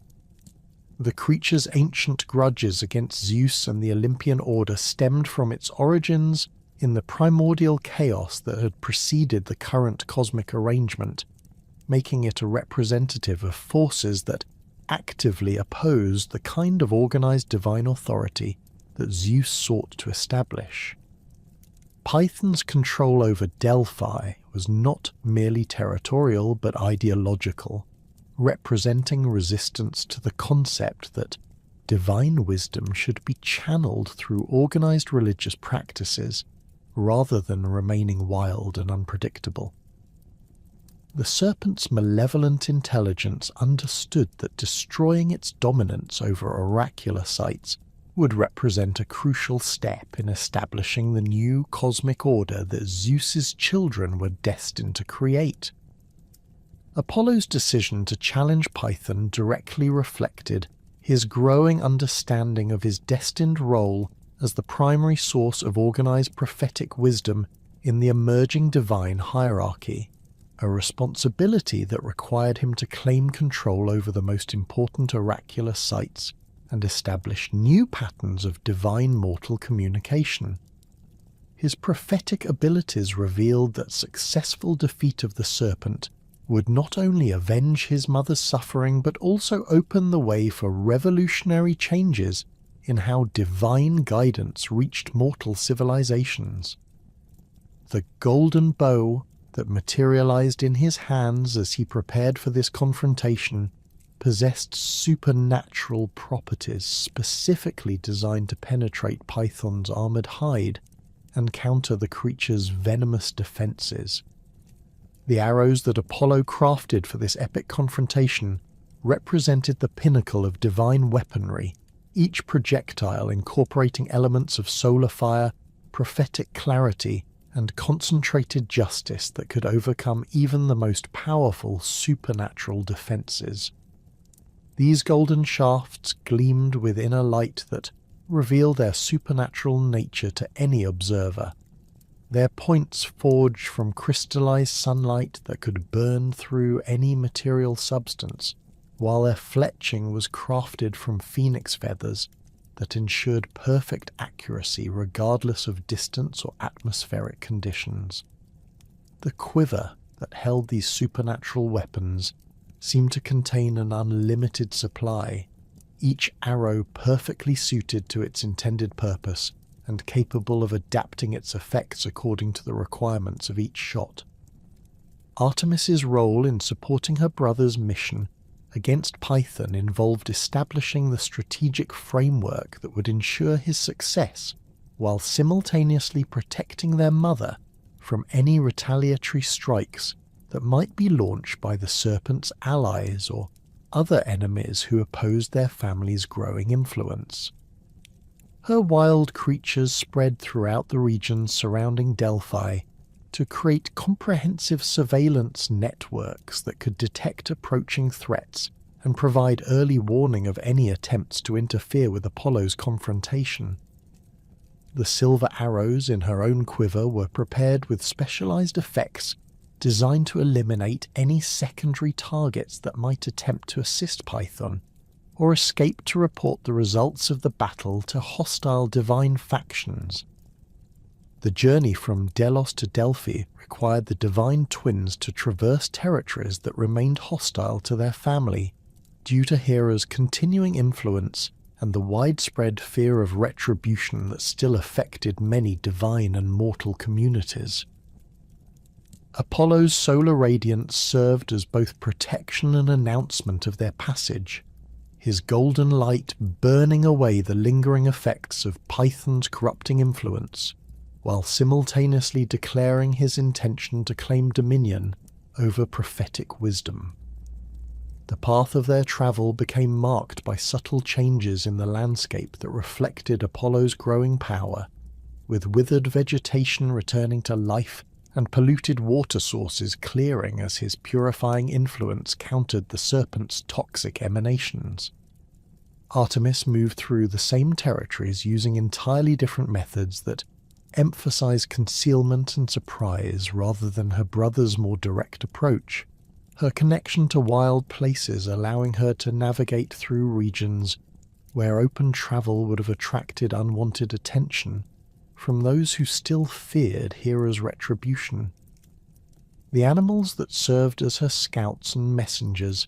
The creature's ancient grudges against Zeus and the Olympian order stemmed from its origins in the primordial chaos that had preceded the current cosmic arrangement, making it a representative of forces that actively opposed the kind of organized divine authority that Zeus sought to establish. Python's control over Delphi was not merely territorial but ideological, representing resistance to the concept that divine wisdom should be channeled through organized religious practices rather than remaining wild and unpredictable. The serpent's malevolent intelligence understood that destroying its dominance over oracular sites would represent a crucial step in establishing the new cosmic order that Zeus's children were destined to create. Apollo's decision to challenge Python directly reflected his growing understanding of his destined role as the primary source of organized prophetic wisdom in the emerging divine hierarchy, a responsibility that required him to claim control over the most important oracular sites and establish new patterns of divine mortal communication. His prophetic abilities revealed that successful defeat of the serpent would not only avenge his mother's suffering but also open the way for revolutionary changes in how divine guidance reached mortal civilizations. The golden bow that materialized in his hands as he prepared for this confrontation possessed supernatural properties specifically designed to penetrate Python's armored hide and counter the creature's venomous defenses. The arrows that Apollo crafted for this epic confrontation represented the pinnacle of divine weaponry, each projectile incorporating elements of solar fire, prophetic clarity, and concentrated justice that could overcome even the most powerful supernatural defenses. These golden shafts gleamed with inner light that revealed their supernatural nature to any observer. Their points forged from crystallized sunlight that could burn through any material substance, while their fletching was crafted from phoenix feathers that ensured perfect accuracy regardless of distance or atmospheric conditions. The quiver that held these supernatural weapons seemed to contain an unlimited supply, each arrow perfectly suited to its intended purpose and capable of adapting its effects according to the requirements of each shot. Artemis's role in supporting her brother's mission against Python involved establishing the strategic framework that would ensure his success, while simultaneously protecting their mother from any retaliatory strikes that might be launched by the serpent's allies or other enemies who opposed their family's growing influence. Her wild creatures spread throughout the regions surrounding Delphi to create comprehensive surveillance networks that could detect approaching threats and provide early warning of any attempts to interfere with Apollo's confrontation. The silver arrows in her own quiver were prepared with specialized effects designed to eliminate any secondary targets that might attempt to assist Python or escape to report the results of the battle to hostile divine factions. The journey from Delos to Delphi required the divine twins to traverse territories that remained hostile to their family due to Hera's continuing influence and the widespread fear of retribution that still affected many divine and mortal communities. Apollo's solar radiance served as both protection and announcement of their passage, his golden light burning away the lingering effects of Python's corrupting influence, while simultaneously declaring his intention to claim dominion over prophetic wisdom. The path of their travel became marked by subtle changes in the landscape that reflected Apollo's growing power, with withered vegetation returning to life and polluted water sources clearing as his purifying influence countered the serpent's toxic emanations. Artemis moved through the same territories using entirely different methods that emphasize concealment and surprise rather than her brother's more direct approach, her connection to wild places allowing her to navigate through regions where open travel would have attracted unwanted attention from those who still feared Hera's retribution. The animals that served as her scouts and messengers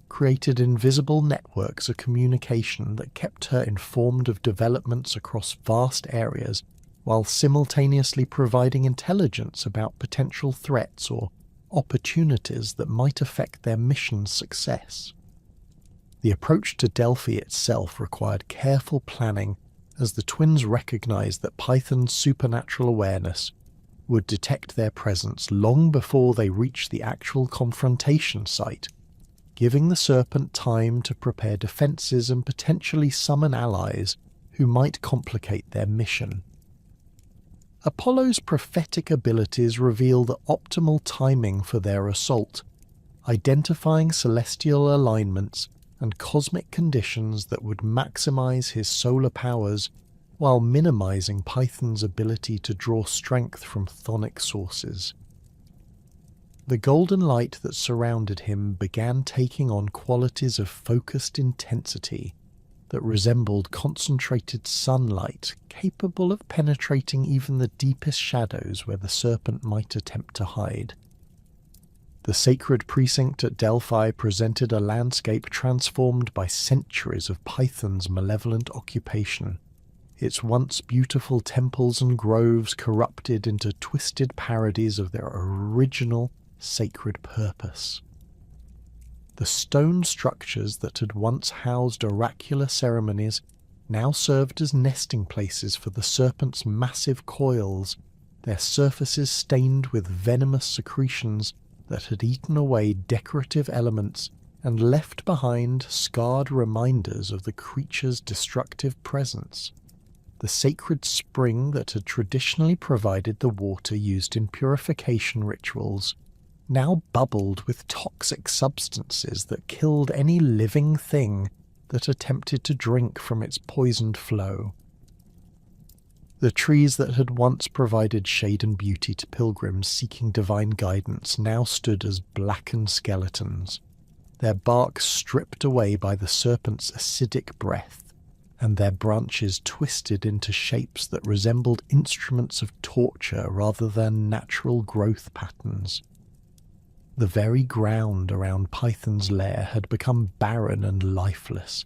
created invisible networks of communication that kept her informed of developments across vast areas while simultaneously providing intelligence about potential threats or opportunities that might affect their mission's success. The approach to Delphi itself required careful planning, as the twins recognized that Python's supernatural awareness would detect their presence long before they reached the actual confrontation site, giving the serpent time to prepare defenses and potentially summon allies who might complicate their mission. Apollo's prophetic abilities reveal the optimal timing for their assault, identifying celestial alignments and cosmic conditions that would maximize his solar powers while minimizing Python's ability to draw strength from chthonic sources. The golden light that surrounded him began taking on qualities of focused intensity that resembled concentrated sunlight, capable of penetrating even the deepest shadows where the serpent might attempt to hide. The sacred precinct at Delphi presented a landscape transformed by centuries of Python's malevolent occupation, its once beautiful temples and groves corrupted into twisted parodies of their original sacred purpose. The stone structures that had once housed oracular ceremonies now served as nesting places for the serpent's massive coils, their surfaces stained with venomous secretions that had eaten away decorative elements and left behind scarred reminders of the creature's destructive presence. The sacred spring that had traditionally provided the water used in purification rituals now bubbled with toxic substances that killed any living thing that attempted to drink from its poisoned flow. The trees that had once provided shade and beauty to pilgrims seeking divine guidance now stood as blackened skeletons, their bark stripped away by the serpent's acidic breath, and their branches twisted into shapes that resembled instruments of torture rather than natural growth patterns. The very ground around Python's lair had become barren and lifeless,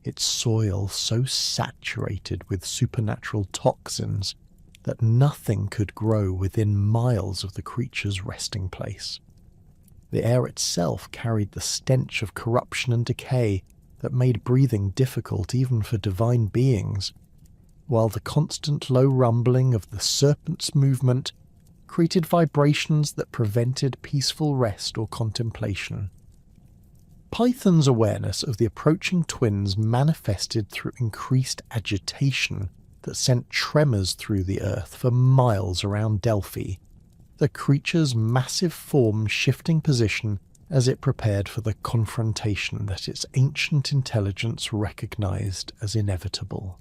its soil so saturated with supernatural toxins that nothing could grow within miles of the creature's resting place. The air itself carried the stench of corruption and decay that made breathing difficult even for divine beings, while the constant low rumbling of the serpent's movement created vibrations that prevented peaceful rest or contemplation. Python's awareness of the approaching twins manifested through increased agitation that sent tremors through the earth for miles around Delphi, the creature's massive form shifting position as it prepared for the confrontation that its ancient intelligence recognized as inevitable.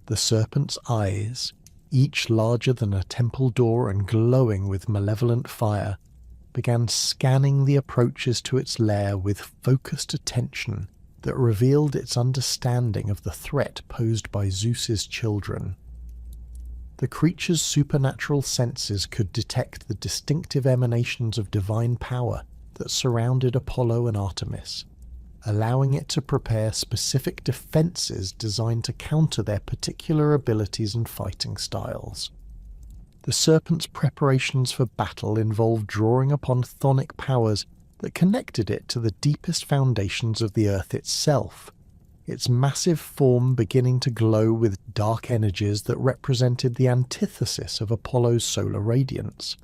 The serpent's eyes, each larger than a temple door and glowing with malevolent fire, began scanning the approaches to its lair with focused attention that revealed its understanding of the threat posed by Zeus's children. The creature's supernatural senses could detect the distinctive emanations of divine power that surrounded Apollo and Artemis, allowing it to prepare specific defenses designed to counter their particular abilities and fighting styles. The serpent's preparations for battle involved drawing upon chthonic powers that connected it to the deepest foundations of the earth itself, its massive form beginning to glow with dark energies that represented the antithesis of Apollo's solar radiance.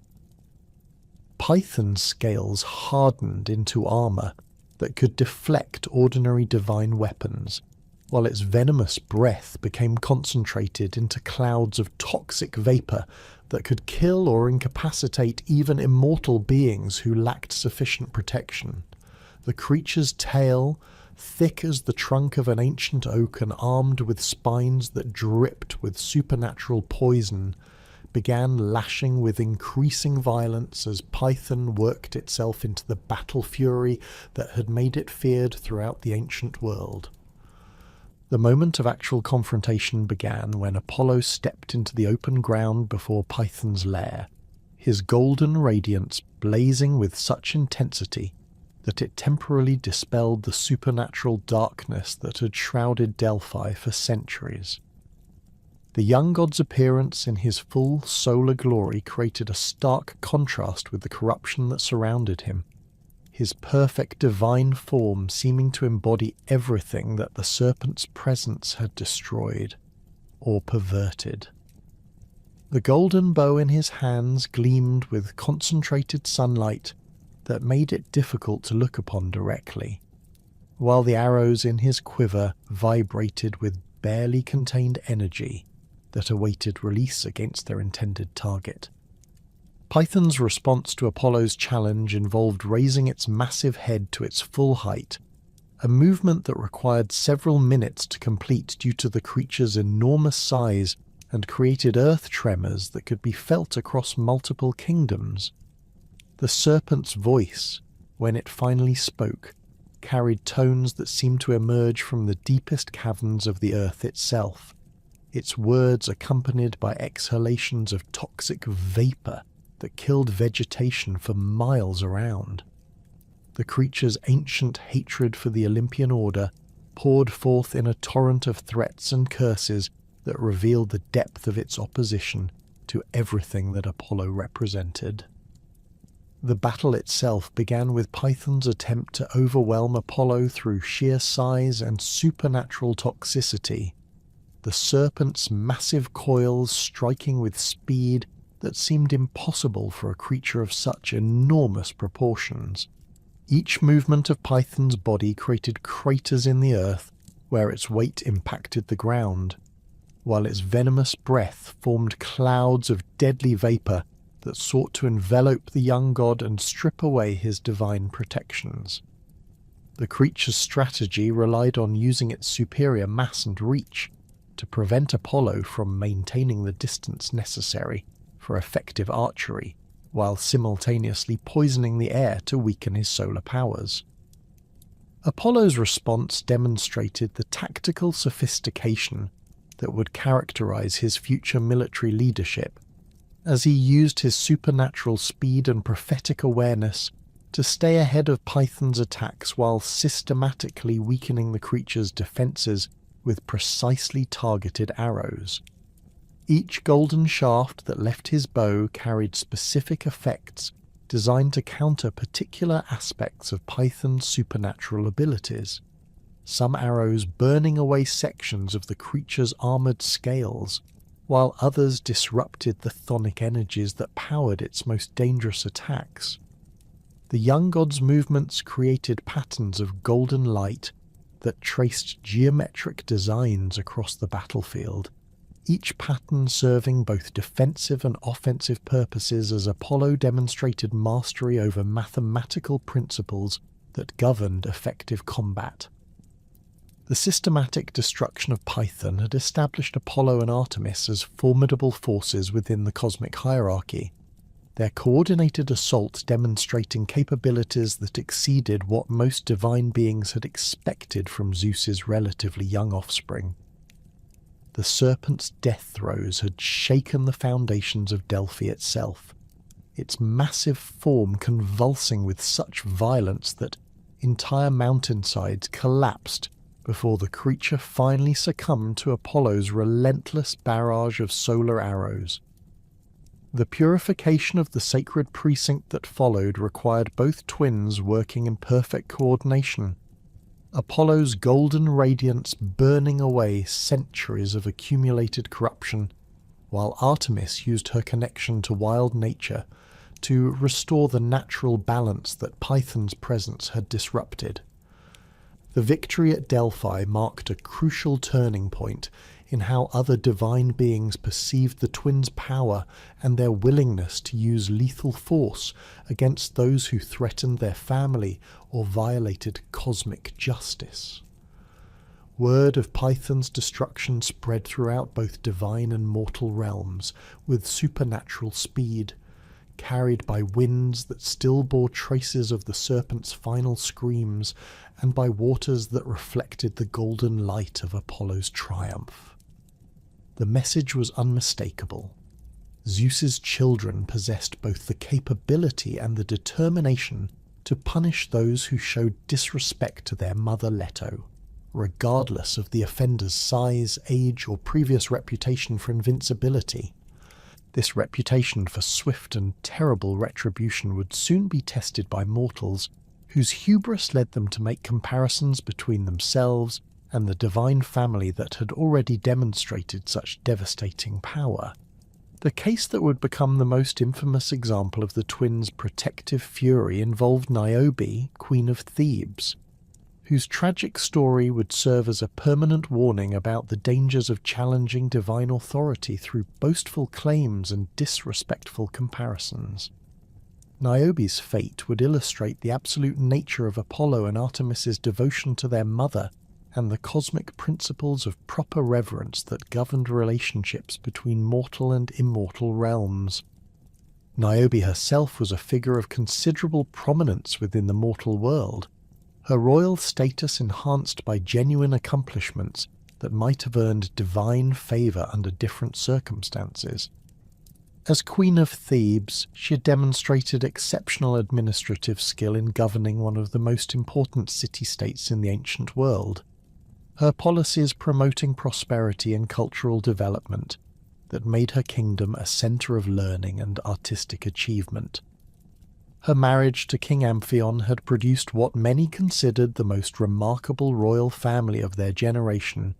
Python's scales hardened into armor that could deflect ordinary divine weapons, while its venomous breath became concentrated into clouds of toxic vapor that could kill or incapacitate even immortal beings who lacked sufficient protection. The creature's tail, thick as the trunk of an ancient oak and armed with spines that dripped with supernatural poison, began lashing with increasing violence as Python worked itself into the battle fury that had made it feared throughout the ancient world. The moment of actual confrontation began when Apollo stepped into the open ground before Python's lair, his golden radiance blazing with such intensity that it temporarily dispelled the supernatural darkness that had shrouded Delphi for centuries. The young god's appearance in his full solar glory created a stark contrast with the corruption that surrounded him, his perfect divine form seeming to embody everything that the serpent's presence had destroyed or perverted. The golden bow in his hands gleamed with concentrated sunlight that made it difficult to look upon directly, while the arrows in his quiver vibrated with barely contained energy that awaited release against their intended target. Python's response to Apollo's challenge involved raising its massive head to its full height, a movement that required several minutes to complete due to the creature's enormous size and created earth tremors that could be felt across multiple kingdoms. The serpent's voice, when it finally spoke, carried tones that seemed to emerge from the deepest caverns of the earth itself, its words accompanied by exhalations of toxic vapor that killed vegetation for miles around. The creature's ancient hatred for the Olympian order poured forth in a torrent of threats and curses that revealed the depth of its opposition to everything that Apollo represented. The battle itself began with Python's attempt to overwhelm Apollo through sheer size and supernatural toxicity, the serpent's massive coils striking with speed that seemed impossible for a creature of such enormous proportions. Each movement of Python's body created craters in the earth where its weight impacted the ground, while its venomous breath formed clouds of deadly vapor that sought to envelop the young god and strip away his divine protections. The creature's strategy relied on using its superior mass and reach to prevent Apollo from maintaining the distance necessary for effective archery, while simultaneously poisoning the air to weaken his solar powers. Apollo's response demonstrated the tactical sophistication that would characterize his future military leadership, as he used his supernatural speed and prophetic awareness to stay ahead of Python's attacks while systematically weakening the creature's defenses with precisely targeted arrows. Each golden shaft that left his bow carried specific effects designed to counter particular aspects of Python's supernatural abilities, some arrows burning away sections of the creature's armored scales, while others disrupted the chthonic energies that powered its most dangerous attacks. The young god's movements created patterns of golden light that traced geometric designs across the battlefield, each pattern serving both defensive and offensive purposes as Apollo demonstrated mastery over mathematical principles that governed effective combat. The systematic destruction of Python had established Apollo and Artemis as formidable forces within the cosmic hierarchy, their coordinated assault demonstrating capabilities that exceeded what most divine beings had expected from Zeus's relatively young offspring. The serpent's death throes had shaken the foundations of Delphi itself, its massive form convulsing with such violence that entire mountainsides collapsed before the creature finally succumbed to Apollo's relentless barrage of solar arrows. The purification of the sacred precinct that followed required both twins working in perfect coordination, Apollo's golden radiance burning away centuries of accumulated corruption, while Artemis used her connection to wild nature to restore the natural balance that Python's presence had disrupted. The victory at Delphi marked a crucial turning point in how other divine beings perceived the twins' power and their willingness to use lethal force against those who threatened their family or violated cosmic justice. Word of Python's destruction spread throughout both divine and mortal realms with supernatural speed, carried by winds that still bore traces of the serpent's final screams and by waters that reflected the golden light of Apollo's triumph. The message was unmistakable. Zeus's children possessed both the capability and the determination to punish those who showed disrespect to their mother Leto, regardless of the offender's size, age, or previous reputation for invincibility. This reputation for swift and terrible retribution would soon be tested by mortals, whose hubris led them to make comparisons between themselves and the divine family that had already demonstrated such devastating power. The case that would become the most infamous example of the twins' protective fury involved Niobe, Queen of Thebes, whose tragic story would serve as a permanent warning about the dangers of challenging divine authority through boastful claims and disrespectful comparisons. Niobe's fate would illustrate the absolute nature of Apollo and Artemis's devotion to their mother and the cosmic principles of proper reverence that governed relationships between mortal and immortal realms. Niobe herself was a figure of considerable prominence within the mortal world, her royal status enhanced by genuine accomplishments that might have earned divine favour under different circumstances. As Queen of Thebes, she had demonstrated exceptional administrative skill in governing one of the most important city-states in the ancient world. Her policies promoting prosperity and cultural development that made her kingdom a centre of learning and artistic achievement. Her marriage to King Amphion had produced what many considered the most remarkable royal family of their generation,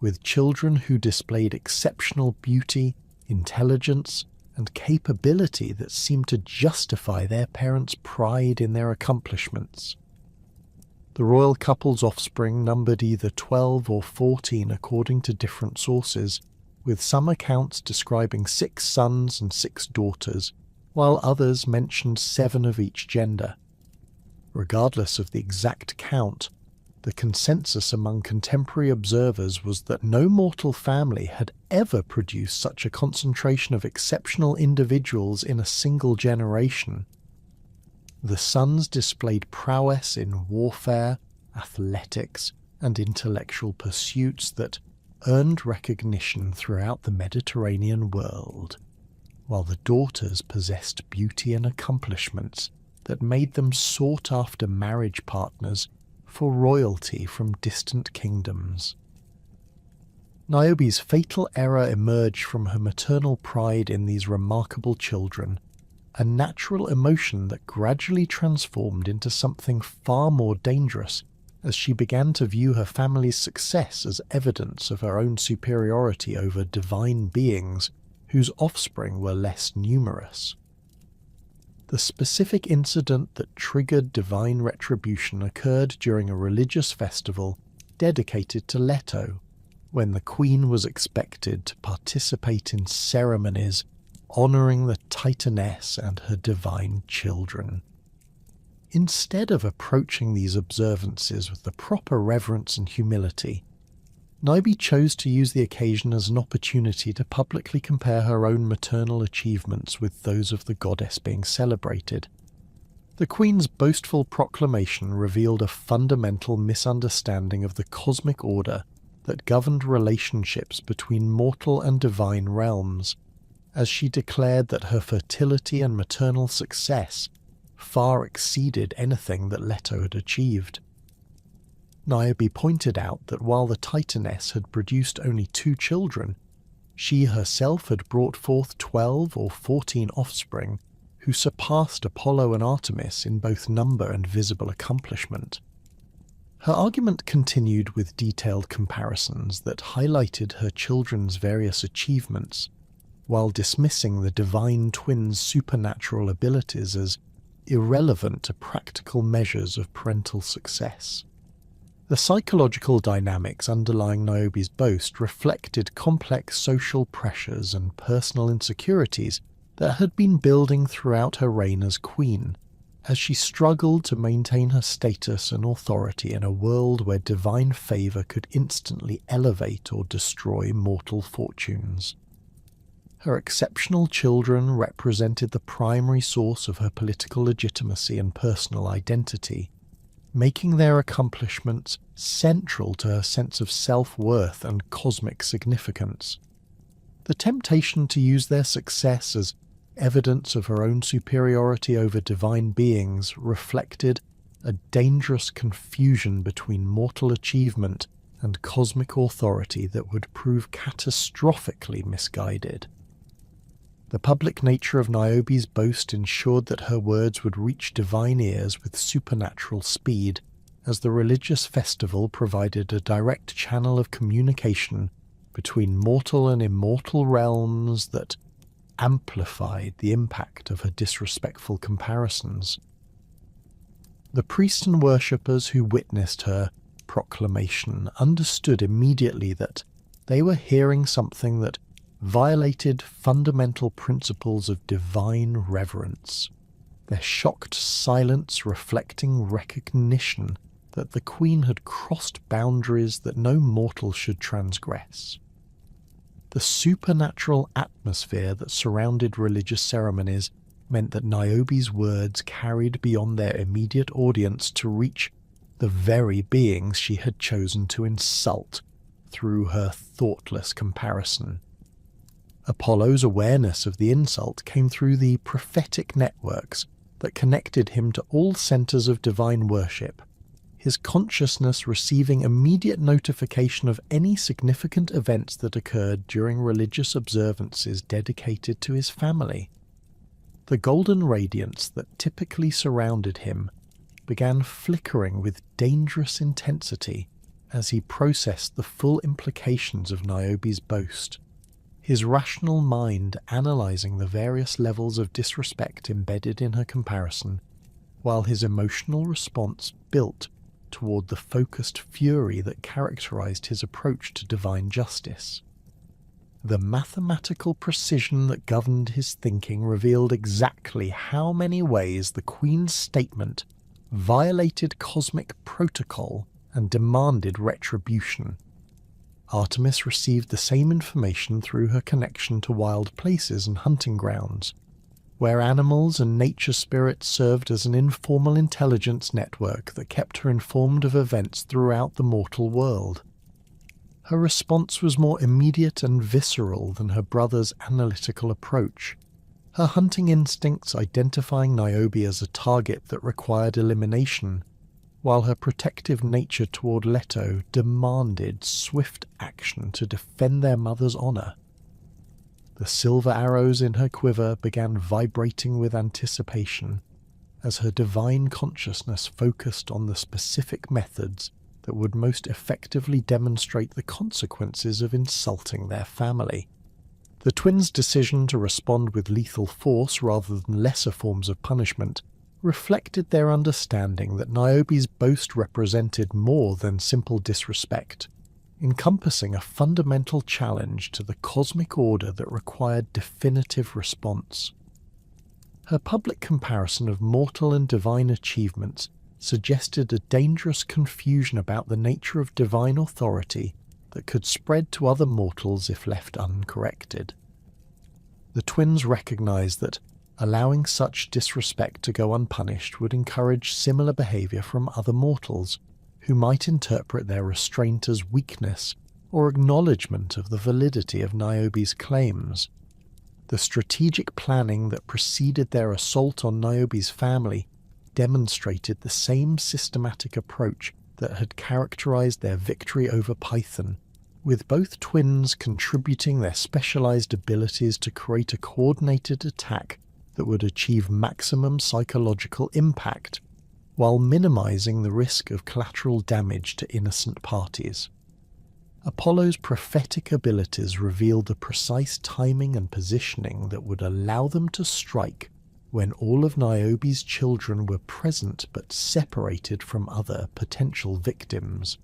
with children who displayed exceptional beauty, intelligence, and capability that seemed to justify their parents' pride in their accomplishments. The royal couple's offspring numbered either 12 or 14 according to different sources, with some accounts describing 6 sons and 6 daughters, while others mentioned 7 of each gender. Regardless of the exact count, the consensus among contemporary observers was that no mortal family had ever produced such a concentration of exceptional individuals in a single generation. The sons displayed prowess in warfare, athletics, and intellectual pursuits that earned recognition throughout the Mediterranean world, while the daughters possessed beauty and accomplishments that made them sought-after marriage partners for royalty from distant kingdoms. Niobe's fatal error emerged from her maternal pride in these remarkable children, a natural emotion that gradually transformed into something far more dangerous as she began to view her family's success as evidence of her own superiority over divine beings whose offspring were less numerous. The specific incident that triggered divine retribution occurred during a religious festival dedicated to Leto, when the queen was expected to participate in ceremonies honouring the Titaness and her divine children. Instead of approaching these observances with the proper reverence and humility, Niobe chose to use the occasion as an opportunity to publicly compare her own maternal achievements with those of the goddess being celebrated. The queen's boastful proclamation revealed a fundamental misunderstanding of the cosmic order that governed relationships between mortal and divine realms, as she declared that her fertility and maternal success far exceeded anything that Leto had achieved. Niobe pointed out that while the Titaness had produced only 2 children, she herself had brought forth 12 or 14 offspring who surpassed Apollo and Artemis in both number and visible accomplishment. Her argument continued with detailed comparisons that highlighted her children's various achievements, while dismissing the divine twins' supernatural abilities as irrelevant to practical measures of parental success. The psychological dynamics underlying Niobe's boast reflected complex social pressures and personal insecurities that had been building throughout her reign as queen, as she struggled to maintain her status and authority in a world where divine favour could instantly elevate or destroy mortal fortunes. Her exceptional children represented the primary source of her political legitimacy and personal identity, making their accomplishments central to her sense of self-worth and cosmic significance. The temptation to use their success as evidence of her own superiority over divine beings reflected a dangerous confusion between mortal achievement and cosmic authority that would prove catastrophically misguided. The public nature of Niobe's boast ensured that her words would reach divine ears with supernatural speed, as the religious festival provided a direct channel of communication between mortal and immortal realms that amplified the impact of her disrespectful comparisons. The priests and worshippers who witnessed her proclamation understood immediately that they were hearing something that violated fundamental principles of divine reverence, their shocked silence reflecting recognition that the queen had crossed boundaries that no mortal should transgress. The supernatural atmosphere that surrounded religious ceremonies meant that Niobe's words carried beyond their immediate audience to reach the very beings she had chosen to insult through her thoughtless comparison. Apollo's awareness of the insult came through the prophetic networks that connected him to all centers of divine worship, his consciousness receiving immediate notification of any significant events that occurred during religious observances dedicated to his family. The golden radiance that typically surrounded him began flickering with dangerous intensity as he processed the full implications of Niobe's boast, his rational mind analyzing the various levels of disrespect embedded in her comparison, while his emotional response built toward the focused fury that characterized his approach to divine justice. The mathematical precision that governed his thinking revealed exactly how many ways the Queen's statement violated cosmic protocol and demanded retribution. Artemis received the same information through her connection to wild places and hunting grounds, where animals and nature spirits served as an informal intelligence network that kept her informed of events throughout the mortal world. Her response was more immediate and visceral than her brother's analytical approach, her hunting instincts identifying Niobe as a target that required elimination, while her protective nature toward Leto demanded swift action to defend their mother's honor. The silver arrows in her quiver began vibrating with anticipation as her divine consciousness focused on the specific methods that would most effectively demonstrate the consequences of insulting their family. The twins' decision to respond with lethal force rather than lesser forms of punishment reflected their understanding that Niobe's boast represented more than simple disrespect, encompassing a fundamental challenge to the cosmic order that required definitive response. Her public comparison of mortal and divine achievements suggested a dangerous confusion about the nature of divine authority that could spread to other mortals if left uncorrected. The twins recognized that allowing such disrespect to go unpunished would encourage similar behavior from other mortals, who might interpret their restraint as weakness or acknowledgement of the validity of Niobe's claims. The strategic planning that preceded their assault on Niobe's family demonstrated the same systematic approach that had characterized their victory over Python, with both twins contributing their specialized abilities to create a coordinated attack that would achieve maximum psychological impact, while minimizing the risk of collateral damage to innocent parties. Apollo's prophetic abilities revealed the precise timing and positioning that would allow them to strike when all of Niobe's children were present but separated from other potential victims,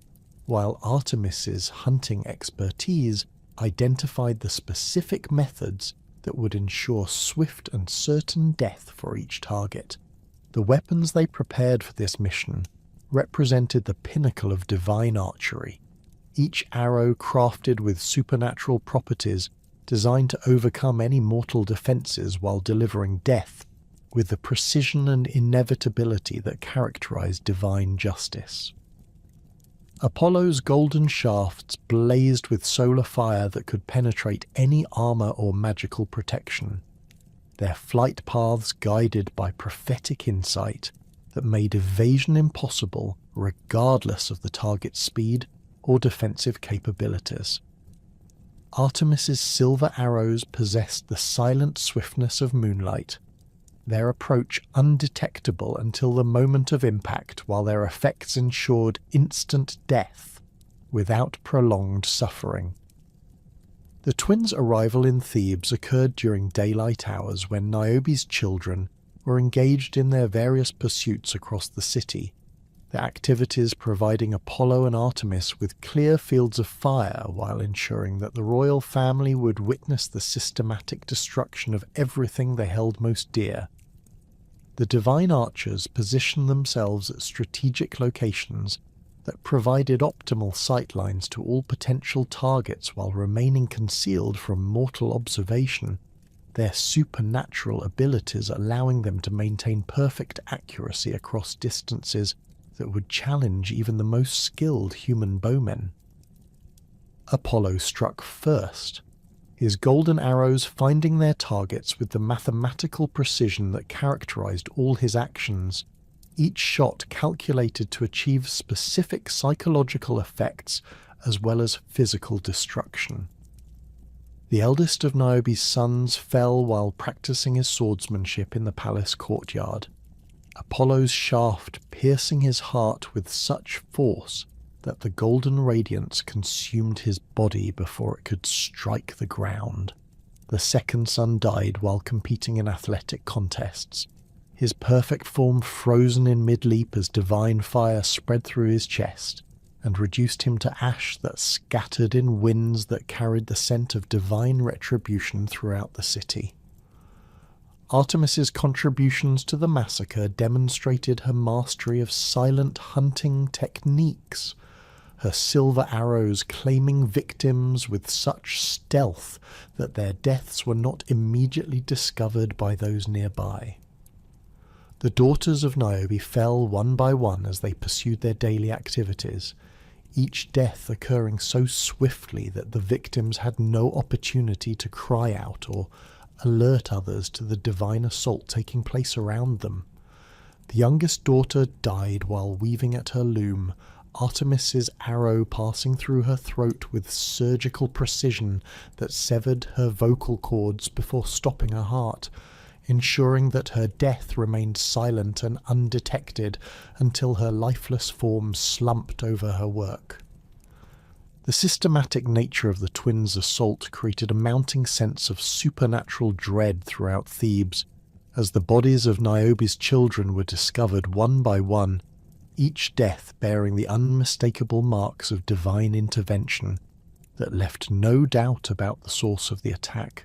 while Artemis's hunting expertise identified the specific methods that would ensure swift and certain death for each target. The weapons they prepared for this mission represented the pinnacle of divine archery, each arrow crafted with supernatural properties designed to overcome any mortal defenses while delivering death with the precision and inevitability that characterized divine justice. Apollo's golden shafts blazed with solar fire that could penetrate any armor or magical protection, their flight paths guided by prophetic insight that made evasion impossible regardless of the target's speed or defensive capabilities. Artemis's silver arrows possessed the silent swiftness of moonlight, their approach undetectable until the moment of impact, while their effects ensured instant death without prolonged suffering. The twins' arrival in Thebes occurred during daylight hours when Niobe's children were engaged in their various pursuits across the city, their activities providing Apollo and Artemis with clear fields of fire while ensuring that the royal family would witness the systematic destruction of everything they held most dear. The divine archers positioned themselves at strategic locations that provided optimal sightlines to all potential targets while remaining concealed from mortal observation, their supernatural abilities allowing them to maintain perfect accuracy across distances that would challenge even the most skilled human bowmen. Apollo struck first, his golden arrows finding their targets with the mathematical precision that characterized all his actions, each shot calculated to achieve specific psychological effects as well as physical destruction. The eldest of Niobe's sons fell while practicing his swordsmanship in the palace courtyard, Apollo's shaft piercing his heart with such force that the golden radiance consumed his body before it could strike the ground. The second son died while competing in athletic contests, his perfect form frozen in mid-leap as divine fire spread through his chest and reduced him to ash that scattered in winds that carried the scent of divine retribution throughout the city. Artemis's contributions to the massacre demonstrated her mastery of silent hunting techniques, her silver arrows claiming victims with such stealth that their deaths were not immediately discovered by those nearby. The daughters of Niobe fell one by one as they pursued their daily activities, each death occurring so swiftly that the victims had no opportunity to cry out or alert others to the divine assault taking place around them. The youngest daughter died while weaving at her loom, Artemis's arrow passing through her throat with surgical precision that severed her vocal cords before stopping her heart, ensuring that her death remained silent and undetected until her lifeless form slumped over her work. The systematic nature of the twins' assault created a mounting sense of supernatural dread throughout Thebes, as the bodies of Niobe's children were discovered one by one, each death bearing the unmistakable marks of divine intervention that left no doubt about the source of the attack.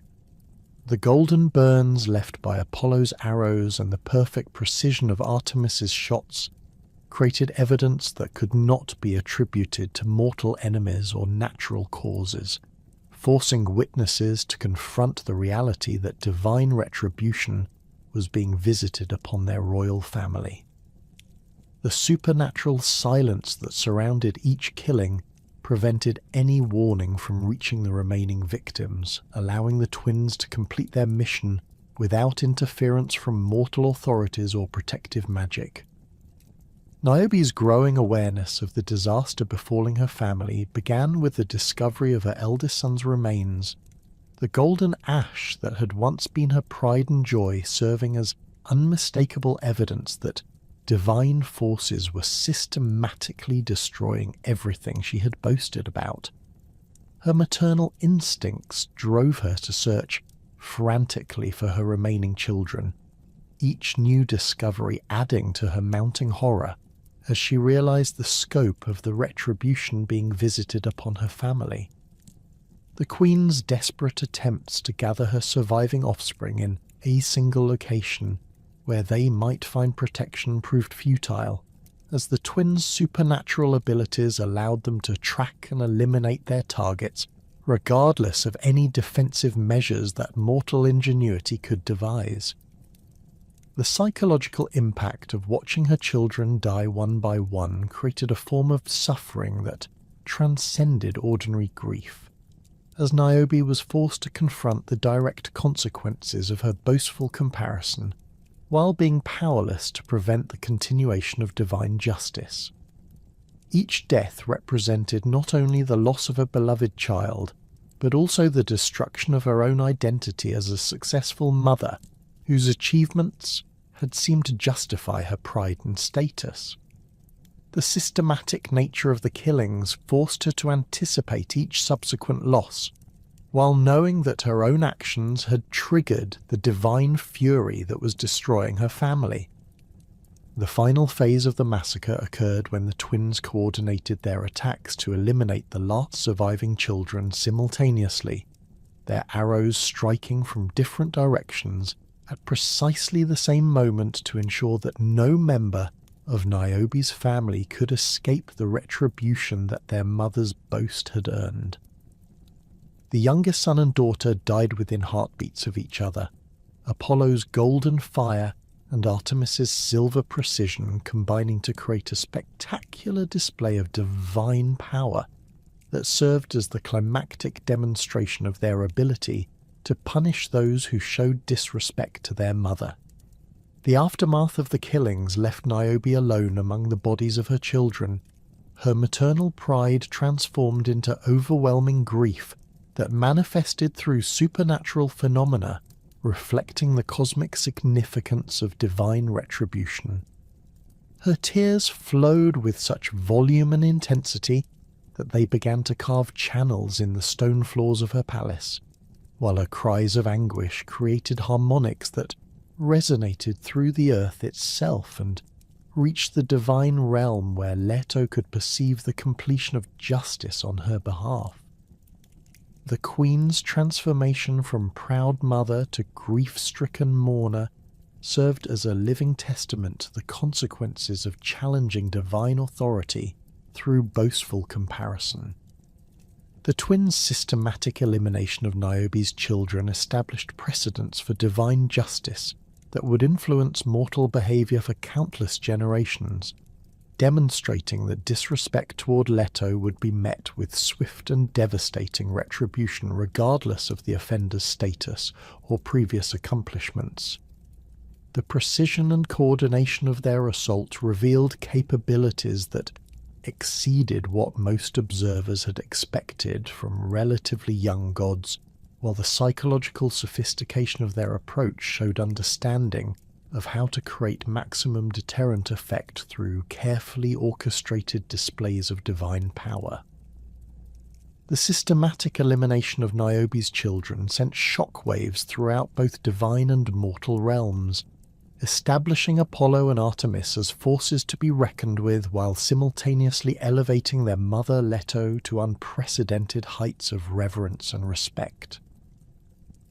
The golden burns left by Apollo's arrows and the perfect precision of Artemis's shots created evidence that could not be attributed to mortal enemies or natural causes, forcing witnesses to confront the reality that divine retribution was being visited upon their royal family. The supernatural silence that surrounded each killing prevented any warning from reaching the remaining victims, allowing the twins to complete their mission without interference from mortal authorities or protective magic. Niobe's growing awareness of the disaster befalling her family began with the discovery of her eldest son's remains, the golden ash that had once been her pride and joy serving as unmistakable evidence that divine forces were systematically destroying everything she had boasted about. Her maternal instincts drove her to search frantically for her remaining children, each new discovery adding to her mounting horror as she realized the scope of the retribution being visited upon her family. The Queen's desperate attempts to gather her surviving offspring in a single location where they might find protection proved futile, as the twins' supernatural abilities allowed them to track and eliminate their targets, regardless of any defensive measures that mortal ingenuity could devise. The psychological impact of watching her children die one by one created a form of suffering that transcended ordinary grief, as Niobe was forced to confront the direct consequences of her boastful comparison, while being powerless to prevent the continuation of divine justice. Each death represented not only the loss of a beloved child, but also the destruction of her own identity as a successful mother whose achievements had seemed to justify her pride and status. The systematic nature of the killings forced her to anticipate each subsequent loss, while knowing that her own actions had triggered the divine fury that was destroying her family. The final phase of the massacre occurred when the twins coordinated their attacks to eliminate the last surviving children simultaneously, their arrows striking from different directions at precisely the same moment to ensure that no member of Niobe's family could escape the retribution that their mother's boast had earned. The youngest son and daughter died within heartbeats of each other, Apollo's golden fire and Artemis's silver precision combining to create a spectacular display of divine power that served as the climactic demonstration of their ability to punish those who showed disrespect to their mother. The aftermath of the killings left Niobe alone among the bodies of her children, her maternal pride transformed into overwhelming grief that manifested through supernatural phenomena reflecting the cosmic significance of divine retribution. Her tears flowed with such volume and intensity that they began to carve channels in the stone floors of her palace, while her cries of anguish created harmonics that resonated through the earth itself and reached the divine realm where Leto could perceive the completion of justice on her behalf. The queen's transformation from proud mother to grief-stricken mourner served as a living testament to the consequences of challenging divine authority through boastful comparison. The twins' systematic elimination of Niobe's children established precedents for divine justice that would influence mortal behavior for countless generations, demonstrating that disrespect toward Leto would be met with swift and devastating retribution regardless of the offender's status or previous accomplishments. The precision and coordination of their assault revealed capabilities that exceeded what most observers had expected from relatively young gods, while the psychological sophistication of their approach showed understanding of how to create maximum deterrent effect through carefully orchestrated displays of divine power. The systematic elimination of Niobe's children sent shockwaves throughout both divine and mortal realms, establishing Apollo and Artemis as forces to be reckoned with while simultaneously elevating their mother Leto to unprecedented heights of reverence and respect.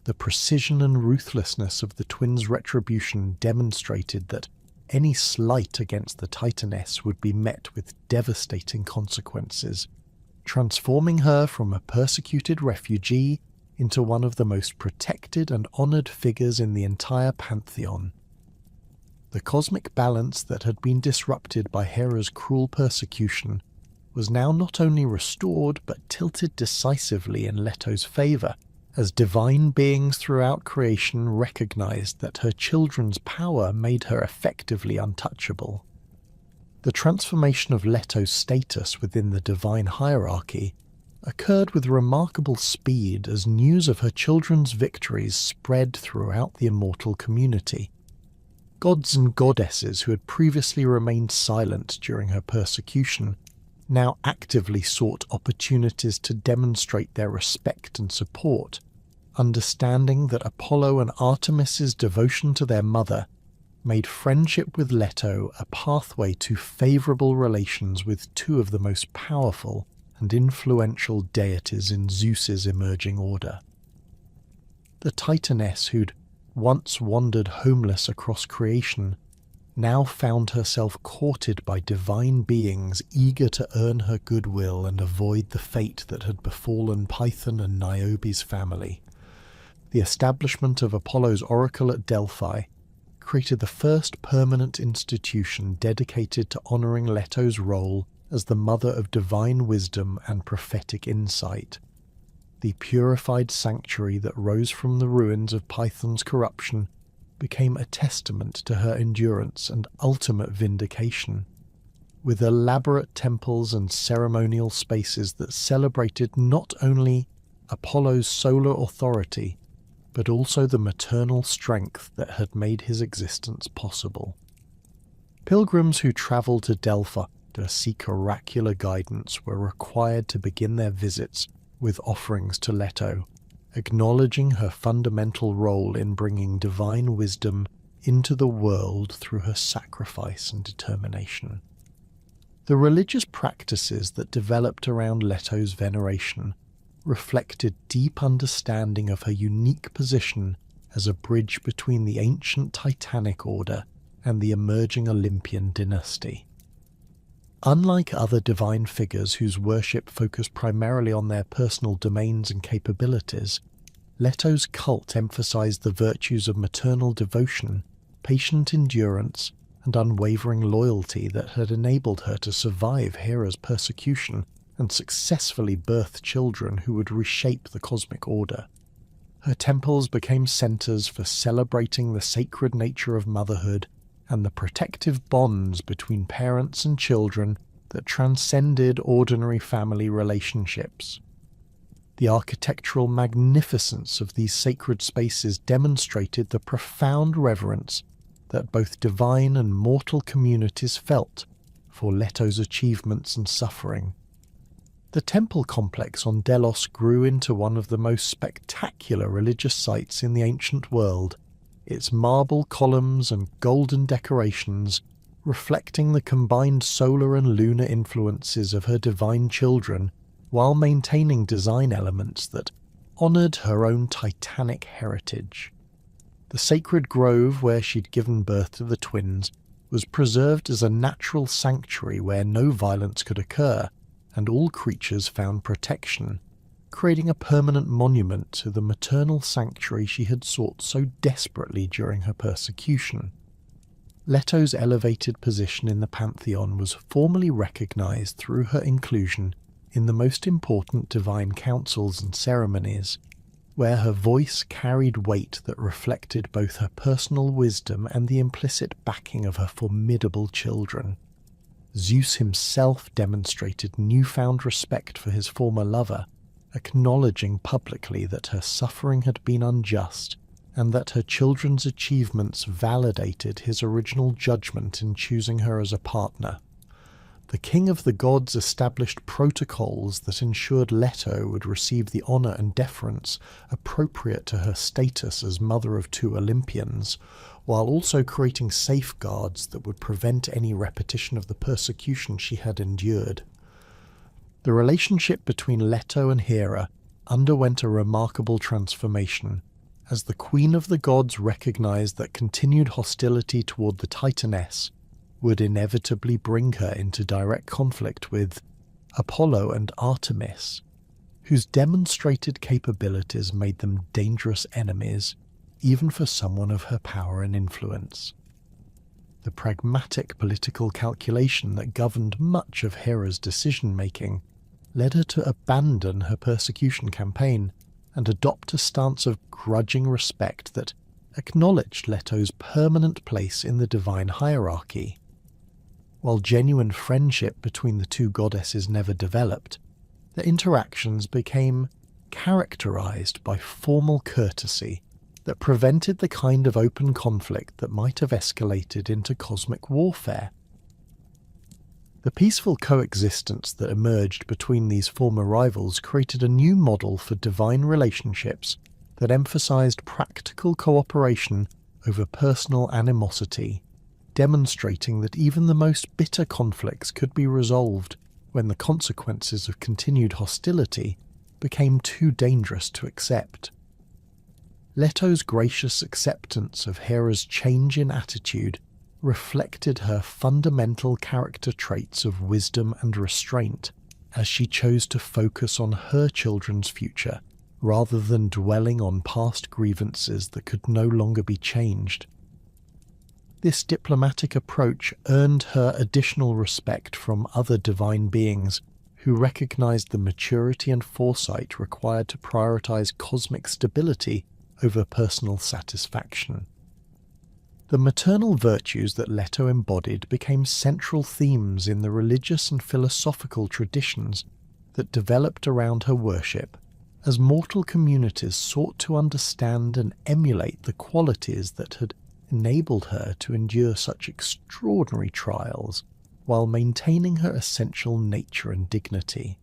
The precision and ruthlessness of the twins' retribution demonstrated that any slight against the Titaness would be met with devastating consequences, transforming her from a persecuted refugee into one of the most protected and honoured figures in the entire pantheon. The cosmic balance that had been disrupted by Hera's cruel persecution was now not only restored but tilted decisively in Leto's favour, as divine beings throughout creation recognized that her children's power made her effectively untouchable. The transformation of Leto's status within the divine hierarchy occurred with remarkable speed as news of her children's victories spread throughout the immortal community. Gods and goddesses who had previously remained silent during her persecution now actively sought opportunities to demonstrate their respect and support, understanding that Apollo and Artemis's devotion to their mother made friendship with Leto a pathway to favourable relations with two of the most powerful and influential deities in Zeus's emerging order. The Titaness, who'd once wandered homeless across creation, now found herself courted by divine beings eager to earn her goodwill and avoid the fate that had befallen Python and Niobe's family. The establishment of Apollo's oracle at Delphi created the first permanent institution dedicated to honouring Leto's role as the mother of divine wisdom and prophetic insight. The purified sanctuary that rose from the ruins of Python's corruption became a testament to her endurance and ultimate vindication, with elaborate temples and ceremonial spaces that celebrated not only Apollo's solar authority, but also the maternal strength that had made his existence possible. Pilgrims who travelled to Delphi to seek oracular guidance were required to begin their visits with offerings to Leto, acknowledging her fundamental role in bringing divine wisdom into the world through her sacrifice and determination. The religious practices that developed around Leto's veneration reflected deep understanding of her unique position as a bridge between the ancient Titanic order and the emerging Olympian dynasty. Unlike other divine figures whose worship focused primarily on their personal domains and capabilities, Leto's cult emphasized the virtues of maternal devotion, patient endurance, and unwavering loyalty that had enabled her to survive Hera's persecution and successfully birth children who would reshape the cosmic order. Her temples became centers for celebrating the sacred nature of motherhood and the protective bonds between parents and children that transcended ordinary family relationships. The architectural magnificence of these sacred spaces demonstrated the profound reverence that both divine and mortal communities felt for Leto's achievements and suffering. The temple complex on Delos grew into one of the most spectacular religious sites in the ancient world, its marble columns and golden decorations reflecting the combined solar and lunar influences of her divine children, while maintaining design elements that honoured her own titanic heritage. The sacred grove where she'd given birth to the twins was preserved as a natural sanctuary where no violence could occur, and all creatures found protection, creating a permanent monument to the maternal sanctuary she had sought so desperately during her persecution. Leto's elevated position in the pantheon was formally recognized through her inclusion in the most important divine councils and ceremonies, where her voice carried weight that reflected both her personal wisdom and the implicit backing of her formidable children. Zeus himself demonstrated newfound respect for his former lover, acknowledging publicly that her suffering had been unjust and that her children's achievements validated his original judgment in choosing her as a partner. The king of the gods established protocols that ensured Leto would receive the honour and deference appropriate to her status as mother of two Olympians, while also creating safeguards that would prevent any repetition of the persecution she had endured. The relationship between Leto and Hera underwent a remarkable transformation, as the Queen of the Gods recognized that continued hostility toward the Titaness would inevitably bring her into direct conflict with Apollo and Artemis, whose demonstrated capabilities made them dangerous enemies, even for someone of her power and influence. The pragmatic political calculation that governed much of Hera's decision-making led her to abandon her persecution campaign and adopt a stance of grudging respect that acknowledged Leto's permanent place in the divine hierarchy. While genuine friendship between the two goddesses never developed, their interactions became characterized by formal courtesy that prevented the kind of open conflict that might have escalated into cosmic warfare. The peaceful coexistence that emerged between these former rivals created a new model for divine relationships that emphasized practical cooperation over personal animosity, demonstrating that even the most bitter conflicts could be resolved when the consequences of continued hostility became too dangerous to accept. Leto's gracious acceptance of Hera's change in attitude reflected her fundamental character traits of wisdom and restraint, as she chose to focus on her children's future rather than dwelling on past grievances that could no longer be changed. This diplomatic approach earned her additional respect from other divine beings who recognized the maturity and foresight required to prioritize cosmic stability over personal satisfaction. The maternal virtues that Leto embodied became central themes in the religious and philosophical traditions that developed around her worship, as mortal communities sought to understand and emulate the qualities that had enabled her to endure such extraordinary trials while maintaining her essential nature and dignity.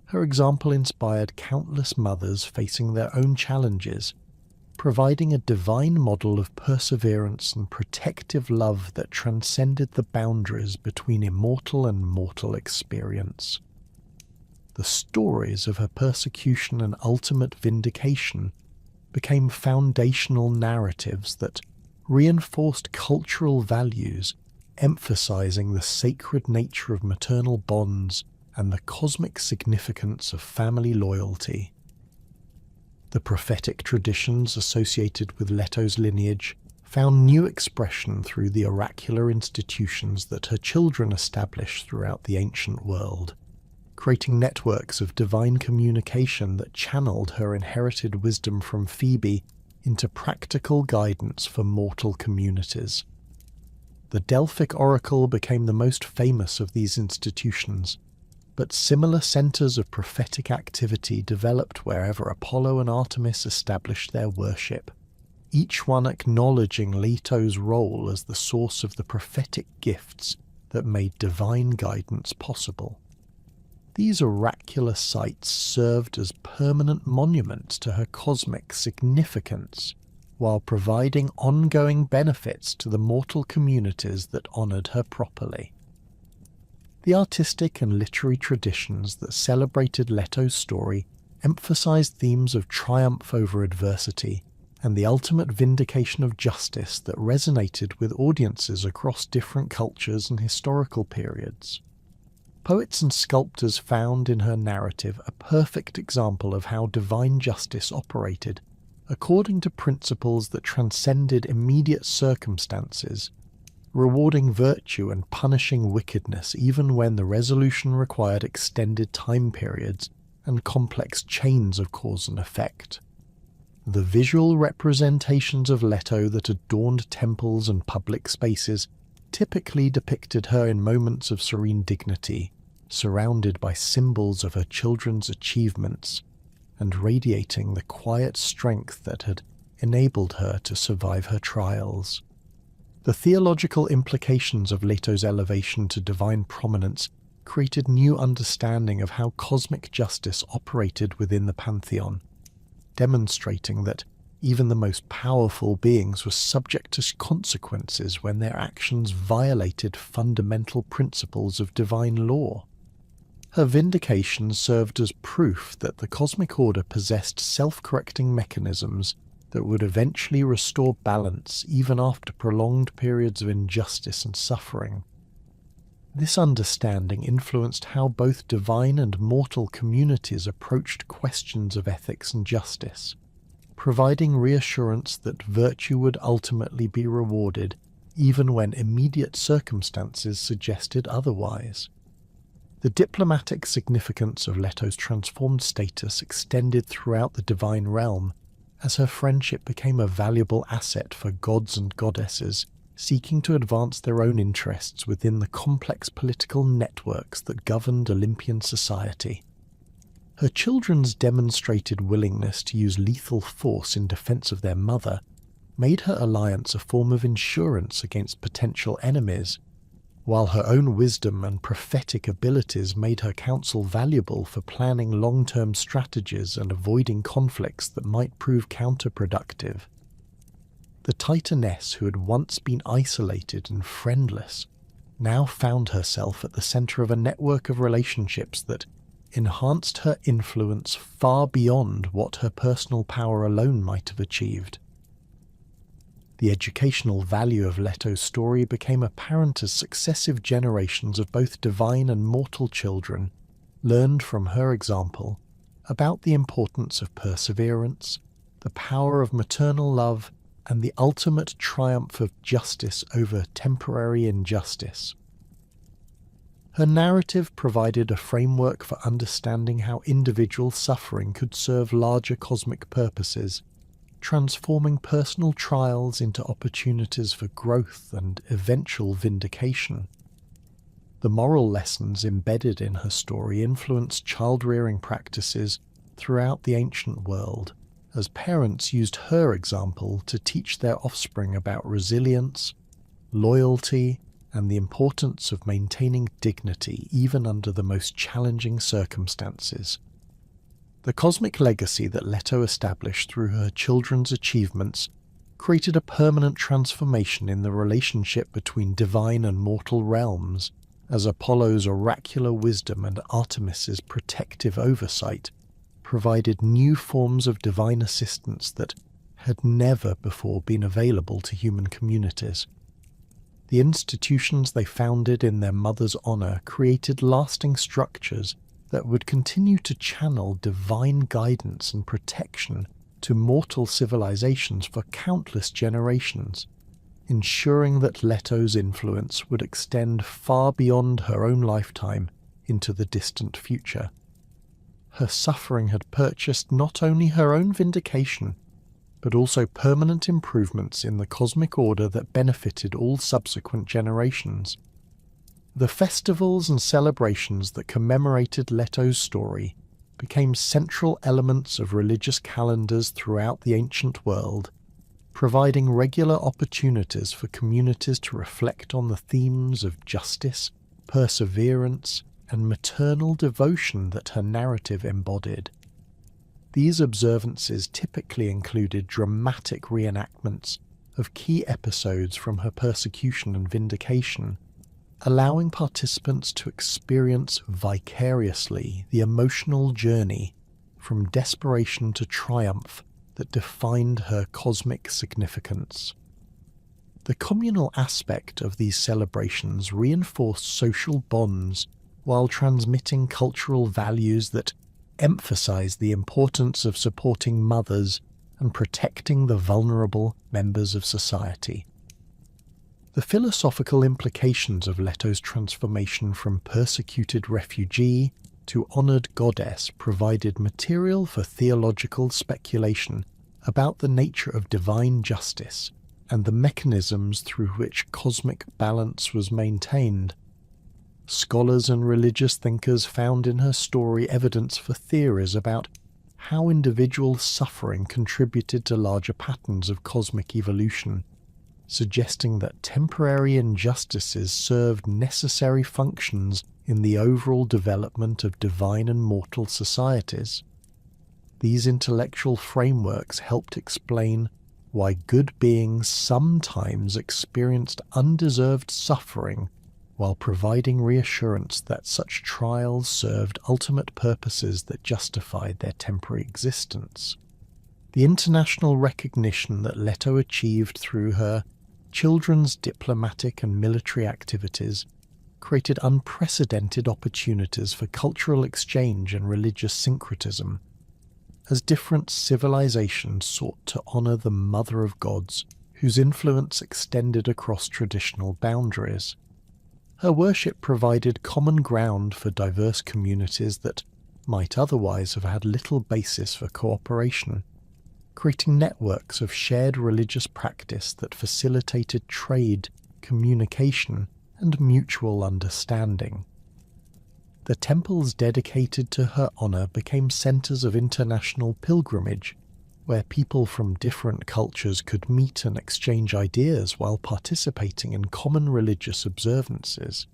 Her example inspired countless mothers facing their own challenges, providing a divine model of perseverance and protective love that transcended the boundaries between immortal and mortal experience. The stories of her persecution and ultimate vindication became foundational narratives that reinforced cultural values, emphasizing the sacred nature of maternal bonds and the cosmic significance of family loyalty. The prophetic traditions associated with Leto's lineage found new expression through the oracular institutions that her children established throughout the ancient world, creating networks of divine communication that channeled her inherited wisdom from Phoebe into practical guidance for mortal communities. The Delphic Oracle became the most famous of these institutions, but similar centers of prophetic activity developed wherever Apollo and Artemis established their worship, each one acknowledging Leto's role as the source of the prophetic gifts that made divine guidance possible. These oracular sites served as permanent monuments to her cosmic significance, while providing ongoing benefits to the mortal communities that honored her properly. The artistic and literary traditions that celebrated Leto's story emphasized themes of triumph over adversity and the ultimate vindication of justice that resonated with audiences across different cultures and historical periods. Poets and sculptors found in her narrative a perfect example of how divine justice operated, according to principles that transcended immediate circumstances, rewarding virtue and punishing wickedness even when the resolution required extended time periods and complex chains of cause and effect. The visual representations of Leto that adorned temples and public spaces typically depicted her in moments of serene dignity, surrounded by symbols of her children's achievements, and radiating the quiet strength that had enabled her to survive her trials. The theological implications of Leto's elevation to divine prominence created new understanding of how cosmic justice operated within the pantheon, demonstrating that even the most powerful beings were subject to consequences when their actions violated fundamental principles of divine law. Her vindication served as proof that the cosmic order possessed self-correcting mechanisms that would eventually restore balance even after prolonged periods of injustice and suffering. This understanding influenced how both divine and mortal communities approached questions of ethics and justice, providing reassurance that virtue would ultimately be rewarded even when immediate circumstances suggested otherwise. The diplomatic significance of Leto's transformed status extended throughout the divine realm, as her friendship became a valuable asset for gods and goddesses seeking to advance their own interests within the complex political networks that governed Olympian society. Her children's demonstrated willingness to use lethal force in defense of their mother made her alliance a form of insurance against potential enemies, while her own wisdom and prophetic abilities made her counsel valuable for planning long-term strategies and avoiding conflicts that might prove counterproductive. The Titaness, who had once been isolated and friendless, now found herself at the center of a network of relationships that enhanced her influence far beyond what her personal power alone might have achieved. The educational value of Leto's story became apparent as successive generations of both divine and mortal children learned from her example about the importance of perseverance, the power of maternal love, and the ultimate triumph of justice over temporary injustice. Her narrative provided a framework for understanding how individual suffering could serve larger cosmic purposes, transforming personal trials into opportunities for growth and eventual vindication. The moral lessons embedded in her story influenced child-rearing practices throughout the ancient world, as parents used her example to teach their offspring about resilience, loyalty, and the importance of maintaining dignity even under the most challenging circumstances. The cosmic legacy that Leto established through her children's achievements created a permanent transformation in the relationship between divine and mortal realms, as Apollo's oracular wisdom and Artemis's protective oversight provided new forms of divine assistance that had never before been available to human communities. The institutions they founded in their mother's honor created lasting structures that would continue to channel divine guidance and protection to mortal civilizations for countless generations, ensuring that Leto's influence would extend far beyond her own lifetime into the distant future. Her suffering had purchased not only her own vindication, but also permanent improvements in the cosmic order that benefited all subsequent generations. The festivals and celebrations that commemorated Leto's story became central elements of religious calendars throughout the ancient world, providing regular opportunities for communities to reflect on the themes of justice, perseverance, and maternal devotion that her narrative embodied. These observances typically included dramatic reenactments of key episodes from her persecution and vindication, allowing participants to experience vicariously the emotional journey from desperation to triumph that defined her cosmic significance. The communal aspect of these celebrations reinforced social bonds while transmitting cultural values that emphasize the importance of supporting mothers and protecting the vulnerable members of society. The philosophical implications of Leto's transformation from persecuted refugee to honored goddess provided material for theological speculation about the nature of divine justice and the mechanisms through which cosmic balance was maintained. Scholars and religious thinkers found in her story evidence for theories about how individual suffering contributed to larger patterns of cosmic evolution, suggesting that temporary injustices served necessary functions in the overall development of divine and mortal societies. These intellectual frameworks helped explain why good beings sometimes experienced undeserved suffering while providing reassurance that such trials served ultimate purposes that justified their temporary existence. The international recognition that Leto achieved through her children's diplomatic and military activities created unprecedented opportunities for cultural exchange and religious syncretism, as different civilizations sought to honor the Mother of Gods, whose influence extended across traditional boundaries. Her worship provided common ground for diverse communities that might otherwise have had little basis for cooperation, creating networks of shared religious practice that facilitated trade, communication, and mutual understanding. The temples dedicated to her honor became centers of international pilgrimage, where people from different cultures could meet and exchange ideas while participating in common religious observances.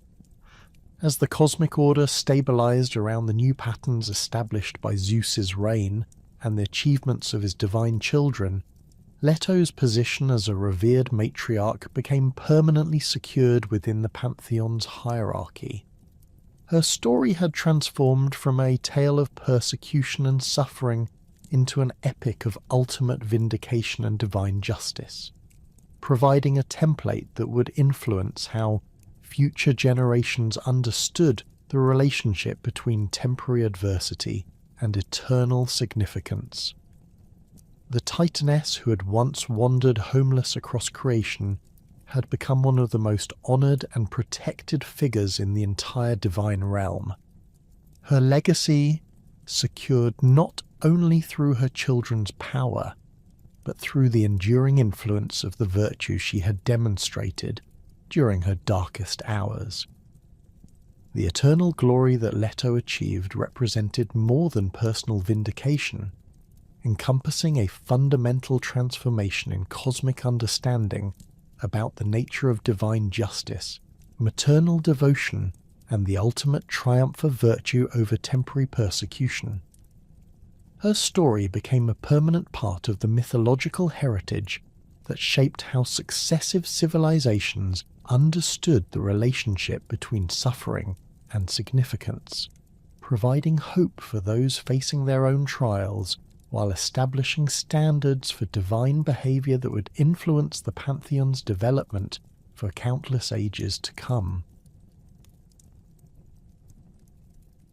As the cosmic order stabilized around the new patterns established by Zeus's reign and the achievements of his divine children, Leto's position as a revered matriarch became permanently secured within the pantheon's hierarchy. Her story had transformed from a tale of persecution and suffering into an epic of ultimate vindication and divine justice, providing a template that would influence how future generations understood the relationship between temporary adversity and eternal significance. The Titaness who had once wandered homeless across creation had become one of the most honored and protected figures in the entire divine realm. Her legacy, secured not only through her children's power, but through the enduring influence of the virtue she had demonstrated during her darkest hours. The eternal glory that Leto achieved represented more than personal vindication, encompassing a fundamental transformation in cosmic understanding about the nature of divine justice, maternal devotion, and the ultimate triumph of virtue over temporary persecution. Her story became a permanent part of the mythological heritage that shaped how successive civilizations understood the relationship between suffering and significance, providing hope for those facing their own trials while establishing standards for divine behavior that would influence the pantheon's development for countless ages to come.